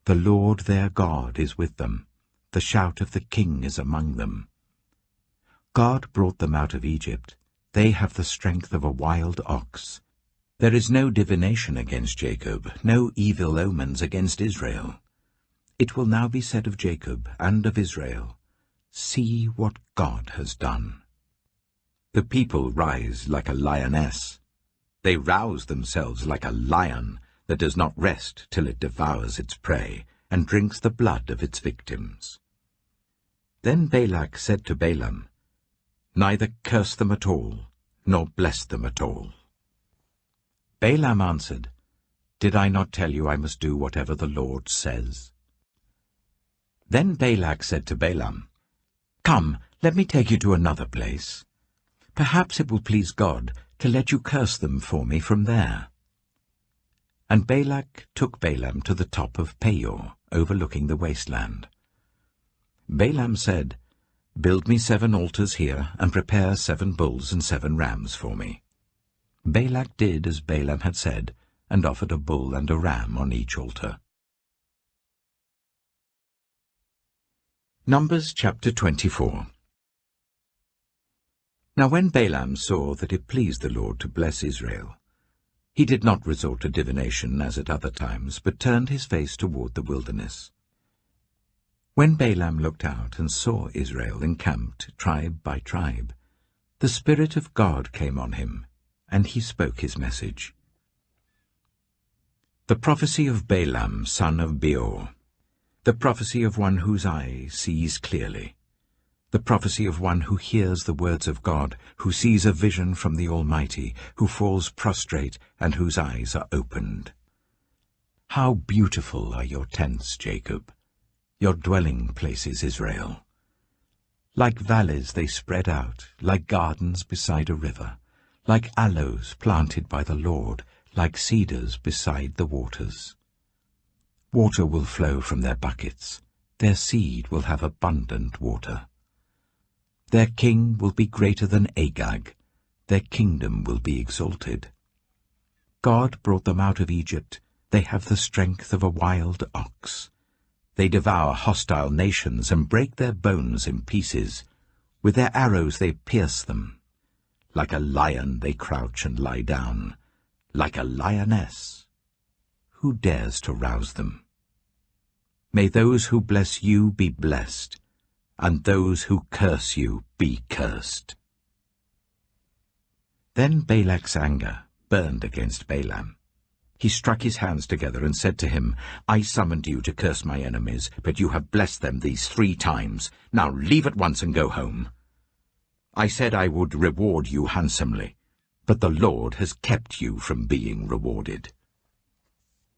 The Lord their God is with them. The shout of the king is among them. God brought them out of Egypt. They have the strength of a wild ox. There is no divination against Jacob, no evil omens against Israel. It will now be said of Jacob and of Israel, See what God has done. The people rise like a lioness. They rouse themselves like a lion that does not rest till it devours its prey and drinks the blood of its victims. Then Balak said to Balaam, Neither curse them at all, nor bless them at all. Balaam answered, Did I not tell you I must do whatever the Lord says? Then Balak said to Balaam, Come, let me take you to another place. Perhaps it will please God to let you curse them for me from there. And Balak took Balaam to the top of Peor, overlooking the wasteland. Balaam said, Build me 7 altars here, and prepare 7 bulls and 7 rams for me. Balak did as Balaam had said, and offered a bull and a ram on each altar. Numbers chapter 24. Now when Balaam saw that it pleased the Lord to bless Israel, he did not resort to divination as at other times, but turned his face toward the wilderness. When Balaam looked out and saw Israel encamped tribe by tribe, the Spirit of God came on him, and he spoke his message. The prophecy of Balaam, son of Beor, the prophecy of one whose eye sees clearly, the prophecy of one who hears the words of God, who sees a vision from the Almighty, who falls prostrate and whose eyes are opened. How beautiful are your tents, Jacob, your dwelling places, Israel. Like valleys they spread out, like gardens beside a river, like aloes planted by the Lord, like cedars beside the waters. Water will flow from their buckets, their seed will have abundant water. Their king will be greater than Agag, their kingdom will be exalted. God brought them out of Egypt, they have the strength of a wild ox. They devour hostile nations and break their bones in pieces. With their arrows they pierce them. Like a lion they crouch and lie down, like a lioness. Who dares to rouse them? May those who bless you be blessed, and those who curse you be cursed. Then Balak's anger burned against Balaam. He struck his hands together and said to him, I summoned you to curse my enemies, but you have blessed them these 3 times. Now leave at once and go home. I said I would reward you handsomely, but the Lord has kept you from being rewarded.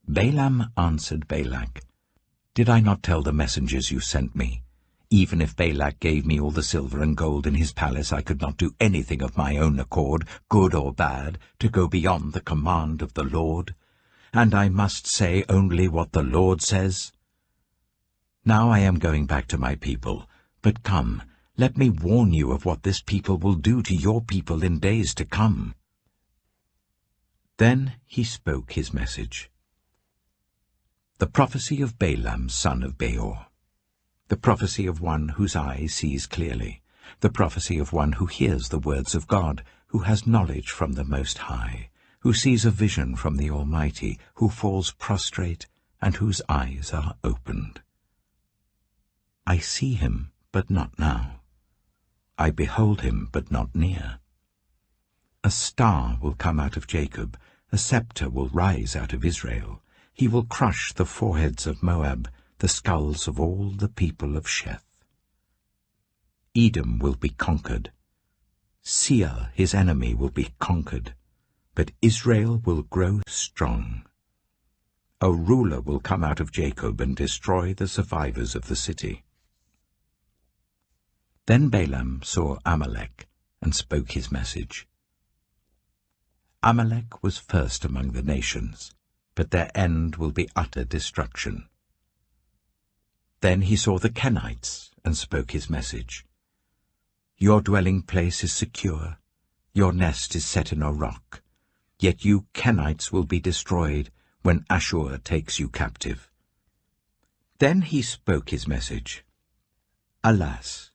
Balaam answered Balak, Did I not tell the messengers you sent me? Even if Balak gave me all the silver and gold in his palace, I could not do anything of my own accord, good or bad, to go beyond the command of the Lord. And I must say only what the Lord says. Now I am going back to my people, but come, let me warn you of what this people will do to your people in days to come. Then he spoke his message. The prophecy of Balaam son of Beor. The prophecy of one whose eye sees clearly. The prophecy of one who hears the words of God, who has knowledge from the Most High, who sees a vision from the Almighty, who falls prostrate, and whose eyes are opened. I see him, but not now. I behold him, but not near. A star will come out of Jacob, a scepter will rise out of Israel. He will crush the foreheads of Moab, the skulls of all the people of Sheth. Edom will be conquered. Seir, his enemy, will be conquered, but Israel will grow strong. A ruler will come out of Jacob and destroy the survivors of the city. Then Balaam saw Amalek and spoke his message. Amalek was first among the nations, but their end will be utter destruction. Then he saw the Kenites and spoke his message. Your dwelling place is secure, your nest is set in a rock, yet you Kenites will be destroyed when Ashur takes you captive. Then he spoke his message. Alas,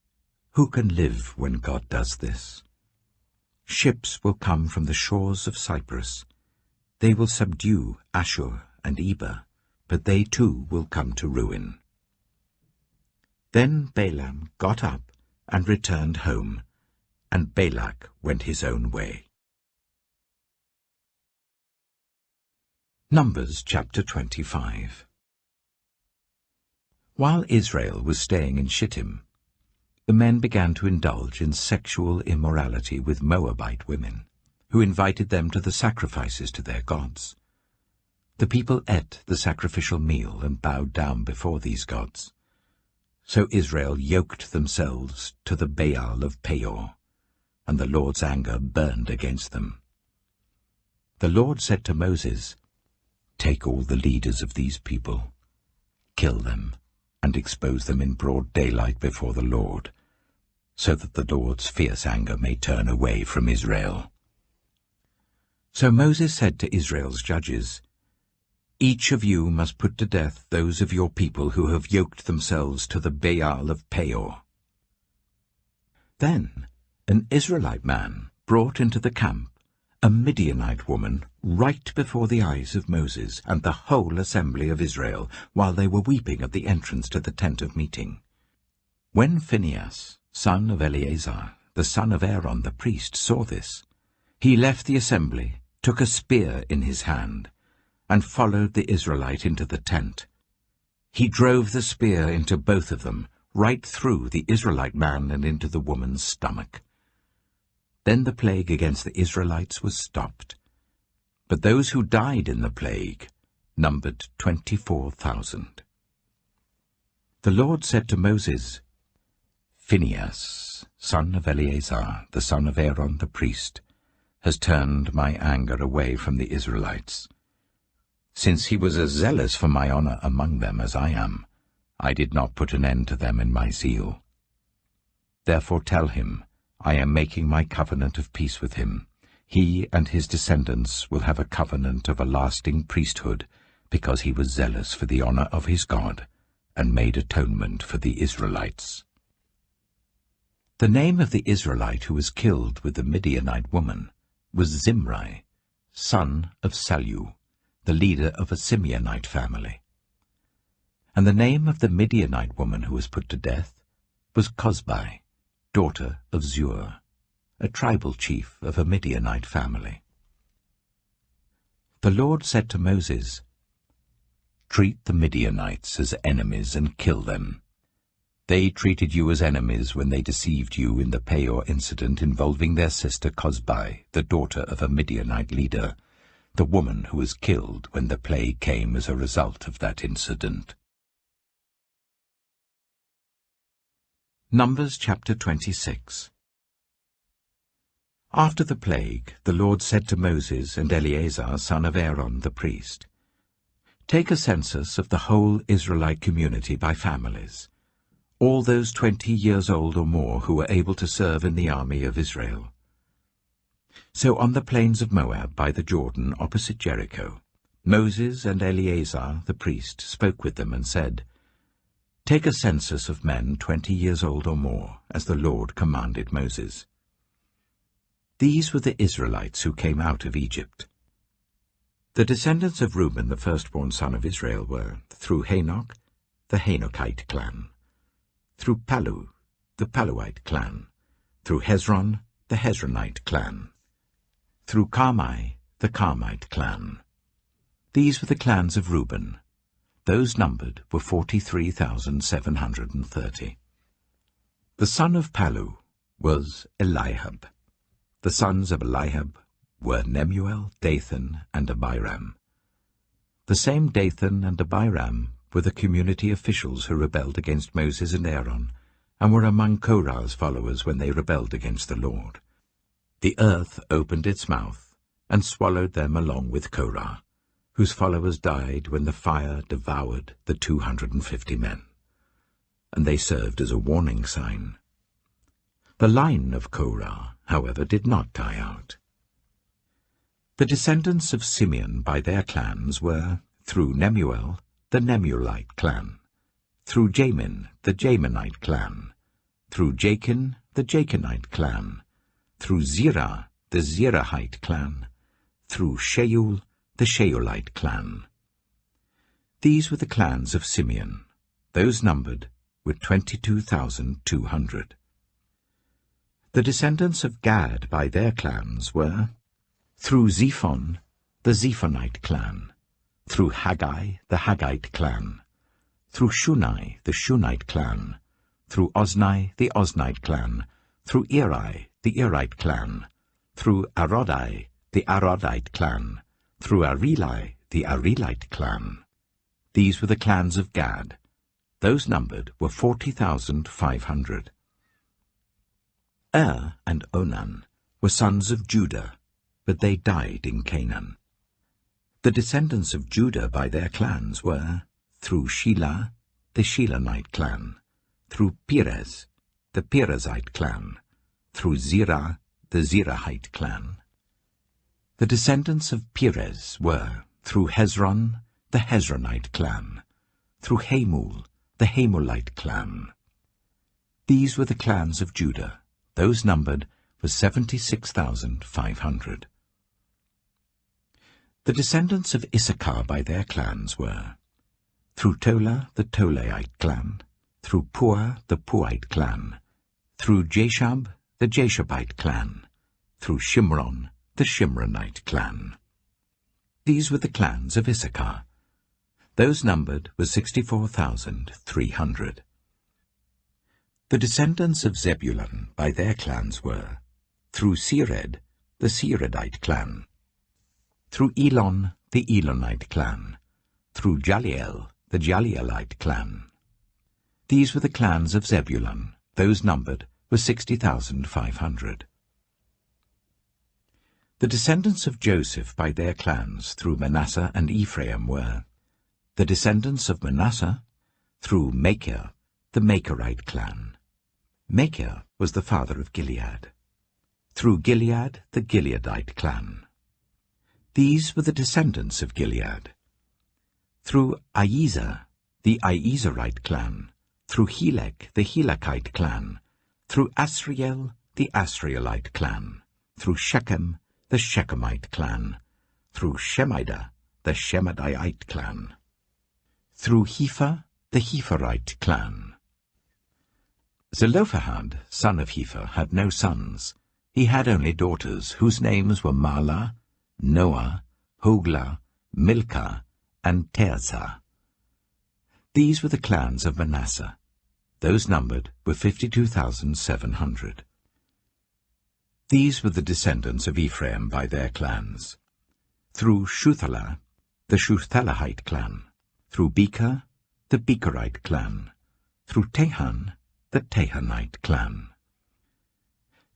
who can live when God does this? Ships will come from the shores of Cyprus. They will subdue Ashur and Eber, but they too will come to ruin. Then Balaam got up and returned home, and Balak went his own way. Numbers chapter 25. While Israel was staying in Shittim, the men began to indulge in sexual immorality with Moabite women, who invited them to the sacrifices to their gods. The people ate the sacrificial meal and bowed down before these gods. So Israel yoked themselves to the Baal of Peor, and the Lord's anger burned against them. The Lord said to Moses, Take all the leaders of these people, kill them, and expose them in broad daylight before the Lord, so that the Lord's fierce anger may turn away from Israel. So Moses said to Israel's judges, Each of you must put to death those of your people who have yoked themselves to the Baal of Peor. Then an Israelite man brought into the camp a Midianite woman right before the eyes of Moses and the whole assembly of Israel, while they were weeping at the entrance to the tent of meeting. When Phinehas, son of Eleazar, the son of Aaron the priest, saw this, he left the assembly, took a spear in his hand, and followed the Israelite into the tent. He drove the spear into both of them, right through the Israelite man and into the woman's stomach. Then the plague against the Israelites was stopped. But those who died in the plague numbered 24,000. The Lord said to Moses, Phinehas, son of Eleazar, the son of Aaron the priest, has turned my anger away from the Israelites. Since he was as zealous for my honor among them as I am, I did not put an end to them in my zeal. Therefore tell him, I am making my covenant of peace with him. He and his descendants will have a covenant of a lasting priesthood, because he was zealous for the honor of his God, and made atonement for the Israelites. The name of the Israelite who was killed with the Midianite woman was Zimri, son of Salu, the leader of a Simeonite family. And the name of the Midianite woman who was put to death was Cozbi, daughter of Zur, a tribal chief of a Midianite family. The Lord said to Moses, Treat the Midianites as enemies and kill them. They treated you as enemies when they deceived you in the Peor incident involving their sister Cozbi, the daughter of a Midianite leader, the woman who was killed when the plague came as a result of that incident. Numbers chapter 26. After the plague, the Lord said to Moses and Eleazar, son of Aaron the priest, Take a census of the whole Israelite community by families, all those 20 years old or more who were able to serve in the army of Israel. So on the plains of Moab by the Jordan opposite Jericho, Moses and Eleazar the priest spoke with them and said, "Take a census of men 20 years old or more, as the Lord commanded Moses." These were the Israelites who came out of Egypt. The descendants of Reuben, the firstborn son of Israel, were, through Hanoch, the Hanokite clan, through Palu, the Paluite clan, through Hezron, the Hezronite clan, through Carmi, the Carmite clan. These were the clans of Reuben. Those numbered were 43,730. The son of Palu was Eliab. The sons of Eliab were Nemuel, Dathan, and Abiram. The same Dathan and Abiram were the community officials who rebelled against Moses and Aaron, and were among Korah's followers when they rebelled against the Lord. The earth opened its mouth and swallowed them along with Korah, whose followers died when the fire devoured the 250 men, and they served as a warning sign. The line of Korah, however, did not die out. The descendants of Simeon by their clans were, through Nemuel, the Nemuelite clan, through Jamin, the Jaminite clan, through Jachin, the Jachinite clan, through Zerah, the Zerahite clan, through Sheol, the Sheolite clan. These were the clans of Simeon. Those numbered were 22,200. The descendants of Gad by their clans were, through Zephon, the Zephonite clan, through Haggai, the Haggite clan, through Shunai, the Shunite clan, through Ozni, the Oznite clan, through Eri, the Erite clan, through Arodai, the Arodite clan, through Areli, the Arelite clan. These were the clans of Gad. Those numbered were 40,500. And Onan were sons of Judah, but they died in Canaan. The descendants of Judah by their clans were, through Shelah, the Shelanite clan, through Perez, the Perezite clan, through Zerah, the Zerahite clan. The descendants of Perez were, through Hezron, the Hezronite clan, through Hamul, the Hamulite clan. These were the clans of Judah. Those numbered were 76,500. The descendants of Issachar by their clans were, through Tola, the Tolaite clan, through Puah, the Puahite clan, through Jashab, the Jashabite clan, through Shimron, the Shimronite clan. These were the clans of Issachar. Those numbered were 64,300. The descendants of Zebulun by their clans were, through Sered, the Seredite clan, through Elon, the Elonite clan, through Jaliel, the Jalielite clan. These were the clans of Zebulun. Those numbered were 60,500. The descendants of Joseph by their clans through Manasseh and Ephraim were, the descendants of Manasseh through Machir, the Machirite clan. Machir was the father of Gilead. Through Gilead, the Gileadite clan. These were the descendants of Gilead. Through Iezer, the Iezerite clan. Through Helek, the Helekite clan. Through Asriel, the Asrielite clan. Through Shechem, the Shechemite clan. Through Shemida, the Shemidite clan. Through Hepher, the Hepherite clan. Zelophehad, son of Hepher, had no sons. He had only daughters, whose names were Mahlah, Noah, Hoglah, Milcah, and Tirzah. These were the clans of Manasseh. Those numbered were 52,700. These were the descendants of Ephraim by their clans. Through Shuthelah, the Shuthelahite clan. Through Becher, the Becherite clan. Through Tehan, the Tehanite clan.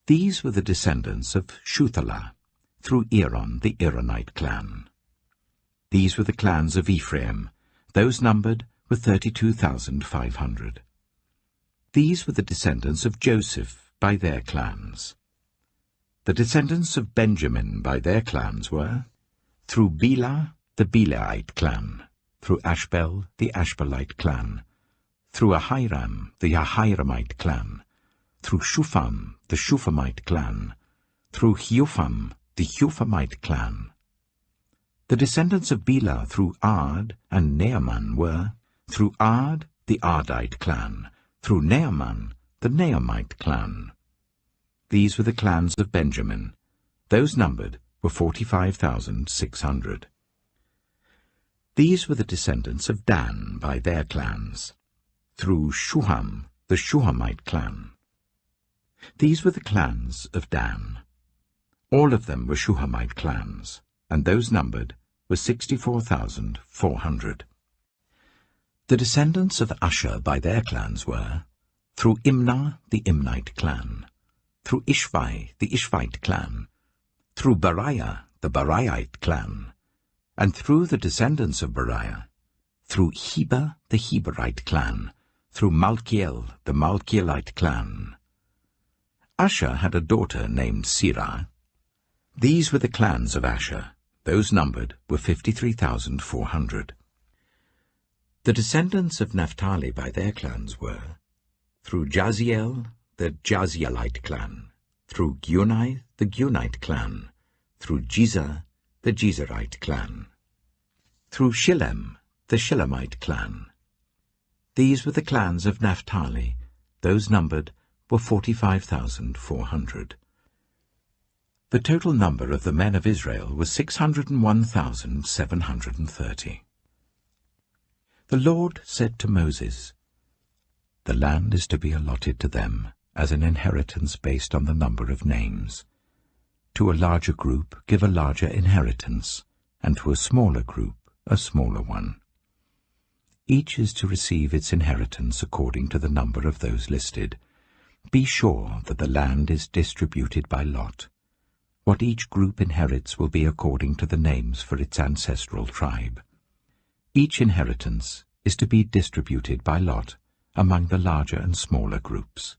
These were the descendants of Shuthelah, through Aaron, the Aaronite clan. These were the clans of Ephraim. Those numbered were 32,500. These were the descendants of Joseph by their clans. The descendants of Benjamin by their clans were, through Bela, the Belaite clan, through Ashbel, the Ashbelite clan, through Ahiram, the Ahiramite clan, through Shupham, the Shuphamite clan, through Hupham, the Huphamite clan. The descendants of Bela through Ard and Naaman were, through Ard, the Ardite clan, through Naaman, the Naamite clan. These were the clans of Benjamin. Those numbered were 45,600. These were the descendants of Dan by their clans, through Shuham, the Shuhamite clan. These were the clans of Dan. All of them were Shuhamite clans, and those numbered were 64,400. The descendants of Asher by their clans were, through Imnah, the Imnite clan, through Ishvi, the Ishvite clan, through Beriah, the Beriahite clan, and through the descendants of Beriah, through Heber, the Heberite clan, through Malkiel, the Malkielite clan. Asher had a daughter named Sirah. These were the clans of Asher. Those numbered were 53,400. The descendants of Naphtali by their clans were, through Jaziel, the Jazielite clan, through Gunai, the Gunite clan, through Jezer, the Jezerite clan, through Shillem, the Shillemite clan. These were the clans of Naphtali. Those numbered were 45,400. The total number of the men of Israel was 601,730. The Lord said to Moses, "The land is to be allotted to them as an inheritance based on the number of names. To a larger group give a larger inheritance, and to a smaller group a smaller one. Each is to receive its inheritance according to the number of those listed. Be sure that the land is distributed by lot. What each group inherits will be according to the names for its ancestral tribe. Each inheritance is to be distributed by lot among the larger and smaller groups."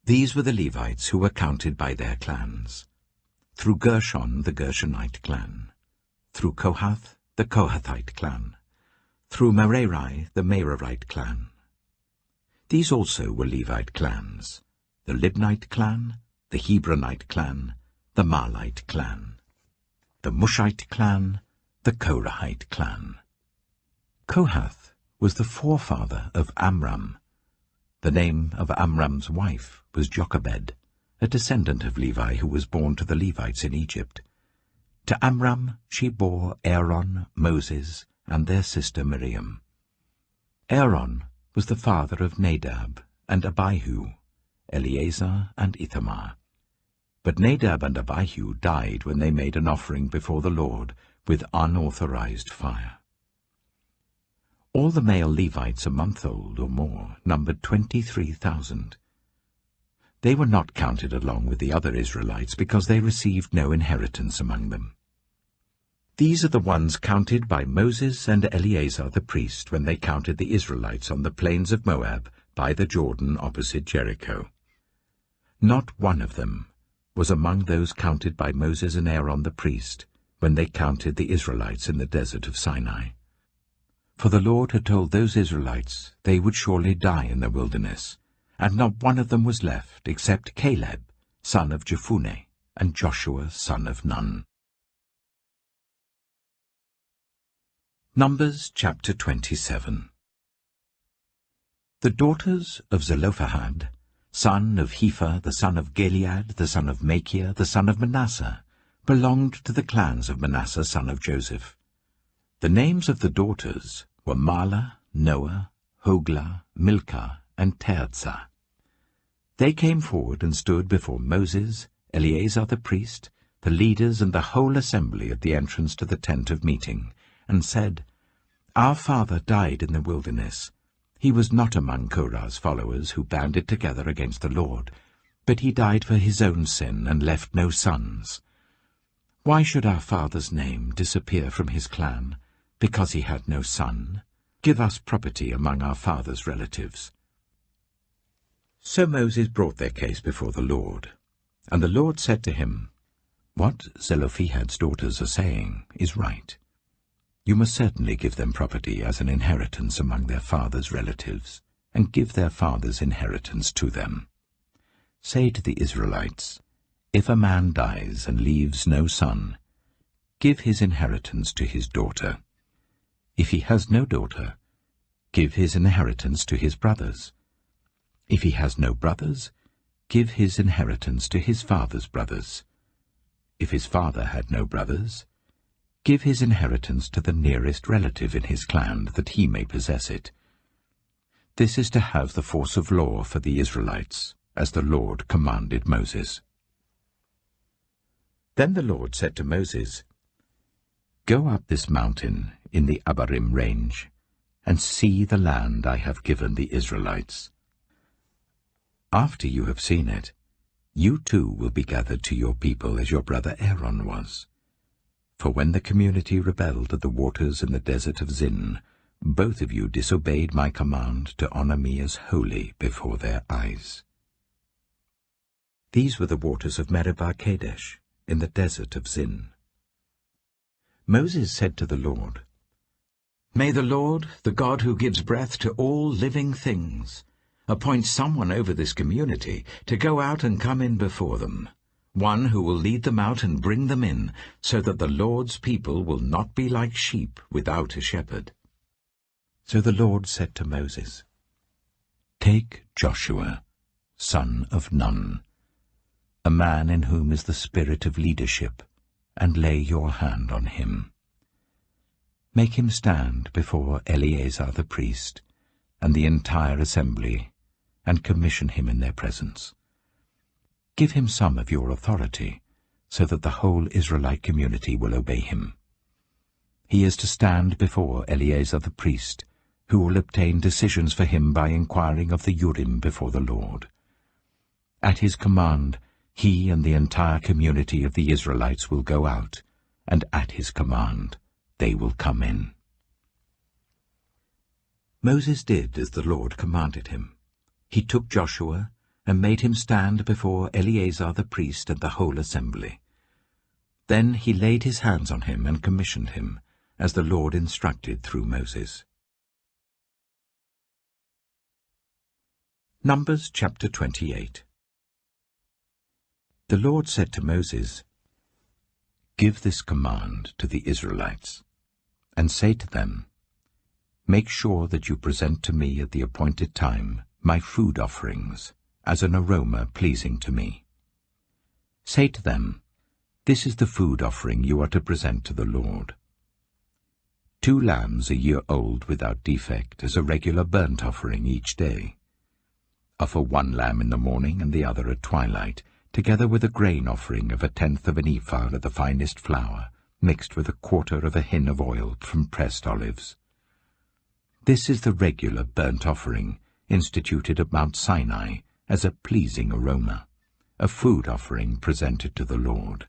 These were the Levites who were counted by their clans. Through Gershon, the Gershonite clan. Through Kohath, the Kohathite clan. Through Merari, the Merarite clan. These also were Levite clans, the Libnite clan, the Hebronite clan, the Marlite clan, the Mushite clan, the Korahite clan. Kohath was the forefather of Amram. The name of Amram's wife was Jochebed, a descendant of Levi who was born to the Levites in Egypt. To Amram she bore Aaron, Moses, and their sister Miriam. Aaron was the father of Nadab and Abihu, Eleazar and Ithamar. But Nadab and Abihu died when they made an offering before the Lord with unauthorized fire. All the male Levites a month old or more numbered 23,000. They were not counted along with the other Israelites because they received no inheritance among them. These are the ones counted by Moses and Eleazar the priest when they counted the Israelites on the plains of Moab by the Jordan opposite Jericho. Not one of them was among those counted by Moses and Aaron the priest when they counted the Israelites in the desert of Sinai. For the Lord had told those Israelites they would surely die in the wilderness, and not one of them was left except Caleb, son of Jephunneh, and Joshua, son of Nun. Numbers chapter 27. The daughters of Zelophehad, son of Hepher, the son of Gilead, the son of Machir, the son of Manasseh, belonged to the clans of Manasseh, son of Joseph. The names of the daughters were Mahlah, Noah, Hoglah, Milcah, and Tirzah. They came forward and stood before Moses, Eleazar the priest, the leaders and the whole assembly at the entrance to the tent of meeting, and said, "Our father died in the wilderness. He was not among Korah's followers who banded together against the Lord, but he died for his own sin and left no sons. Why should our father's name disappear from his clan, because he had no son? Give us property among our father's relatives." So Moses brought their case before the Lord, And the Lord said to him, "What Zelophehad's daughters are saying is right. You must certainly give them property as an inheritance among their father's relatives, and give their father's inheritance to them. Say to the Israelites, if a man dies and leaves no son, give his inheritance to his daughter. If he has no daughter, give his inheritance to his brothers. If he has no brothers, give his inheritance to his father's brothers. If his father had no brothers, give his inheritance to the nearest relative in his clan, that he may possess it. This is to have the force of law for the Israelites, as the Lord commanded Moses." Then the Lord said to Moses, "Go up this mountain in the Abarim range, and see the land I have given the Israelites. After you have seen it, you too will be gathered to your people as your brother Aaron was. For when the community rebelled at the waters in the desert of Zin, both of you disobeyed my command to honor me as holy before their eyes." These were the waters of Meribah Kadesh, in the desert of Zin. Moses said to the Lord, "May the Lord, the God who gives breath to all living things, appoint someone over this community to go out and come in before them, one who will lead them out and bring them in, so that the Lord's people will not be like sheep without a shepherd." So the Lord said to Moses, "Take Joshua, son of Nun, a man in whom is the spirit of leadership, and lay your hand on him. Make him stand before Eleazar the priest and the entire assembly, and commission him in their presence. Give him some of your authority, so that the whole Israelite community will obey him. He is to stand before Eleazar the priest, who will obtain decisions for him by inquiring of the Urim before the Lord. At his command, he and the entire community of the Israelites will go out, and at his command they will come in." Moses did as the Lord commanded him. He took Joshua and made him stand before Eleazar the priest and the whole assembly. Then he laid his hands on him and commissioned him, as the Lord instructed through Moses. Numbers chapter 28. The Lord said to Moses, "Give this command to the Israelites, and say to them, Make sure that you present to me at the appointed time my food offerings, as an aroma pleasing to me. Say to them, This is the food offering you are to present to the Lord. 2 lambs a year old without defect as a regular burnt offering each day. Offer 1 lamb in the morning and the other at twilight, together with a grain offering of 1/10 of an ephah of the finest flour, mixed with 1/4 of a hin of oil from pressed olives. This is the regular burnt offering, instituted at Mount Sinai as a pleasing aroma, a food offering presented to the Lord.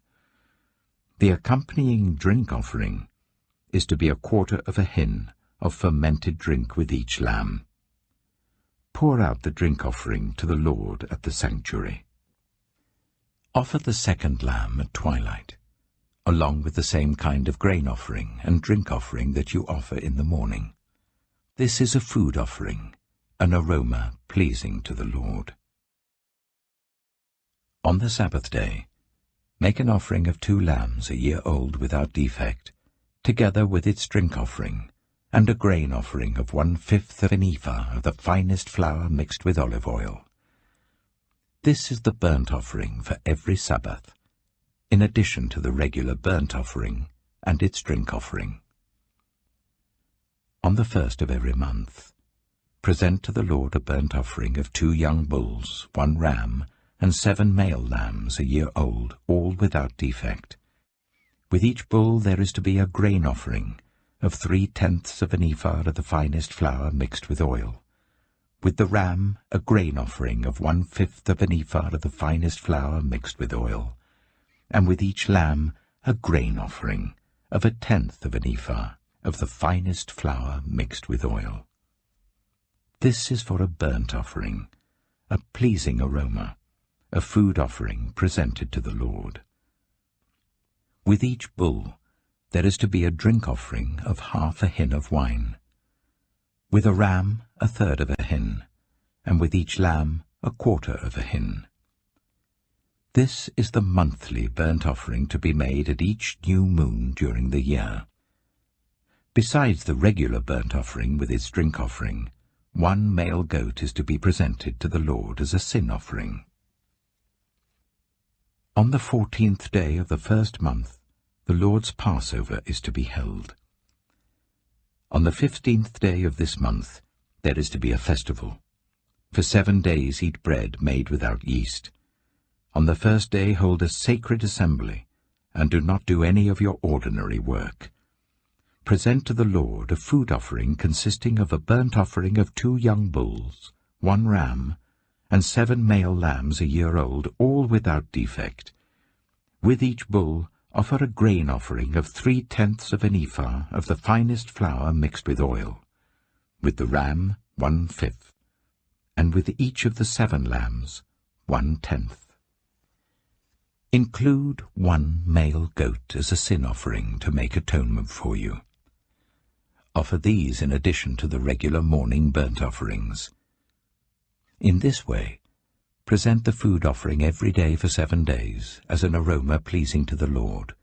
The accompanying drink offering is to be 1/4 of a hin of fermented drink with each lamb. Pour out the drink offering to the Lord at the sanctuary. Offer the 2nd lamb at twilight, along with the same kind of grain offering and drink offering that you offer in the morning. This is a food offering, an aroma pleasing to the Lord. On the Sabbath day, make an offering of 2 lambs a year old without defect, together with its drink offering, and a grain offering of 1/5 of an ephah of the finest flour mixed with olive oil. This is the burnt offering for every Sabbath, in addition to the regular burnt offering and its drink offering. On the 1st of every month, present to the Lord a burnt offering of 2 young bulls, 1 ram, and 7 male lambs a year old, all without defect. With each bull there is to be a grain offering of 3/10 of an ephah of the finest flour mixed with oil. With the ram, a grain offering of 1/5 of an ephah of the finest flour mixed with oil, and with each lamb a grain offering of 1/10 of an ephah of the finest flour mixed with oil. This is for a burnt offering, a pleasing aroma, a food offering presented to the Lord. With each bull there is to be a drink offering of half a hin of wine. With a ram, a third of a hin, and with each lamb, a quarter of a hin. This is the monthly burnt offering to be made at each new moon during the year. Besides the regular burnt offering with its drink offering, one male goat is to be presented to the Lord as a sin offering. On the 14th day of the first month, the Lord's Passover is to be held. On the 15th day of this month, there is to be a festival. For 7 days eat bread made without yeast. On the first day hold a sacred assembly, and do not do any of your ordinary work. Present to the Lord a food offering consisting of a burnt offering of 2 young bulls, 1 ram, and 7 male lambs a year old, all without defect. With each bull offer a grain offering of 3/10 of an ephah of the finest flour mixed with oil. With the ram, 1/5, and with each of the 7 lambs, 1/10. Include 1 male goat as a sin offering to make atonement for you. Offer these in addition to the regular morning burnt offerings. In this way, present the food offering every day for 7 days as an aroma pleasing to the Lord.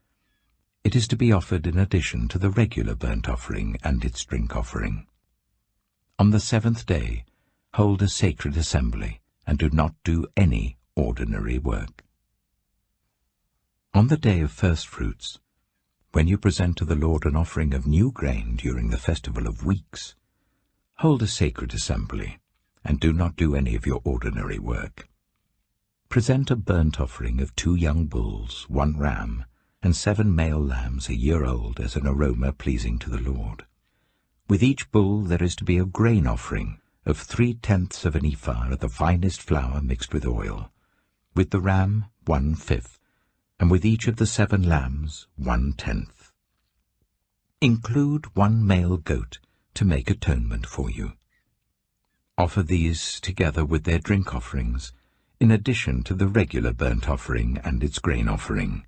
It is to be offered in addition to the regular burnt offering and its drink offering. On the 7th day, hold a sacred assembly, and do not do any ordinary work. On the day of first fruits, when you present to the Lord an offering of new grain during the festival of weeks, hold a sacred assembly, and do not do any of your ordinary work. Present a burnt offering of 2 young bulls, 1 ram, and 7 male lambs a year old as an aroma pleasing to the Lord. With each bull there is to be a grain offering of 3/10 of an ephah of the finest flour mixed with oil. With the ram, 1/5, and with each of the 7 lambs, 1/10. Include 1 male goat to make atonement for you. Offer these together with their drink offerings, in addition to the regular burnt offering and its grain offering.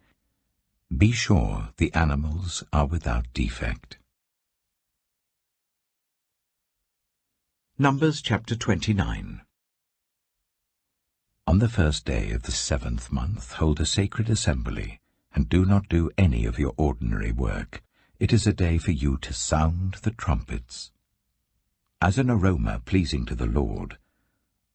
Be sure the animals are without defect. Numbers chapter 29. On the first day of the 7th month hold a sacred assembly, and do not do any of your ordinary work. It is a day for you to sound the trumpets. As an aroma pleasing to the Lord,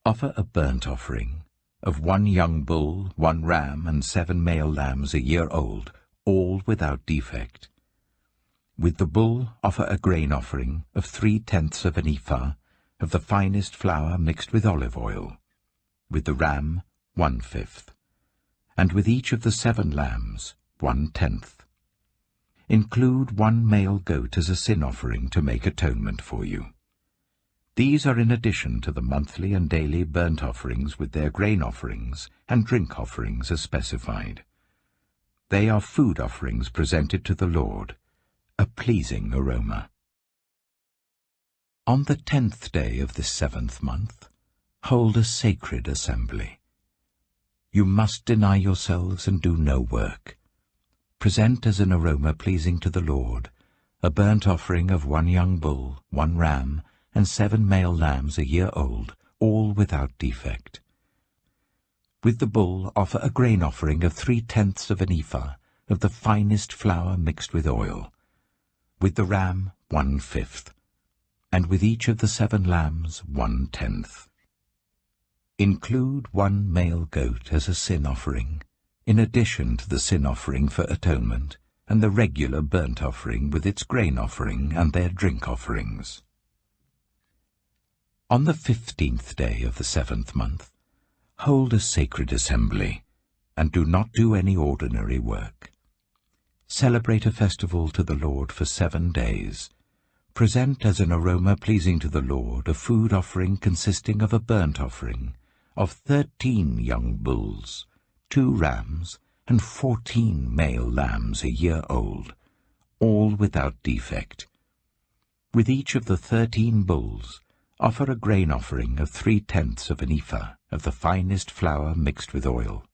offer a burnt offering of 1 young bull, 1 ram, and 7 male lambs a year old, all without defect. With the bull offer a grain offering of 3/10 of an ephah of the finest flour mixed with olive oil. With the ram, 1/5, and with each of the 7 lambs, 1/10. Include 1 male goat as a sin offering to make atonement for you. These are in addition to the monthly and daily burnt offerings with their grain offerings and drink offerings as specified. They are food offerings presented to the Lord, a pleasing aroma. On the 10th day of this 7th month, hold a sacred assembly. You must deny yourselves and do no work. Present as an aroma pleasing to the Lord a burnt offering of 1 young bull, 1 ram, and 7 male lambs a year old, all without defect. With the bull offer a grain offering of 3/10 of an ephah of the finest flour mixed with oil. With the ram, 1/5, and with each of the 7 lambs, 1/10. Include 1 male goat as a sin offering, in addition to the sin offering for atonement, and the regular burnt offering with its grain offering and their drink offerings. On the 15th day of the 7th month, hold a sacred assembly, and do not do any ordinary work. Celebrate a festival to the Lord for 7 days. Present as an aroma pleasing to the Lord a food offering consisting of a burnt offering of 13 young bulls, 2 rams, and 14 male lambs a year old, all without defect. With each of the 13 bulls, offer a grain offering of 3/10 of an ephah of the finest flour mixed with oil.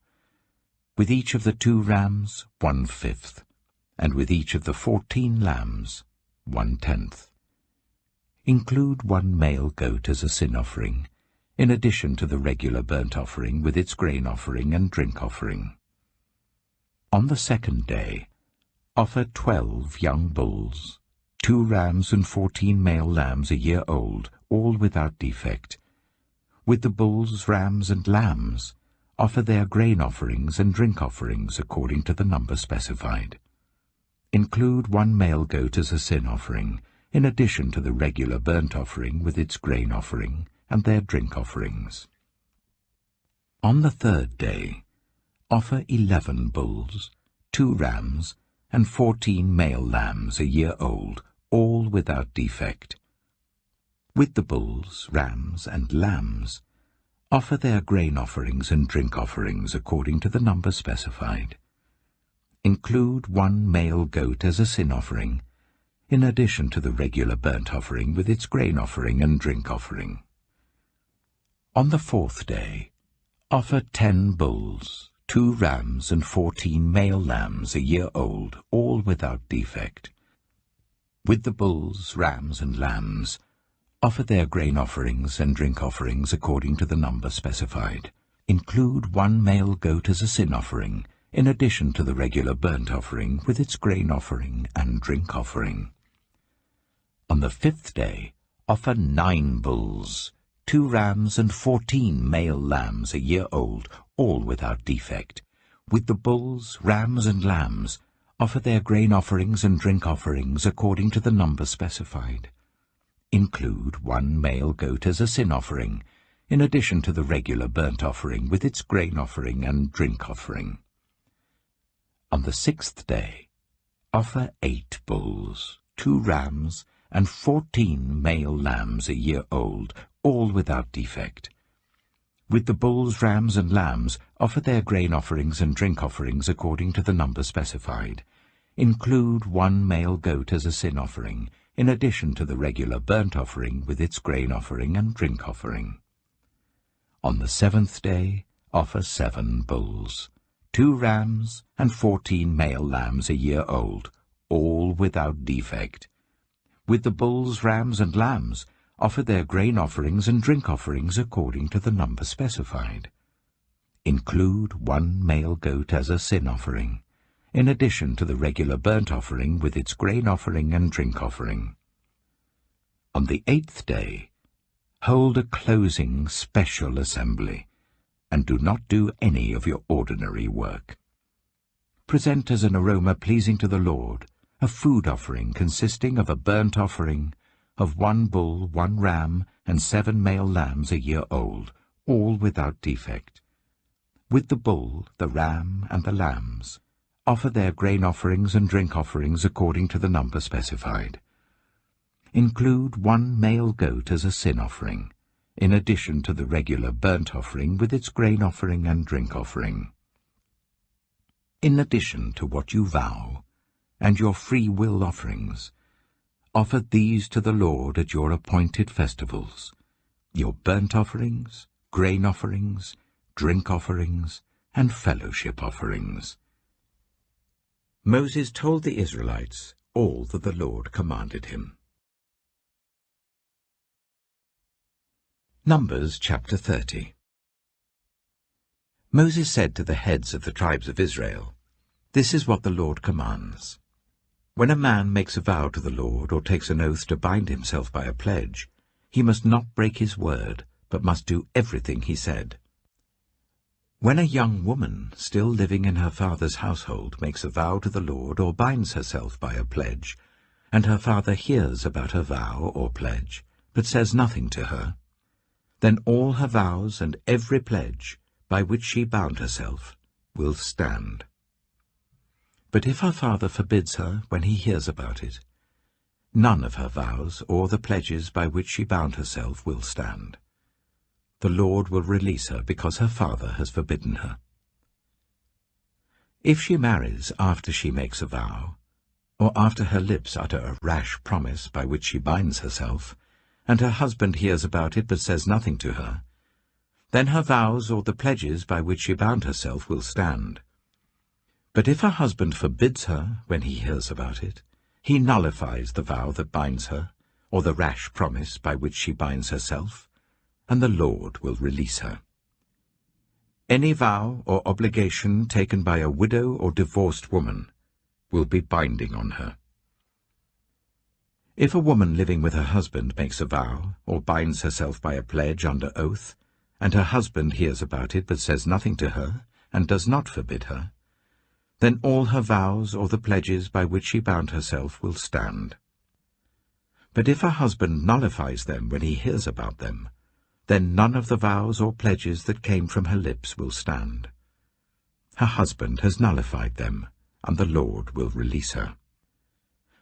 With each of the 2 rams, 1/5, and with each of the 14 lambs, 1/10. Include 1 male goat as a sin offering, in addition to the regular burnt offering with its grain offering and drink offering. On the 2nd day, offer 12 young bulls, 2 rams and 14 male lambs a year old, all without defect. With the bulls, rams, and lambs, offer their grain offerings and drink offerings according to the number specified. Include 1 male goat as a sin offering, in addition to the regular burnt offering with its grain offering and their drink offerings. On the 3rd day, offer 11 bulls, 2 rams, and 14 male lambs a year old, all without defect. With the bulls, rams, and lambs, offer their grain offerings and drink offerings according to the number specified. Include 1 male goat as a sin offering, in addition to the regular burnt offering with its grain offering and drink offering. On the 4th day, offer 10 bulls, 2 rams, and 14 male lambs a year old, all without defect. With the bulls, rams, and lambs, offer their grain offerings and drink offerings according to the number specified. Include 1 male goat as a sin offering, in addition to the regular burnt offering with its grain offering and drink offering. On the 5th day, offer 9 bulls, 2 rams, and 14 male lambs a year old, all without defect. With the bulls, rams, and lambs, offer their grain offerings and drink offerings according to the number specified. Include 1 male goat as a sin offering, in addition to the regular burnt offering with its grain offering and drink offering. On the 6th day, offer 8 bulls, 2 rams, and 14 male lambs a year old, all without defect. With the bulls, rams, and lambs, offer their grain offerings and drink offerings according to the number specified. Include 1 male goat as a sin offering, in addition to the regular burnt offering with its grain offering and drink offering. On the 7th day, offer 7 bulls, 2 rams, and 14 male lambs a year old, all without defect. With the bulls, rams, and lambs, offer their grain offerings and drink offerings according to the number specified. Include 1 male goat as a sin offering, in addition to the regular burnt offering with its grain offering and drink offering. On the 8th day, hold a closing special assembly, and do not do any of your ordinary work. Present as an aroma pleasing to the Lord a food offering consisting of a burnt offering of 1 bull, 1 ram, and 7 male lambs a year old, all without defect. With the bull, the ram, and the lambs, offer their grain offerings and drink offerings according to the number specified. Include 1 male goat as a sin offering, in addition to the regular burnt offering with its grain offering and drink offering. In addition to what you vow, and your free will offerings, offer these to the Lord at your appointed festivals, your burnt offerings, grain offerings, drink offerings, and fellowship offerings. Moses told the Israelites all that the Lord commanded him. Numbers chapter 30. Moses said to the heads of the tribes of Israel, "This is what the Lord commands. When a man makes a vow to the Lord or takes an oath to bind himself by a pledge, he must not break his word, but must do everything he said. When a young woman still living in her father's household makes a vow to the Lord or binds herself by a pledge, and her father hears about her vow or pledge, but says nothing to her, then all her vows and every pledge by which she bound herself will stand. But if her father forbids her when he hears about it, none of her vows or the pledges by which she bound herself will stand. The Lord will release her because her father has forbidden her. If she marries after she makes a vow, or after her lips utter a rash promise by which she binds herself, and her husband hears about it but says nothing to her, then her vows or the pledges by which she bound herself will stand. But if her husband forbids her when he hears about it, he nullifies the vow that binds her, or the rash promise by which she binds herself, and the Lord will release her. Any vow or obligation taken by a widow or divorced woman will be binding on her. If a woman living with her husband makes a vow, or binds herself by a pledge under oath, and her husband hears about it but says nothing to her, and does not forbid her, then all her vows or the pledges by which she bound herself will stand. But if her husband nullifies them when he hears about them, then none of the vows or pledges that came from her lips will stand. Her husband has nullified them, and the Lord will release her.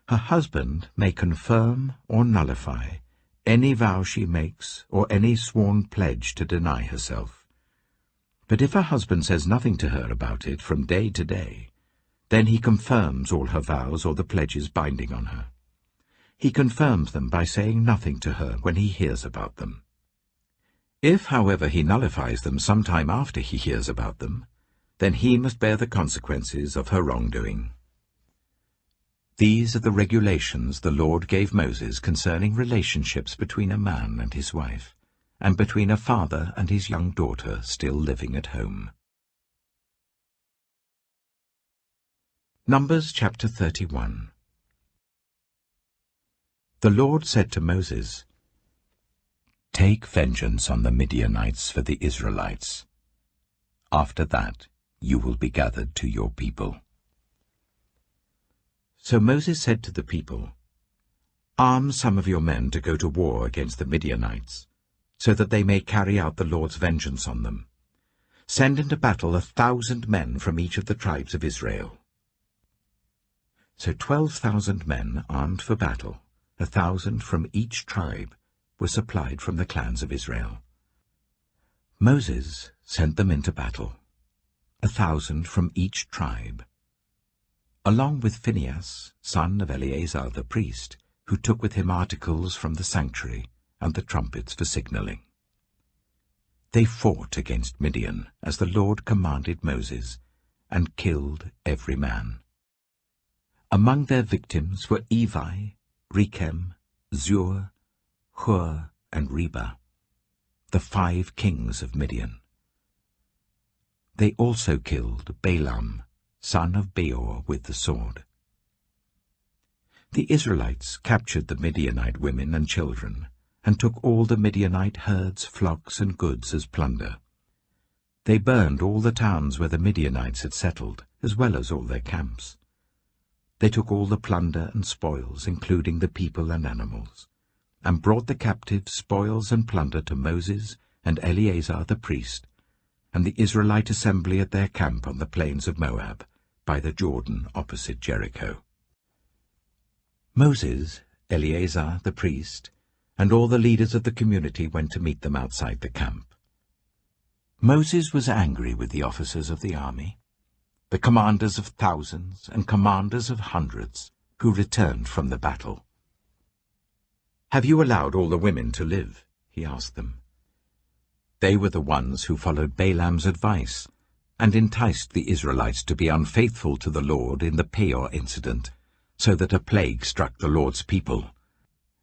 Her husband may confirm or nullify any vow she makes or any sworn pledge to deny herself. But if her husband says nothing to her about it from day to day, then he confirms all her vows or the pledges binding on her. He confirms them by saying nothing to her when he hears about them. If, however, he nullifies them some time after he hears about them, then he must bear the consequences of her wrongdoing. These are the regulations the Lord gave Moses concerning relationships between a man and his wife, and between a father and his young daughter still living at home. Numbers chapter 31. The Lord said to Moses, "Take vengeance on the Midianites for the Israelites. After that you will be gathered to your people." So Moses said to the people, "Arm some of your men to go to war against the Midianites, so that they may carry out the Lord's vengeance on them. Send into battle 1,000 men from each of the tribes of Israel." So 12,000 men armed for battle, 1,000 from each tribe, were supplied from the clans of Israel. Moses sent them into battle, 1,000 from each tribe, along with Phinehas, son of Eleazar the priest, who took with him articles from the sanctuary and the trumpets for signaling. They fought against Midian, as the Lord commanded Moses, and killed every man. Among their victims were Evi, Rechem, Zur, Hur, and Reba, the 5 kings of Midian. They also killed Balaam, son of Beor, with the sword. The Israelites captured the Midianite women and children, and took all the Midianite herds, flocks, and goods as plunder. They burned all the towns where the Midianites had settled, as well as all their camps. They took all the plunder and spoils, including the people and animals, and brought the captives, spoils, and plunder to Moses and Eleazar the priest, and the Israelite assembly at their camp on the plains of Moab, by the Jordan opposite Jericho. Moses, Eleazar the priest, and all the leaders of the community went to meet them outside the camp. Moses was angry with the officers of the army, the commanders of thousands and commanders of hundreds, who returned from the battle. "Have you allowed all the women to live?" he asked them. They were the ones who followed Balaam's advice and enticed the Israelites to be unfaithful to the Lord in the Peor incident, so that a plague struck the Lord's people.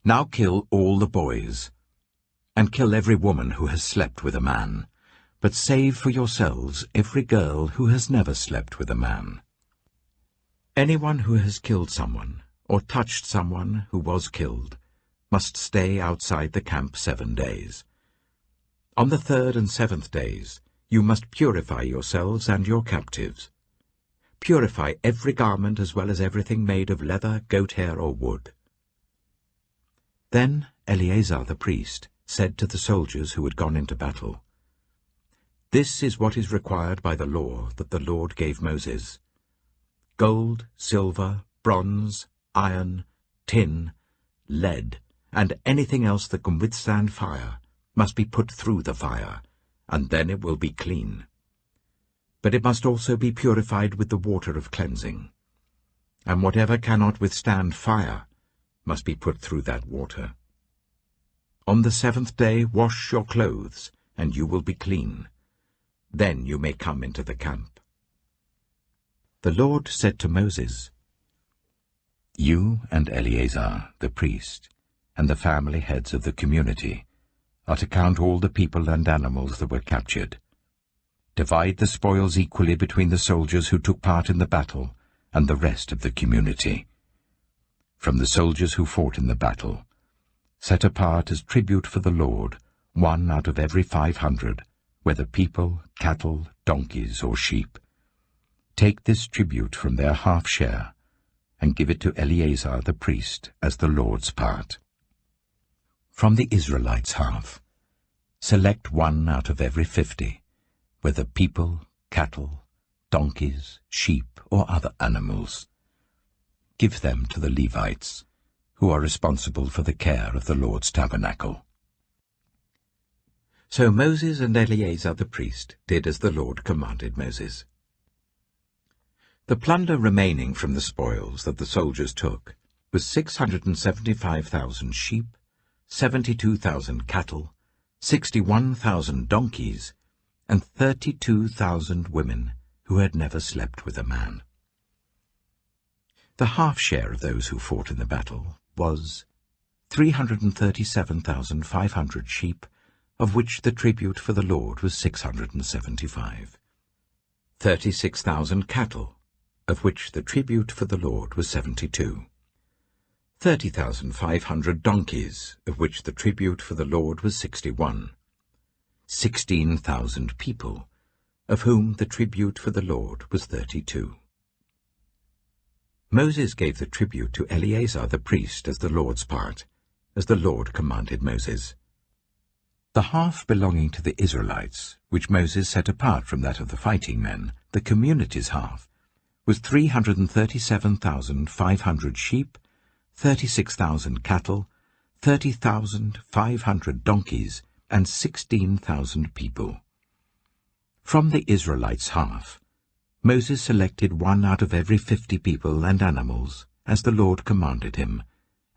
Now kill all the boys, and kill every woman who has slept with a man, but save for yourselves every girl who has never slept with a man. Anyone who has killed someone, or touched someone who was killed, must stay outside the camp 7 days. On the 3rd and 7th days, you must purify yourselves and your captives. Purify every garment as well as everything made of leather, goat hair, or wood. Then Eleazar the priest said to the soldiers who had gone into battle, "This is what is required by the law that the Lord gave Moses. Gold, silver, bronze, iron, tin, lead, and anything else that can withstand fire must be put through the fire, and then it will be clean. But it must also be purified with the water of cleansing, and whatever cannot withstand fire must be put through that water. On the 7th day wash your clothes, and you will be clean. Then you may come into the camp. The Lord said to Moses, You and Eleazar, the priest, and the family heads of the community, are to count all the people and animals that were captured. Divide the spoils equally between the soldiers who took part in the battle and the rest of the community. From the soldiers who fought in the battle, set apart as tribute for the Lord 1 out of every 500, whether people, cattle, donkeys, or sheep. Take this tribute from their half-share, and give it to Eleazar the priest as the Lord's part. From the Israelites' half, select 1 out of every 50, whether people, cattle, donkeys, sheep, or other animals. Give them to the Levites, who are responsible for the care of the Lord's tabernacle. So Moses and Eleazar the priest did as the Lord commanded Moses. The plunder remaining from the spoils that the soldiers took was 675,000 sheep, 72,000 cattle, 61,000 donkeys, and 32,000 women who had never slept with a man. The half-share of those who fought in the battle was 337,500 sheep, of which the tribute for the Lord was 675. 36,000 cattle, of which the tribute for the Lord was 72. 30,500 donkeys, of which the tribute for the Lord was 61. 16,000 people, of whom the tribute for the Lord was 32. Moses gave the tribute to Eleazar the priest as the Lord's part, as the Lord commanded Moses. The half belonging to the Israelites, which Moses set apart from that of the fighting men, the community's half, was 337,500 sheep, 36,000 cattle, 30,500 donkeys, and 16,000 people. From the Israelites' half, Moses selected 1 out of every 50 people and animals, as the Lord commanded him,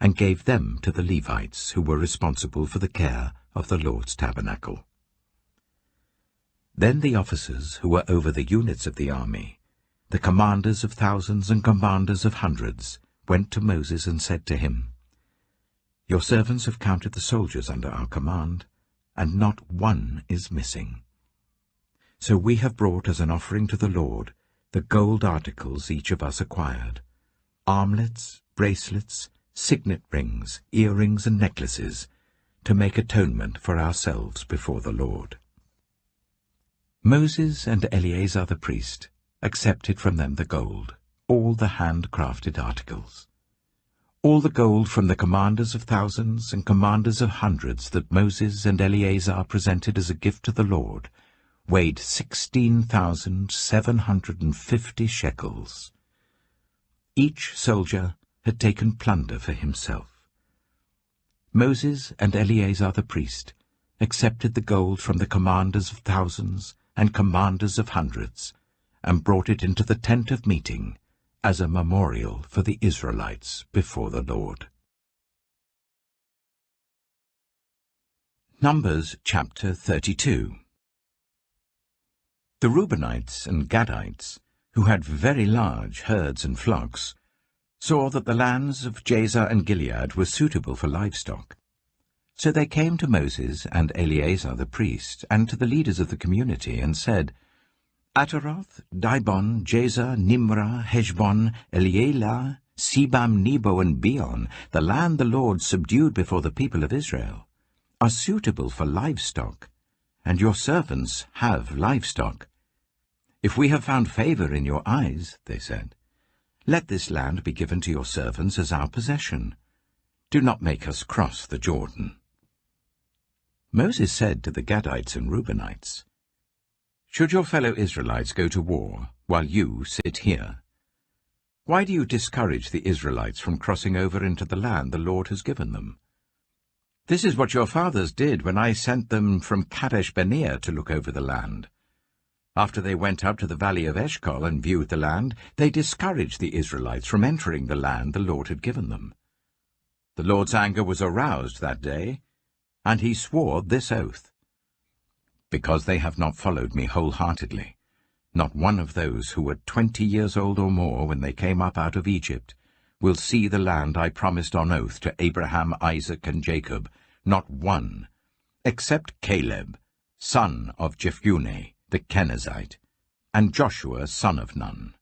and gave them to the Levites, who were responsible for the care of the Lord's tabernacle. Then the officers who were over the units of the army, the commanders of thousands and commanders of hundreds, went to Moses and said to him, Your servants have counted the soldiers under our command, and not one is missing. So we have brought as an offering to the Lord the gold articles each of us acquired, armlets, bracelets, signet rings, earrings, and necklaces, to make atonement for ourselves before the Lord. Moses and Eleazar the priest accepted from them the gold, all the hand-crafted articles. All the gold from the commanders of thousands and commanders of hundreds that Moses and Eleazar presented as a gift to the Lord weighed 16,750 shekels. Each soldier had taken plunder for himself. Moses and Eleazar the priest accepted the gold from the commanders of thousands and commanders of hundreds, and brought it into the tent of meeting as a memorial for the Israelites before the Lord. Numbers chapter 32. The Reubenites and Gadites, who had very large herds and flocks, saw that the lands of Jazer and Gilead were suitable for livestock. So they came to Moses and Eleazar the priest, and to the leaders of the community, and said, Ataroth, Dibon, Jazer, Nimrah, Heshbon, Elealeh, Sebam, Nebo, and Beon, the land the Lord subdued before the people of Israel, are suitable for livestock, and your servants have livestock. If we have found favor in your eyes, they said, let this land be given to your servants as our possession. Do not make us cross the Jordan. Moses said to the Gadites and Reubenites, Should your fellow Israelites go to war while you sit here? Why do you discourage the Israelites from crossing over into the land the Lord has given them? This is what your fathers did when I sent them from Kadesh Barnea to look over the land. After they went up to the valley of Eshcol and viewed the land, they discouraged the Israelites from entering the land the Lord had given them. The Lord's anger was aroused that day, And he swore this oath: "Because they have not followed me wholeheartedly, not one of those who were 20 years old or more when they came up out of Egypt will see the land I promised on oath to Abraham, Isaac, and Jacob, not one, except Caleb, son of Jephunneh, the Kenizzite, and Joshua, son of Nun,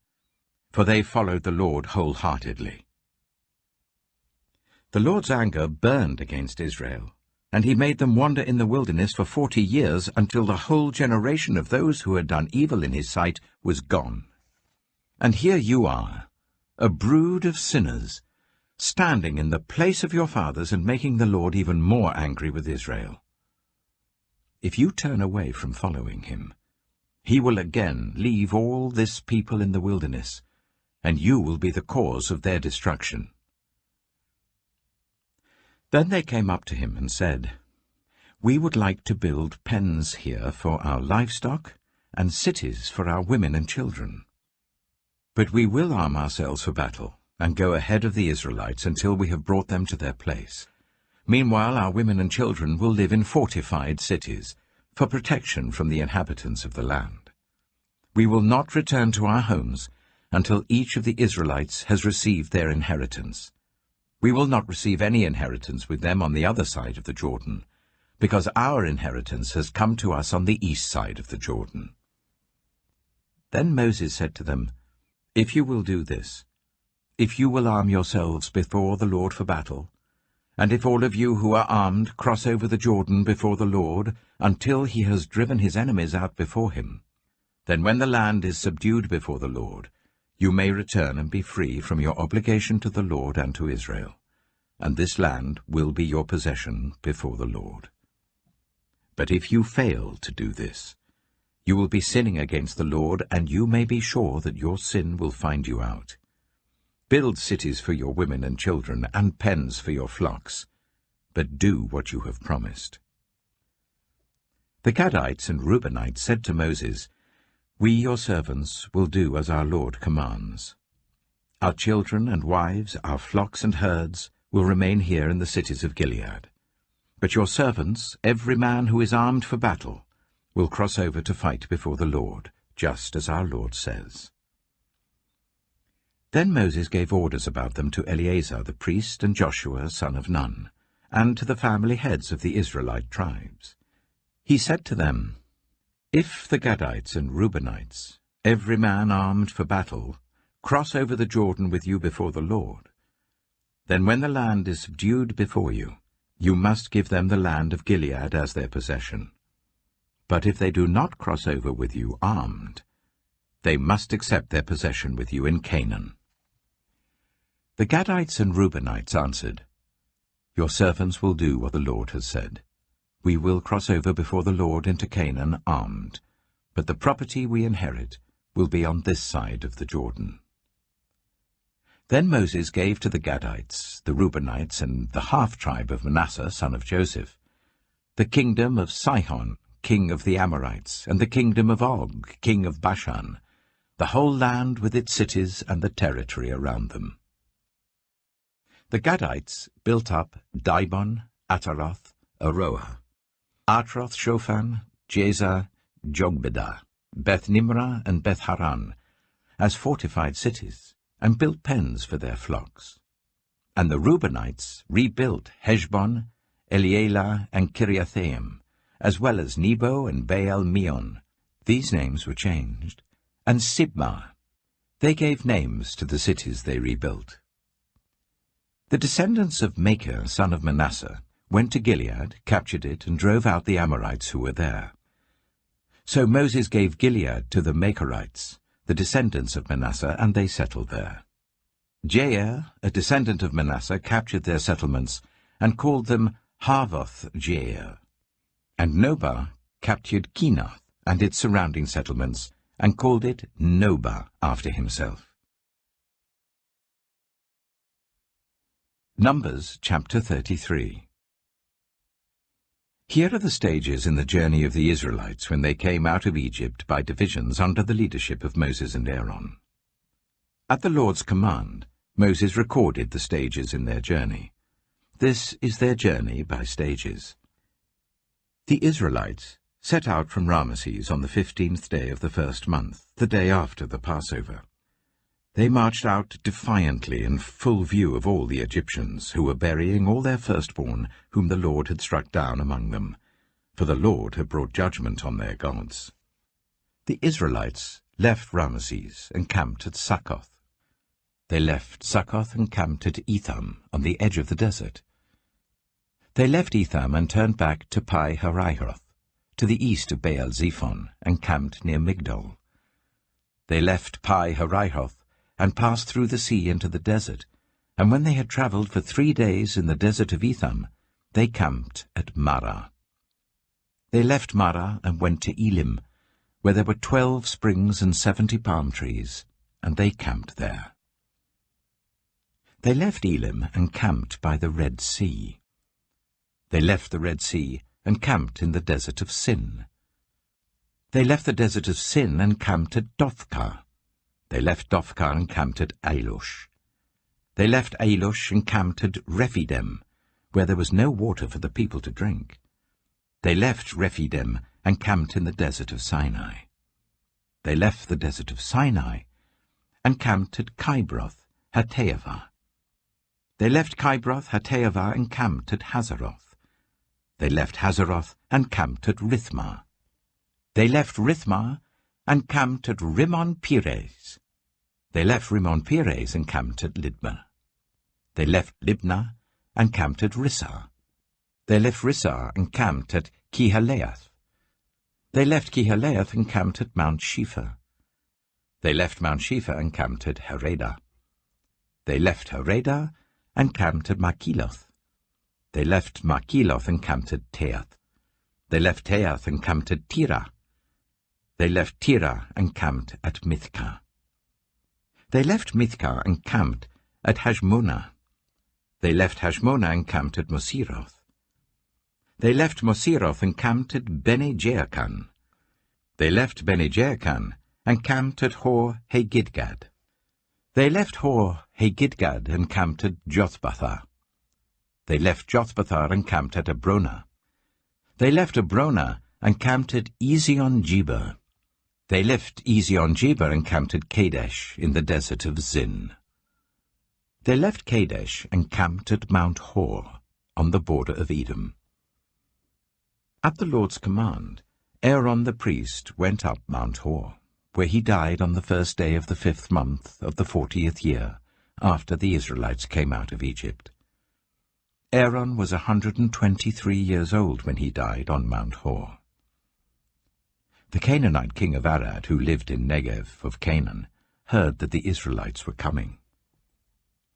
for they followed the Lord wholeheartedly." The Lord's anger burned against Israel, and he made them wander in the wilderness for 40 years, until the whole generation of those who had done evil in his sight was gone. And here you are, a brood of sinners, standing in the place of your fathers and making the Lord even more angry with Israel. If you turn away from following him, he will again leave all this people in the wilderness, and you will be the cause of their destruction. Then they came up to him and said, "We would like to build pens here for our livestock and cities for our women and children. But we will arm ourselves for battle and go ahead of the Israelites until we have brought them to their place. Meanwhile, our women and children will live in fortified cities for protection from the inhabitants of the land. We will not return to our homes until each of the Israelites has received their inheritance. We will not receive any inheritance with them on the other side of the Jordan, because our inheritance has come to us on the east side of the Jordan." Then Moses said to them, "If you will do this, if you will arm yourselves before the Lord for battle, and if all of you who are armed cross over the Jordan before the Lord until he has driven his enemies out before him, then when the land is subdued before the Lord, you may return and be free from your obligation to the Lord and to Israel, and this land will be your possession before the Lord. But if you fail to do this, you will be sinning against the Lord, and you may be sure that your sin will find you out. Build cities for your women and children, and pens for your flocks, but do what you have promised." The Gadites and Reubenites said to Moses, "We, your servants, will do as our Lord commands. Our children and wives, our flocks and herds, will remain here in the cities of Gilead. But your servants, every man who is armed for battle, will cross over to fight before the Lord, just as our Lord says." Then Moses gave orders about them to Eleazar the priest and Joshua son of Nun, and to the family heads of the Israelite tribes. He said to them, "If the Gadites and Reubenites, every man armed for battle, cross over the Jordan with you before the Lord, then when the land is subdued before you, you must give them the land of Gilead as their possession. But if they do not cross over with you armed, they must accept their possession with you in Canaan." The Gadites and Reubenites answered, "Your servants will do what the Lord has said. We will cross over before the Lord into Canaan armed, but the property we inherit will be on this side of the Jordan." Then Moses gave to the Gadites, the Reubenites, and the half-tribe of Manasseh, son of Joseph, the kingdom of Sihon, king of the Amorites, and the kingdom of Og, king of Bashan, the whole land with its cities and the territory around them. The Gadites built up Dibon, Ataroth, Aroah, Atroth-Shophan, Jazer, Jogbedah, Beth-Nimrah, and Beth-Haran, as fortified cities, and built pens for their flocks. And the Reubenites rebuilt Heshbon, Elealeh, and Kiriathaim, as well as Nebo and Baal-Meon. These names were changed. And Sibmah. They gave names to the cities they rebuilt. The descendants of Machir, son of Manasseh, went to Gilead, captured it, and drove out the Amorites who were there. So Moses gave Gilead to the Machirites, the descendants of Manasseh, and they settled there. Jair, a descendant of Manasseh, captured their settlements and called them Havoth-Jair. And Nobah captured Kenath and its surrounding settlements and called it Nobah after himself. Numbers chapter 33. Here are the stages in the journey of the Israelites when they came out of Egypt by divisions under the leadership of Moses and Aaron. At the Lord's command, Moses recorded the stages in their journey. This is their journey by stages. The Israelites set out from Ramesses on the 15th day of the first month, the day after the Passover. They marched out defiantly in full view of all the Egyptians, who were burying all their firstborn whom the Lord had struck down among them, for the Lord had brought judgment on their gods. The Israelites left Ramesses and camped at Succoth. They left Succoth and camped at Etham, on the edge of the desert. They left Etham and turned back to Pi-hahiroth, to the east of Baal-zephon, and camped near Migdol. They left Pi-hahiroth and passed through the sea into the desert, and when they had travelled for 3 days in the desert of Etham, they camped at Marah. They left Marah and went to Elim, where there were 12 springs and 70 palm trees, and they camped there. They left Elim and camped by the Red Sea. They left the Red Sea and camped in the desert of Sin. They left the desert of Sin and camped at Dophkah. They left Dophkah and camped at Alush. They left Alush and camped at Rephidim, where there was no water for the people to drink. They left Rephidim and camped in the desert of Sinai. They left the desert of Sinai and camped at Kibroth Hattaavah. They left Kibroth Hattaavah and camped at Hazeroth. They left Hazeroth and camped at Rithmah. They left Rithmah and camped at Rimmon-Perez. They left Rimmon-Perez and camped at Libnah. They left Libnah and camped at Rissah. They left Rissah and camped at Kehalath. They left Kehalath and camped at Mount Shepher. They left Mount Shepher and camped at Haredah. They left Haredah and camped at Makheloth. They left Makheloth and camped at Teath. They left Teath and camped at Tirah. They left Tirah and camped at Mithkah. They left Mithkah and camped at Hashmonah. They left Hashmonah and camped at Moseroth. They left Moseroth and camped at Bene-Jaakan. They left Bene-Jaakan and camped at Hor-Haggidgad. They left Hor-Haggidgad and camped at Jothbathah. They left Jothbathah and camped at Abronah. They left Abronah and camped at Ezion-Geber. They left Ezion-Geber and camped at Kadesh in the desert of Zin. They left Kadesh and camped at Mount Hor, on the border of Edom. At the Lord's command, Aaron the priest went up Mount Hor, where he died on the first day of the 5th month of the 40th year, after the Israelites came out of Egypt. Aaron was 123 years old when he died on Mount Hor. The Canaanite king of Arad, who lived in Negev of Canaan, heard that the Israelites were coming.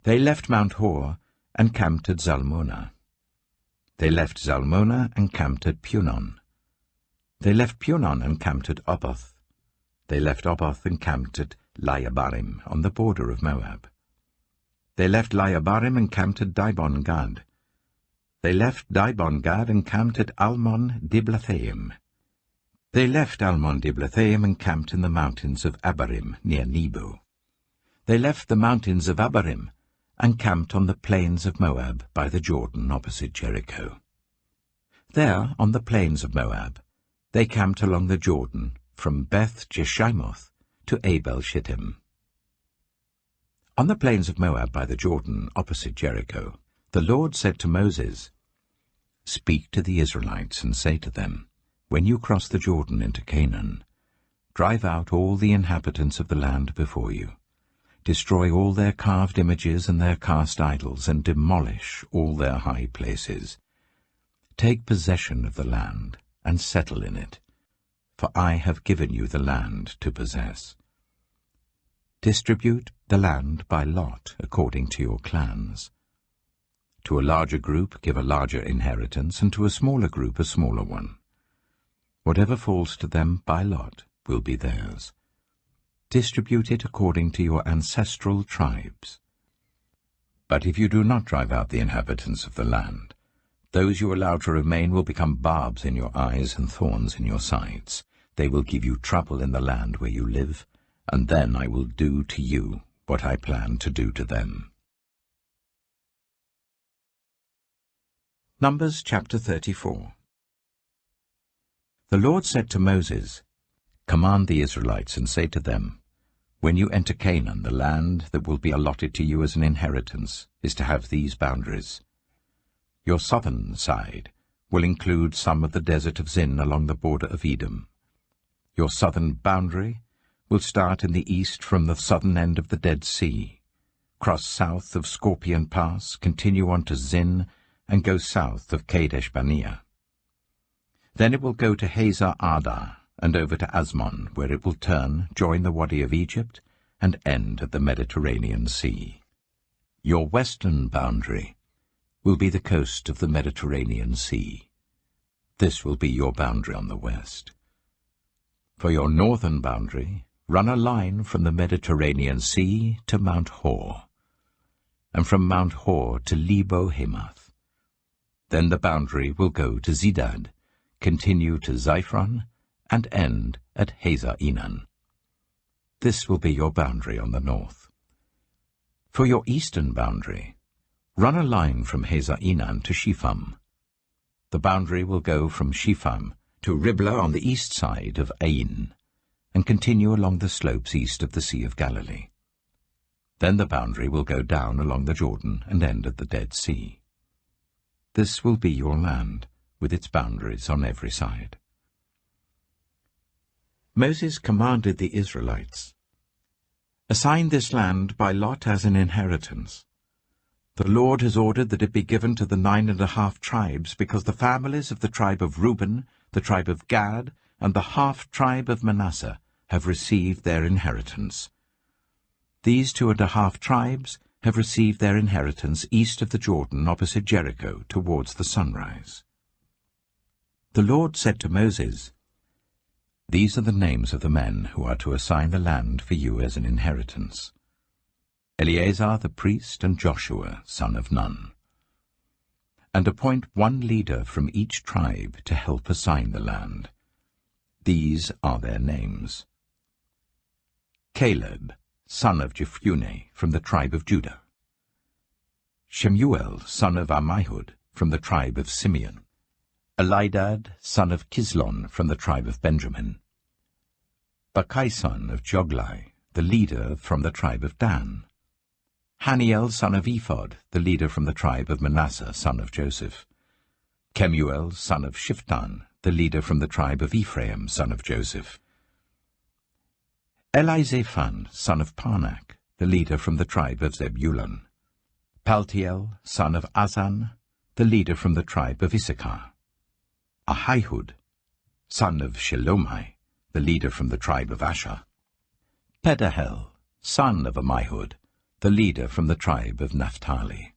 They left Mount Hor and camped at Zalmonah. They left Zalmonah and camped at Punon. They left Punon and camped at Oboth. They left Oboth and camped at Layabarim, on the border of Moab. They left Layabarim and camped at Dibon-Gad. They left Dibon-Gad and camped at Almon-Diblathaim. They left Almon-Diblathaim and camped in the mountains of Abarim, near Nebo. They left the mountains of Abarim and camped on the plains of Moab by the Jordan opposite Jericho. There, on the plains of Moab, they camped along the Jordan from Beth-Jeshimoth to Abel-Shittim. On the plains of Moab by the Jordan opposite Jericho, the Lord said to Moses, "Speak to the Israelites and say to them, when you cross the Jordan into Canaan, drive out all the inhabitants of the land before you. Destroy all their carved images and their cast idols, and demolish all their high places. Take possession of the land, and settle in it, for I have given you the land to possess. Distribute the land by lot according to your clans. To a larger group give a larger inheritance, and to a smaller group a smaller one. Whatever falls to them by lot will be theirs. Distribute it according to your ancestral tribes. But if you do not drive out the inhabitants of the land, those you allow to remain will become barbs in your eyes and thorns in your sides. They will give you trouble in the land where you live, and then I will do to you what I plan to do to them." Numbers chapter 34. The Lord said to Moses, "Command the Israelites and say to them, when you enter Canaan, the land that will be allotted to you as an inheritance is to have these boundaries. Your southern side will include some of the desert of Zin along the border of Edom. Your southern boundary will start in the east from the southern end of the Dead Sea, cross south of Scorpion Pass, continue on to Zin, and go south of Kadesh Barnea. Then it will go to Hazar Adar and over to Asmon, where it will turn, join the Wadi of Egypt, and end at the Mediterranean Sea. Your western boundary will be the coast of the Mediterranean Sea. This will be your boundary on the west. For your northern boundary, run a line from the Mediterranean Sea to Mount Hor, and from Mount Hor to Lebo Hamath. Then the boundary will go to Zidad, continue to Ziphron, and end at Hazar Enan. This will be your boundary on the north. For your eastern boundary, run a line from Hazar Enan to Shepham. The boundary will go from Shepham to Riblah on the east side of Ain, and continue along the slopes east of the Sea of Galilee. Then the boundary will go down along the Jordan and end at the Dead Sea. This will be your land, with its boundaries on every side. Moses commanded the Israelites, "Assign this land by lot as an inheritance. The Lord has ordered that it be given to the 9½ tribes, because the families of the tribe of Reuben, the tribe of Gad, and the half-tribe of Manasseh have received their inheritance. These 2½ tribes have received their inheritance east of the Jordan opposite Jericho towards the sunrise." The Lord said to Moses, "These are the names of the men who are to assign the land for you as an inheritance: Eleazar the priest and Joshua, son of Nun. And appoint one leader from each tribe to help assign the land. These are their names: Caleb, son of Jephunneh, from the tribe of Judah; Shemuel, son of Ammihud, from the tribe of Simeon; Elidad, son of Kislon, from the tribe of Benjamin; Bakai, son of Joglai, the leader, from the tribe of Dan; Haniel, son of Ephod, the leader, from the tribe of Manasseh, son of Joseph; Kemuel, son of Shiftan, the leader, from the tribe of Ephraim, son of Joseph; Elizaphan, son of Parnak, the leader, from the tribe of Zebulun; Paltiel, son of Azan, the leader, from the tribe of Issachar; Ahihud, son of Shelomai, the leader, from the tribe of Asher; Pedahel, son of Ammihud, the leader, from the tribe of Naphtali.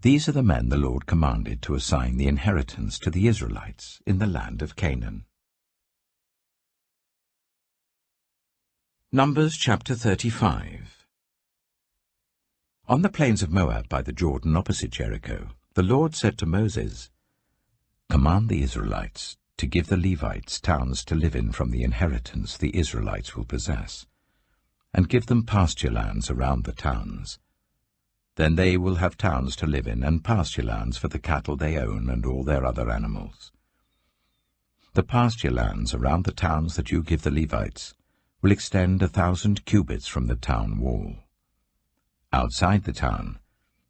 These are the men the Lord commanded to assign the inheritance to the Israelites in the land of Canaan. Numbers chapter 35. On the plains of Moab by the Jordan opposite Jericho, the Lord said to Moses, "Command the Israelites to give the Levites towns to live in from the inheritance the Israelites will possess, and give them pasture lands around the towns. Then they will have towns to live in and pasture lands for the cattle they own and all their other animals. The pasture lands around the towns that you give the Levites will extend 1,000 cubits from the town wall. Outside the town,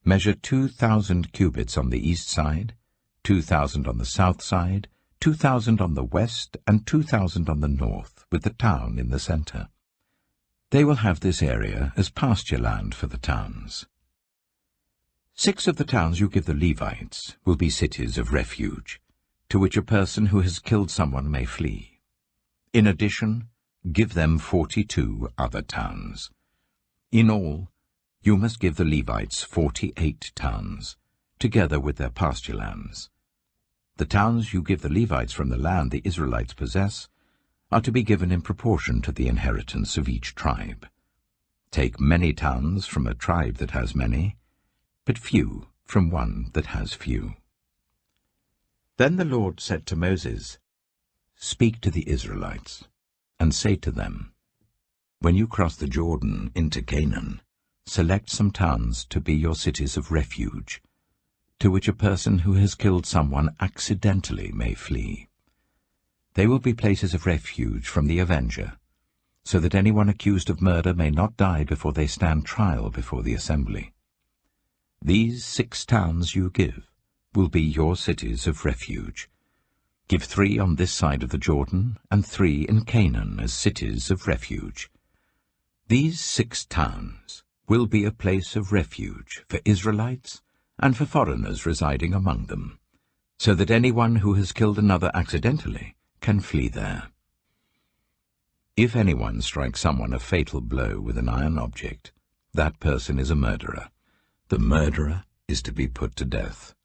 measure 2,000 cubits on the east side, 2,000 on the south side, 2,000 on the west, and 2,000 on the north, with the town in the center. They will have this area as pasture land for the towns. 6 of the towns you give the Levites will be cities of refuge, to which a person who has killed someone may flee. In addition, give them 42 other towns. In all, you must give the Levites 48 towns, together with their pasture lands. The towns you give the Levites from the land the Israelites possess are to be given in proportion to the inheritance of each tribe. Take many towns from a tribe that has many, but few from one that has few." Then the Lord said to Moses, "Speak to the Israelites, and say to them, when you cross the Jordan into Canaan, select some towns to be your cities of refuge, to which a person who has killed someone accidentally may flee. They will be places of refuge from the avenger, so that anyone accused of murder may not die before they stand trial before the assembly. These 6 towns you give will be your cities of refuge. Give 3 on this side of the Jordan, and 3 in Canaan as cities of refuge. These 6 towns will be a place of refuge for Israelites and for foreigners residing among them, so that anyone who has killed another accidentally can flee there. If anyone strikes someone a fatal blow with an iron object, that person is a murderer. The murderer is to be put to death.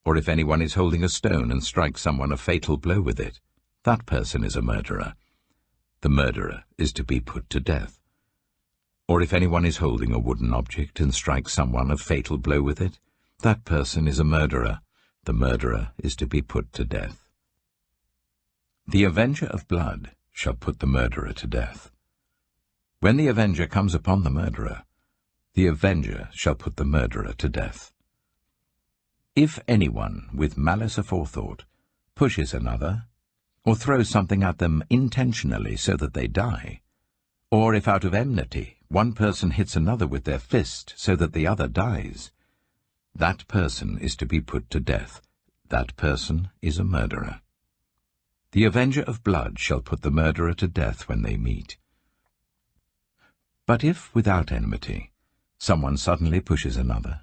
Or if anyone is holding a stone and strikes someone a fatal blow with it, that person is a murderer. The murderer is to be put to death. Or if anyone is holding a wooden object and strikes someone a fatal blow with it, that person is a murderer. The murderer is to be put to death. The avenger of blood shall put the murderer to death. When the avenger comes upon the murderer, the avenger shall put the murderer to death. If anyone with malice aforethought pushes another, or throws something at them intentionally so that they die, or if out of enmity one person hits another with their fist so that the other dies, that person is to be put to death. That person is a murderer. The avenger of blood shall put the murderer to death when they meet. But if without enmity someone suddenly pushes another,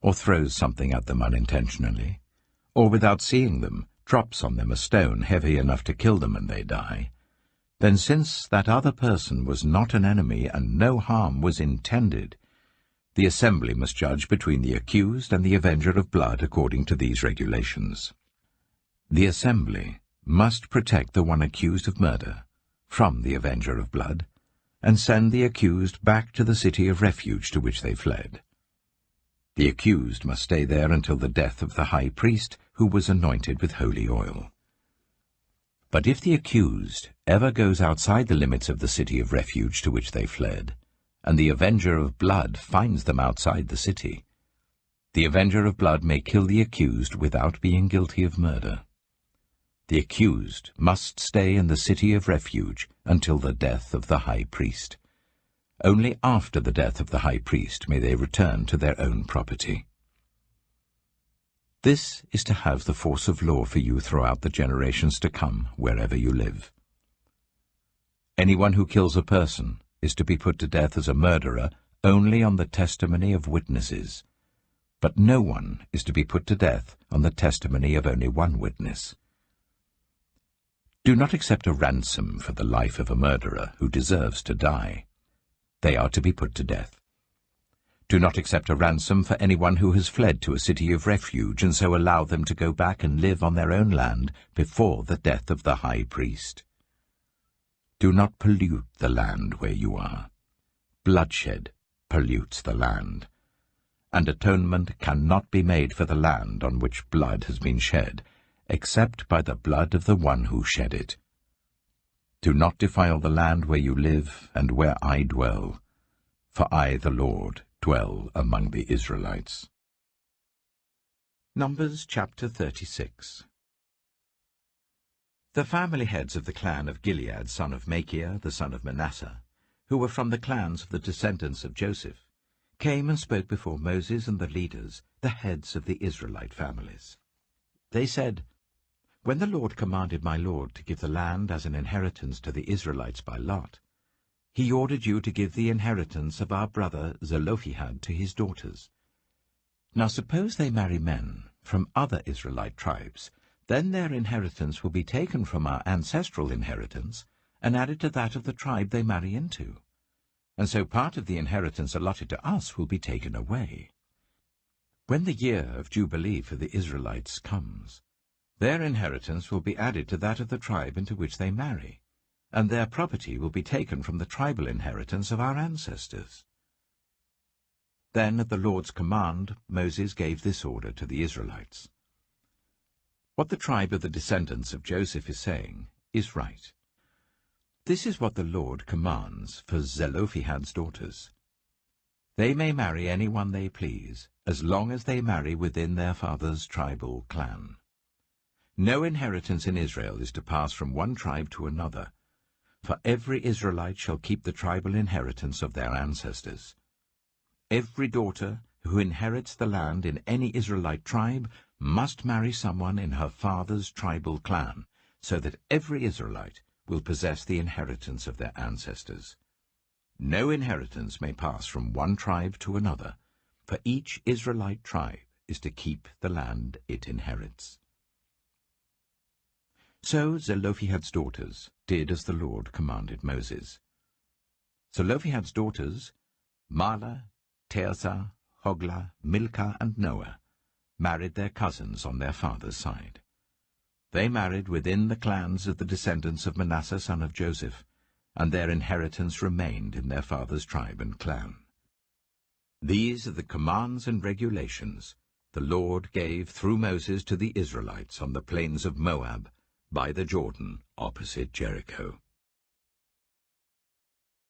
or throws something at them unintentionally, or without seeing them drops on them a stone heavy enough to kill them and they die, then since that other person was not an enemy and no harm was intended, the assembly must judge between the accused and the avenger of blood according to these regulations. The assembly must protect the one accused of murder from the avenger of blood, and send the accused back to the city of refuge to which they fled. The accused must stay there until the death of the high priest who was anointed with holy oil. But if the accused ever goes outside the limits of the city of refuge to which they fled, and the avenger of blood finds them outside the city, the avenger of blood may kill the accused without being guilty of murder. The accused must stay in the city of refuge until the death of the high priest. Only after the death of the high priest may they return to their own property. This is to have the force of law for you throughout the generations to come, wherever you live. Anyone who kills a person is to be put to death as a murderer only on the testimony of witnesses, but no one is to be put to death on the testimony of only one witness. Do not accept a ransom for the life of a murderer who deserves to die. They are to be put to death. Do not accept a ransom for anyone who has fled to a city of refuge and so allow them to go back and live on their own land before the death of the high priest. Do not pollute the land where you are. Bloodshed pollutes the land, and atonement cannot be made for the land on which blood has been shed, except by the blood of the one who shed it. Do not defile the land where you live and where I dwell, for I, the Lord, dwell among the Israelites. Numbers chapter 36. The family heads of the clan of Gilead, son of Machir, the son of Manasseh, who were from the clans of the descendants of Joseph, came and spoke before Moses and the leaders, the heads of the Israelite families. They said, "When the Lord commanded my Lord to give the land as an inheritance to the Israelites by lot, he ordered you to give the inheritance of our brother Zelophehad to his daughters. Now suppose they marry men from other Israelite tribes, then their inheritance will be taken from our ancestral inheritance and added to that of the tribe they marry into, and so part of the inheritance allotted to us will be taken away. When the year of Jubilee for the Israelites comes, their inheritance will be added to that of the tribe into which they marry, and their property will be taken from the tribal inheritance of our ancestors." Then at the Lord's command Moses gave this order to the Israelites. What the tribe of the descendants of Joseph is saying is right. This is what the Lord commands for Zelophehad's daughters. They may marry anyone they please, as long as they marry within their father's tribal clan. No inheritance in Israel is to pass from one tribe to another, for every Israelite shall keep the tribal inheritance of their ancestors. Every daughter who inherits the land in any Israelite tribe must marry someone in her father's tribal clan, so that every Israelite will possess the inheritance of their ancestors. No inheritance may pass from one tribe to another, for each Israelite tribe is to keep the land it inherits. So Zelophehad's daughters did as the Lord commanded Moses. Zelophehad's daughters, Mahlah, Tirzah, Hoglah, Milcah, and Noah, married their cousins on their father's side. They married within the clans of the descendants of Manasseh son of Joseph, and their inheritance remained in their father's tribe and clan. These are the commands and regulations the Lord gave through Moses to the Israelites on the plains of Moab, by the Jordan, opposite Jericho.